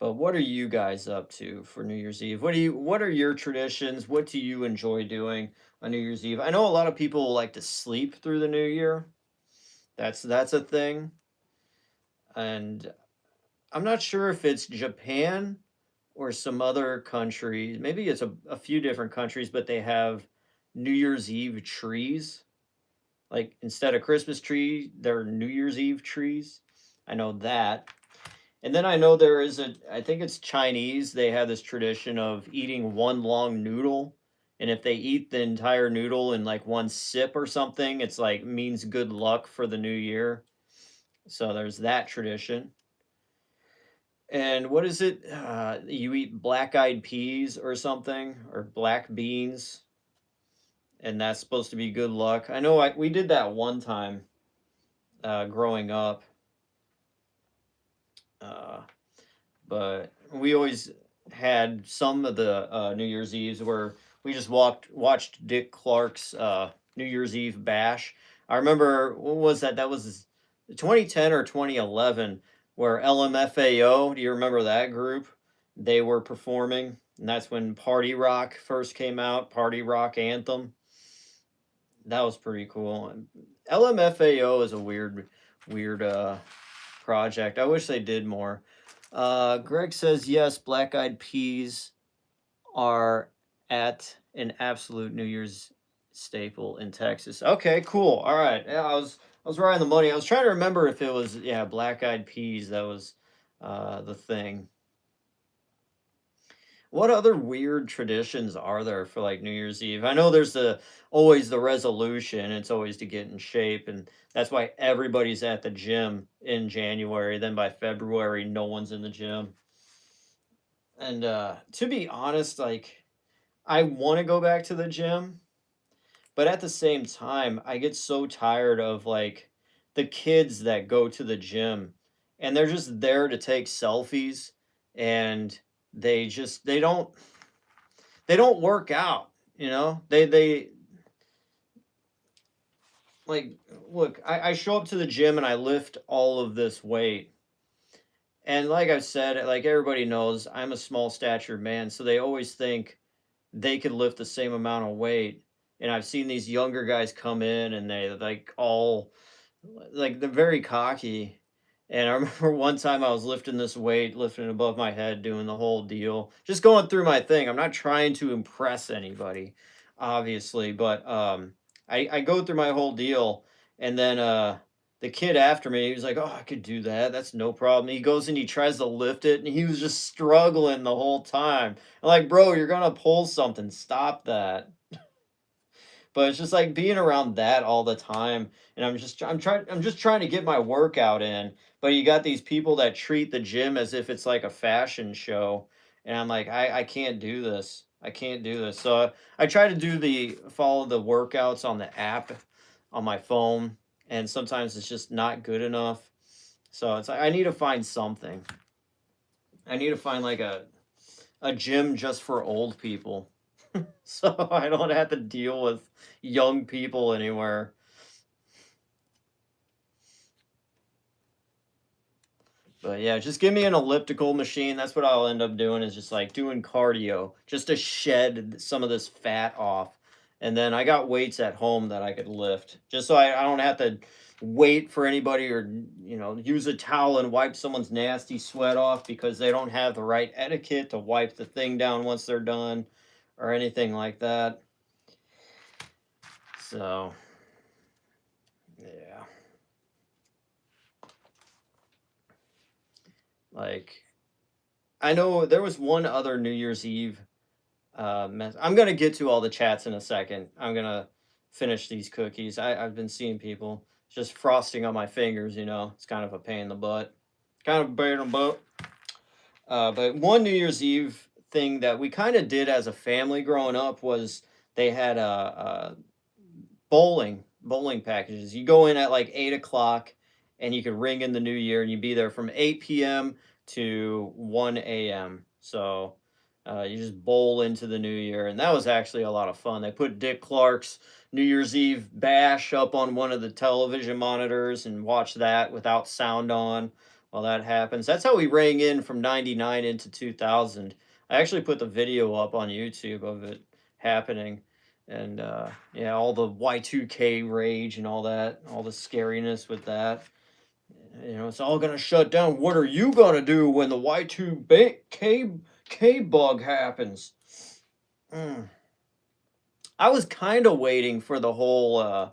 But what are you guys up to for New Year's Eve? What are your traditions? What do you enjoy doing on New Year's Eve? I know a lot of people like to sleep through the new year. That's a thing. And I'm not sure if it's Japan or some other country. Maybe it's a few different countries, but they have New Year's Eve trees. Like instead of Christmas tree, they're New Year's Eve trees. I know that. And then I know there is I think it's Chinese, they have this tradition of eating one long noodle. And if they eat the entire noodle in like one sip or something, it's like means good luck for the new year. So there's that tradition. And what is it? You eat black eyed peas or something, or black beans, and that's supposed to be good luck. I know we did that one time growing up. Uh, but we always had some of the New Year's Eves where we just watched Dick Clark's New Year's Eve bash. I remember what was that? That was 2010 or 2011, where LMFAO. Do you remember that group? They were performing, and that's when Party Rock first came out. Party Rock Anthem. That was pretty cool. LMFAO is a weird project. I wish they did more. Greg says yes. Black Eyed Peas are at an absolute New Year's staple in Texas. Okay, cool. All right. Yeah, I was right on the money. I was trying to remember if it was Black Eyed Peas that was the thing. What other weird traditions are there for like New Year's Eve? I know there's always the resolution. It's always to get in shape, and that's why everybody's at the gym in January. Then by February, no one's in the gym. And to be honest, like I want to go back to the gym, but at the same time, I get so tired of like the kids that go to the gym and they're just there to take selfies and they don't work out, you know? They like look, I show up to the gym and I lift all of this weight. And like I said, like everybody knows, I'm a small statured man, so they always think they could lift the same amount of weight. And I've seen these younger guys come in and they like all like they're very cocky. And I remember one time I was lifting this weight, lifting it above my head, doing the whole deal, just going through my thing. I'm not trying to impress anybody, obviously, but I go through my whole deal, and then the kid after me, he was like, "Oh, I could do that. That's no problem." He goes and he tries to lift it, and he was just struggling the whole time. I'm like, "Bro, you're gonna pull something. Stop that." But it's just like being around that all the time, and I'm just trying to get my workout in. But you got these people that treat the gym as if it's like a fashion show, and I'm like, I can't do this. I can't do this. So I try to follow the workouts on the app on my phone, and sometimes it's just not good enough. So it's like I need to find something. I need to find like a gym just for old people. So I don't have to deal with young people anywhere. But yeah, just give me an elliptical machine. That's what I'll end up doing is just like doing cardio just to shed some of this fat off. And then I got weights at home that I could lift just so I don't have to wait for anybody or, use a towel and wipe someone's nasty sweat off because they don't have the right etiquette to wipe the thing down once they're done or anything like that. So, yeah. Like, I know there was one other New Year's Eve I'm gonna get to all the chats in a second. I'm gonna finish these cookies. I've been seeing people just frosting on my fingers. It's kind of a pain in the butt. Kind of a pain in the butt. But one New Year's Eve thing that we kind of did as a family growing up was they had a bowling. bowling packages. You go in at like 8 o'clock and you could ring in the new year and you'd be there from 8 p.m. to 1 a.m. So you just bowl into the new year. And that was actually a lot of fun. They put Dick Clark's New Year's Eve bash up on one of the television monitors and watch that without sound on while that happens. That's how we rang in from 99 into 2000. I actually put the video up on YouTube of it happening. And yeah, all the Y2K rage and all that, all the scariness with that. You know, it's all gonna shut down. What are you gonna do when the Y2K bug happens? I was kind of waiting for the whole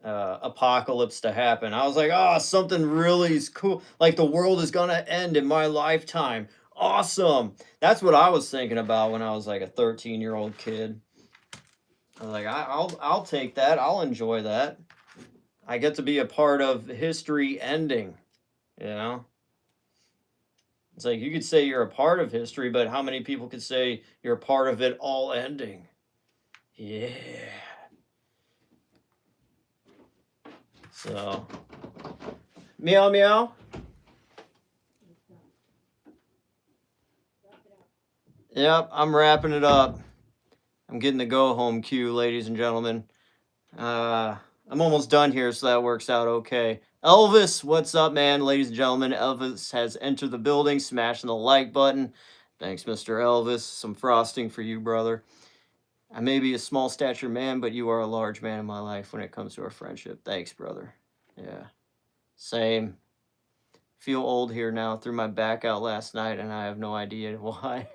apocalypse to happen. I was like, oh, something really is cool. Like the world is gonna end in my lifetime. Awesome. That's what I was thinking about when I was like a 13-year-old kid. I was like, I'll take that. I'll enjoy that. I get to be a part of history ending, you know? It's like you could say you're a part of history, but how many people could say you're a part of it all ending? Yeah. So, meow meow. Yep, I'm wrapping it up. I'm getting the go home cue, ladies and gentlemen. I'm almost done here, so that works out okay. Elvis, what's up, man? Ladies and gentlemen, Elvis has entered the building, smashing the like button. Thanks, Mr. Elvis. Some frosting for you, brother. I may be a small stature man, but you are a large man in my life when it comes to our friendship. Thanks, brother. Yeah. Same. Feel old here now. Threw my back out last night, and I have no idea why.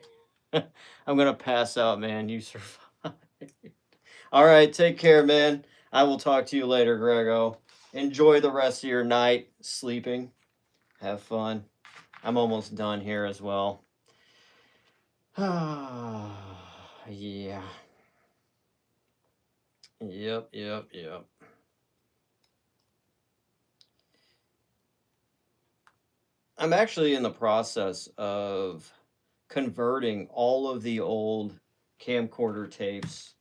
I'm going to pass out, man. You survived. All right. Take care, man. I will talk to you later, Grego. Enjoy the rest of your night sleeping. Have fun. I'm almost done here as well. Yeah. Yep. I'm actually in the process of converting all of the old camcorder tapes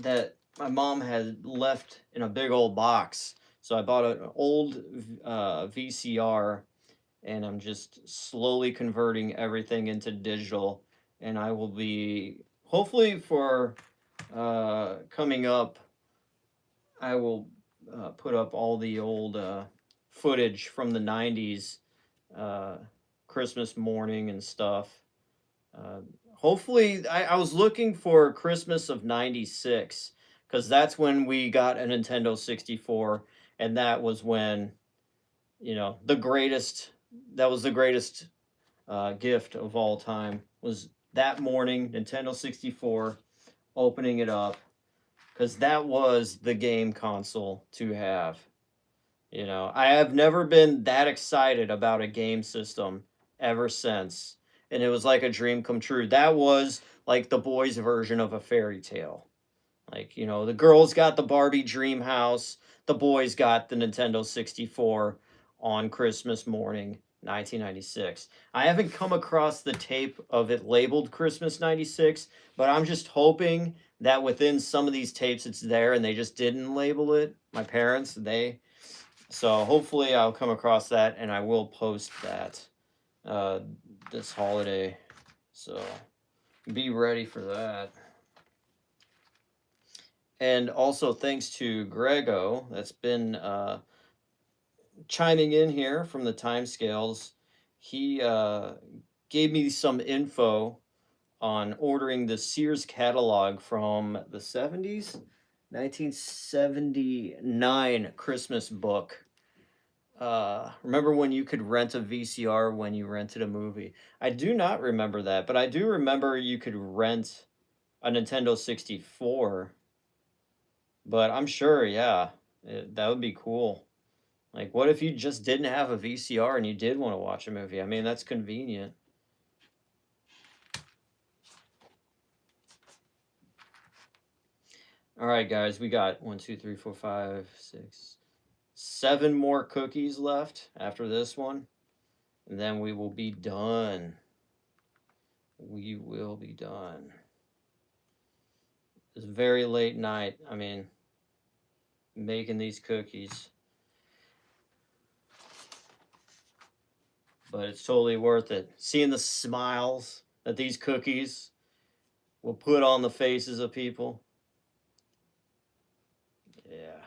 that my mom had left in a big old box. So I bought an old VCR, and I'm just slowly converting everything into digital. And I will be, hopefully for coming up, I will put up all the old footage from the 90s, Christmas morning and stuff. Hopefully, I was looking for Christmas of 96 because that's when we got a Nintendo 64, and that was when, you know, that was the greatest gift of all time, was that morning, Nintendo 64, opening it up, because that was the game console to have. You know, I have never been that excited about a game system ever since. And it was like a dream come true. That was like the boys' version of a fairy tale. Like, you know, the girls got the Barbie dream house, the boys got the Nintendo 64 on Christmas morning, 1996. I haven't come across the tape of it labeled Christmas 96, but I'm just hoping that within some of these tapes it's there and they just didn't label it. My parents, so hopefully I'll come across that and I will post that this holiday. So be ready for that. And also thanks to Grego, that's been chiming in here from the timescales. He gave me some info on ordering the Sears catalog from the 70s, 1979 Christmas book. Remember when you could rent a VCR when you rented a movie? I do not remember that, but I do remember you could rent a Nintendo 64. But I'm sure, yeah, that would be cool. Like, what if you just didn't have a VCR and you did want to watch a movie? I mean, that's convenient. All right, guys, we got 1, 2, 3, 4, 5, 6, 7 more cookies left after this one. And then we will be done. We will be done. It's a very late night. I mean, making these cookies. But it's totally worth it. Seeing the smiles that these cookies will put on the faces of people. Yeah.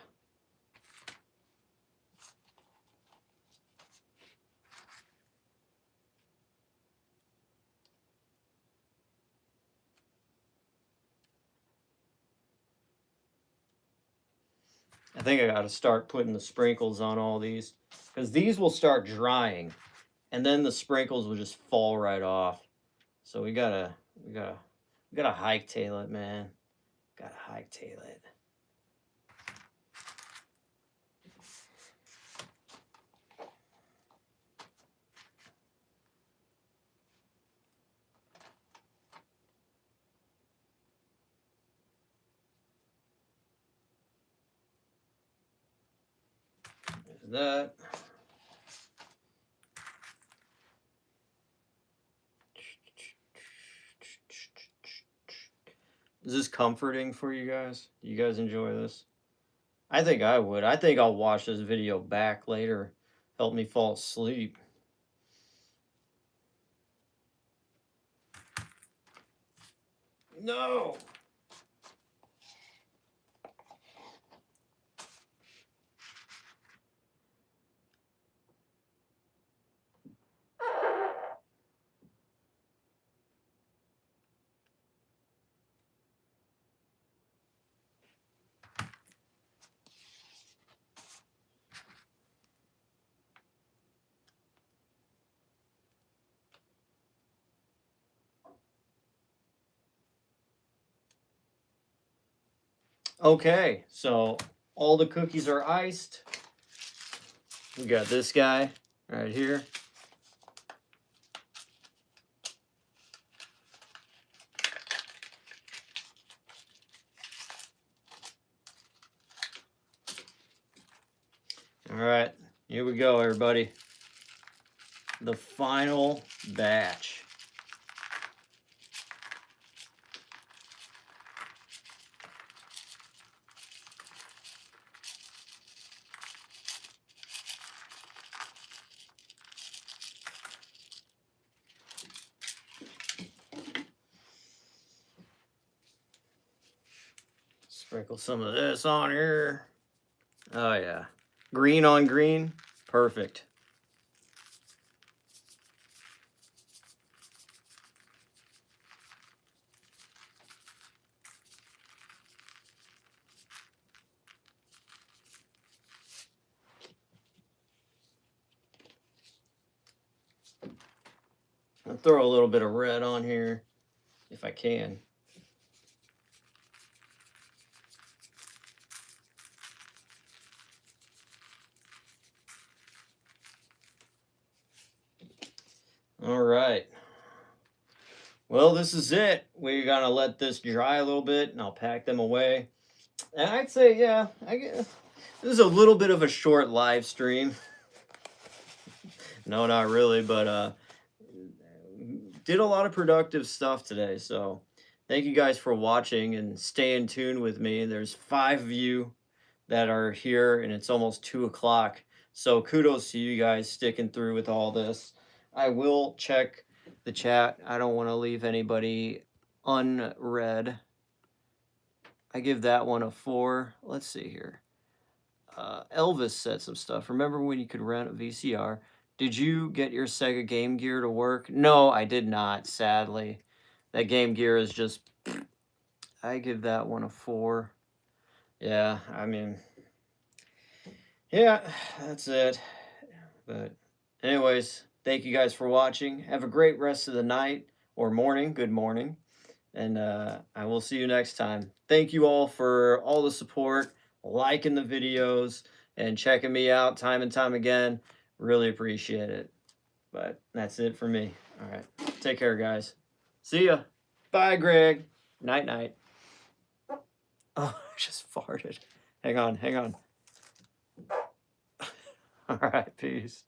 I think I got to start putting the sprinkles on all these, because these will start drying and then the sprinkles will just fall right off. So we gotta hightail it, man. Gotta hightail it. There's that. Is this comforting for you guys? Do you guys enjoy this? I think I would. I think I'll watch this video back later. Help me fall asleep. No. Okay, so all the cookies are iced. We got this guy right here. All right, here we go, everybody. The final batch. Sprinkle some of this on here. Oh yeah, green on green, perfect. I'll throw a little bit of red on here if I can. All right. Well, this is it. We're gonna let this dry a little bit and I'll pack them away. And I'd say, yeah, I guess this is a little bit of a short live stream. No, not really, but did a lot of productive stuff today. So thank you guys for watching and staying tuned with me. There's 5 of you that are here and it's almost 2 o'clock. So kudos to you guys sticking through with all this. I will check the chat. I don't want to leave anybody unread. I give that one a 4. Let's see here. Elvis said some stuff. Remember when you could rent a VCR? Did you get your Sega Game Gear to work? No, I did not, sadly. That Game Gear is just... I give that one a 4. Yeah, I mean... Yeah, that's it. But anyways, thank you guys for watching. Have a great rest of the night or morning. Good morning. And I will see you next time. Thank you all for all the support, liking the videos, and checking me out time and time again. Really appreciate it. But that's it for me. All right. Take care, guys. See ya. Bye, Greg. Night, night. Oh, I just farted. Hang on, hang on. All right, peace.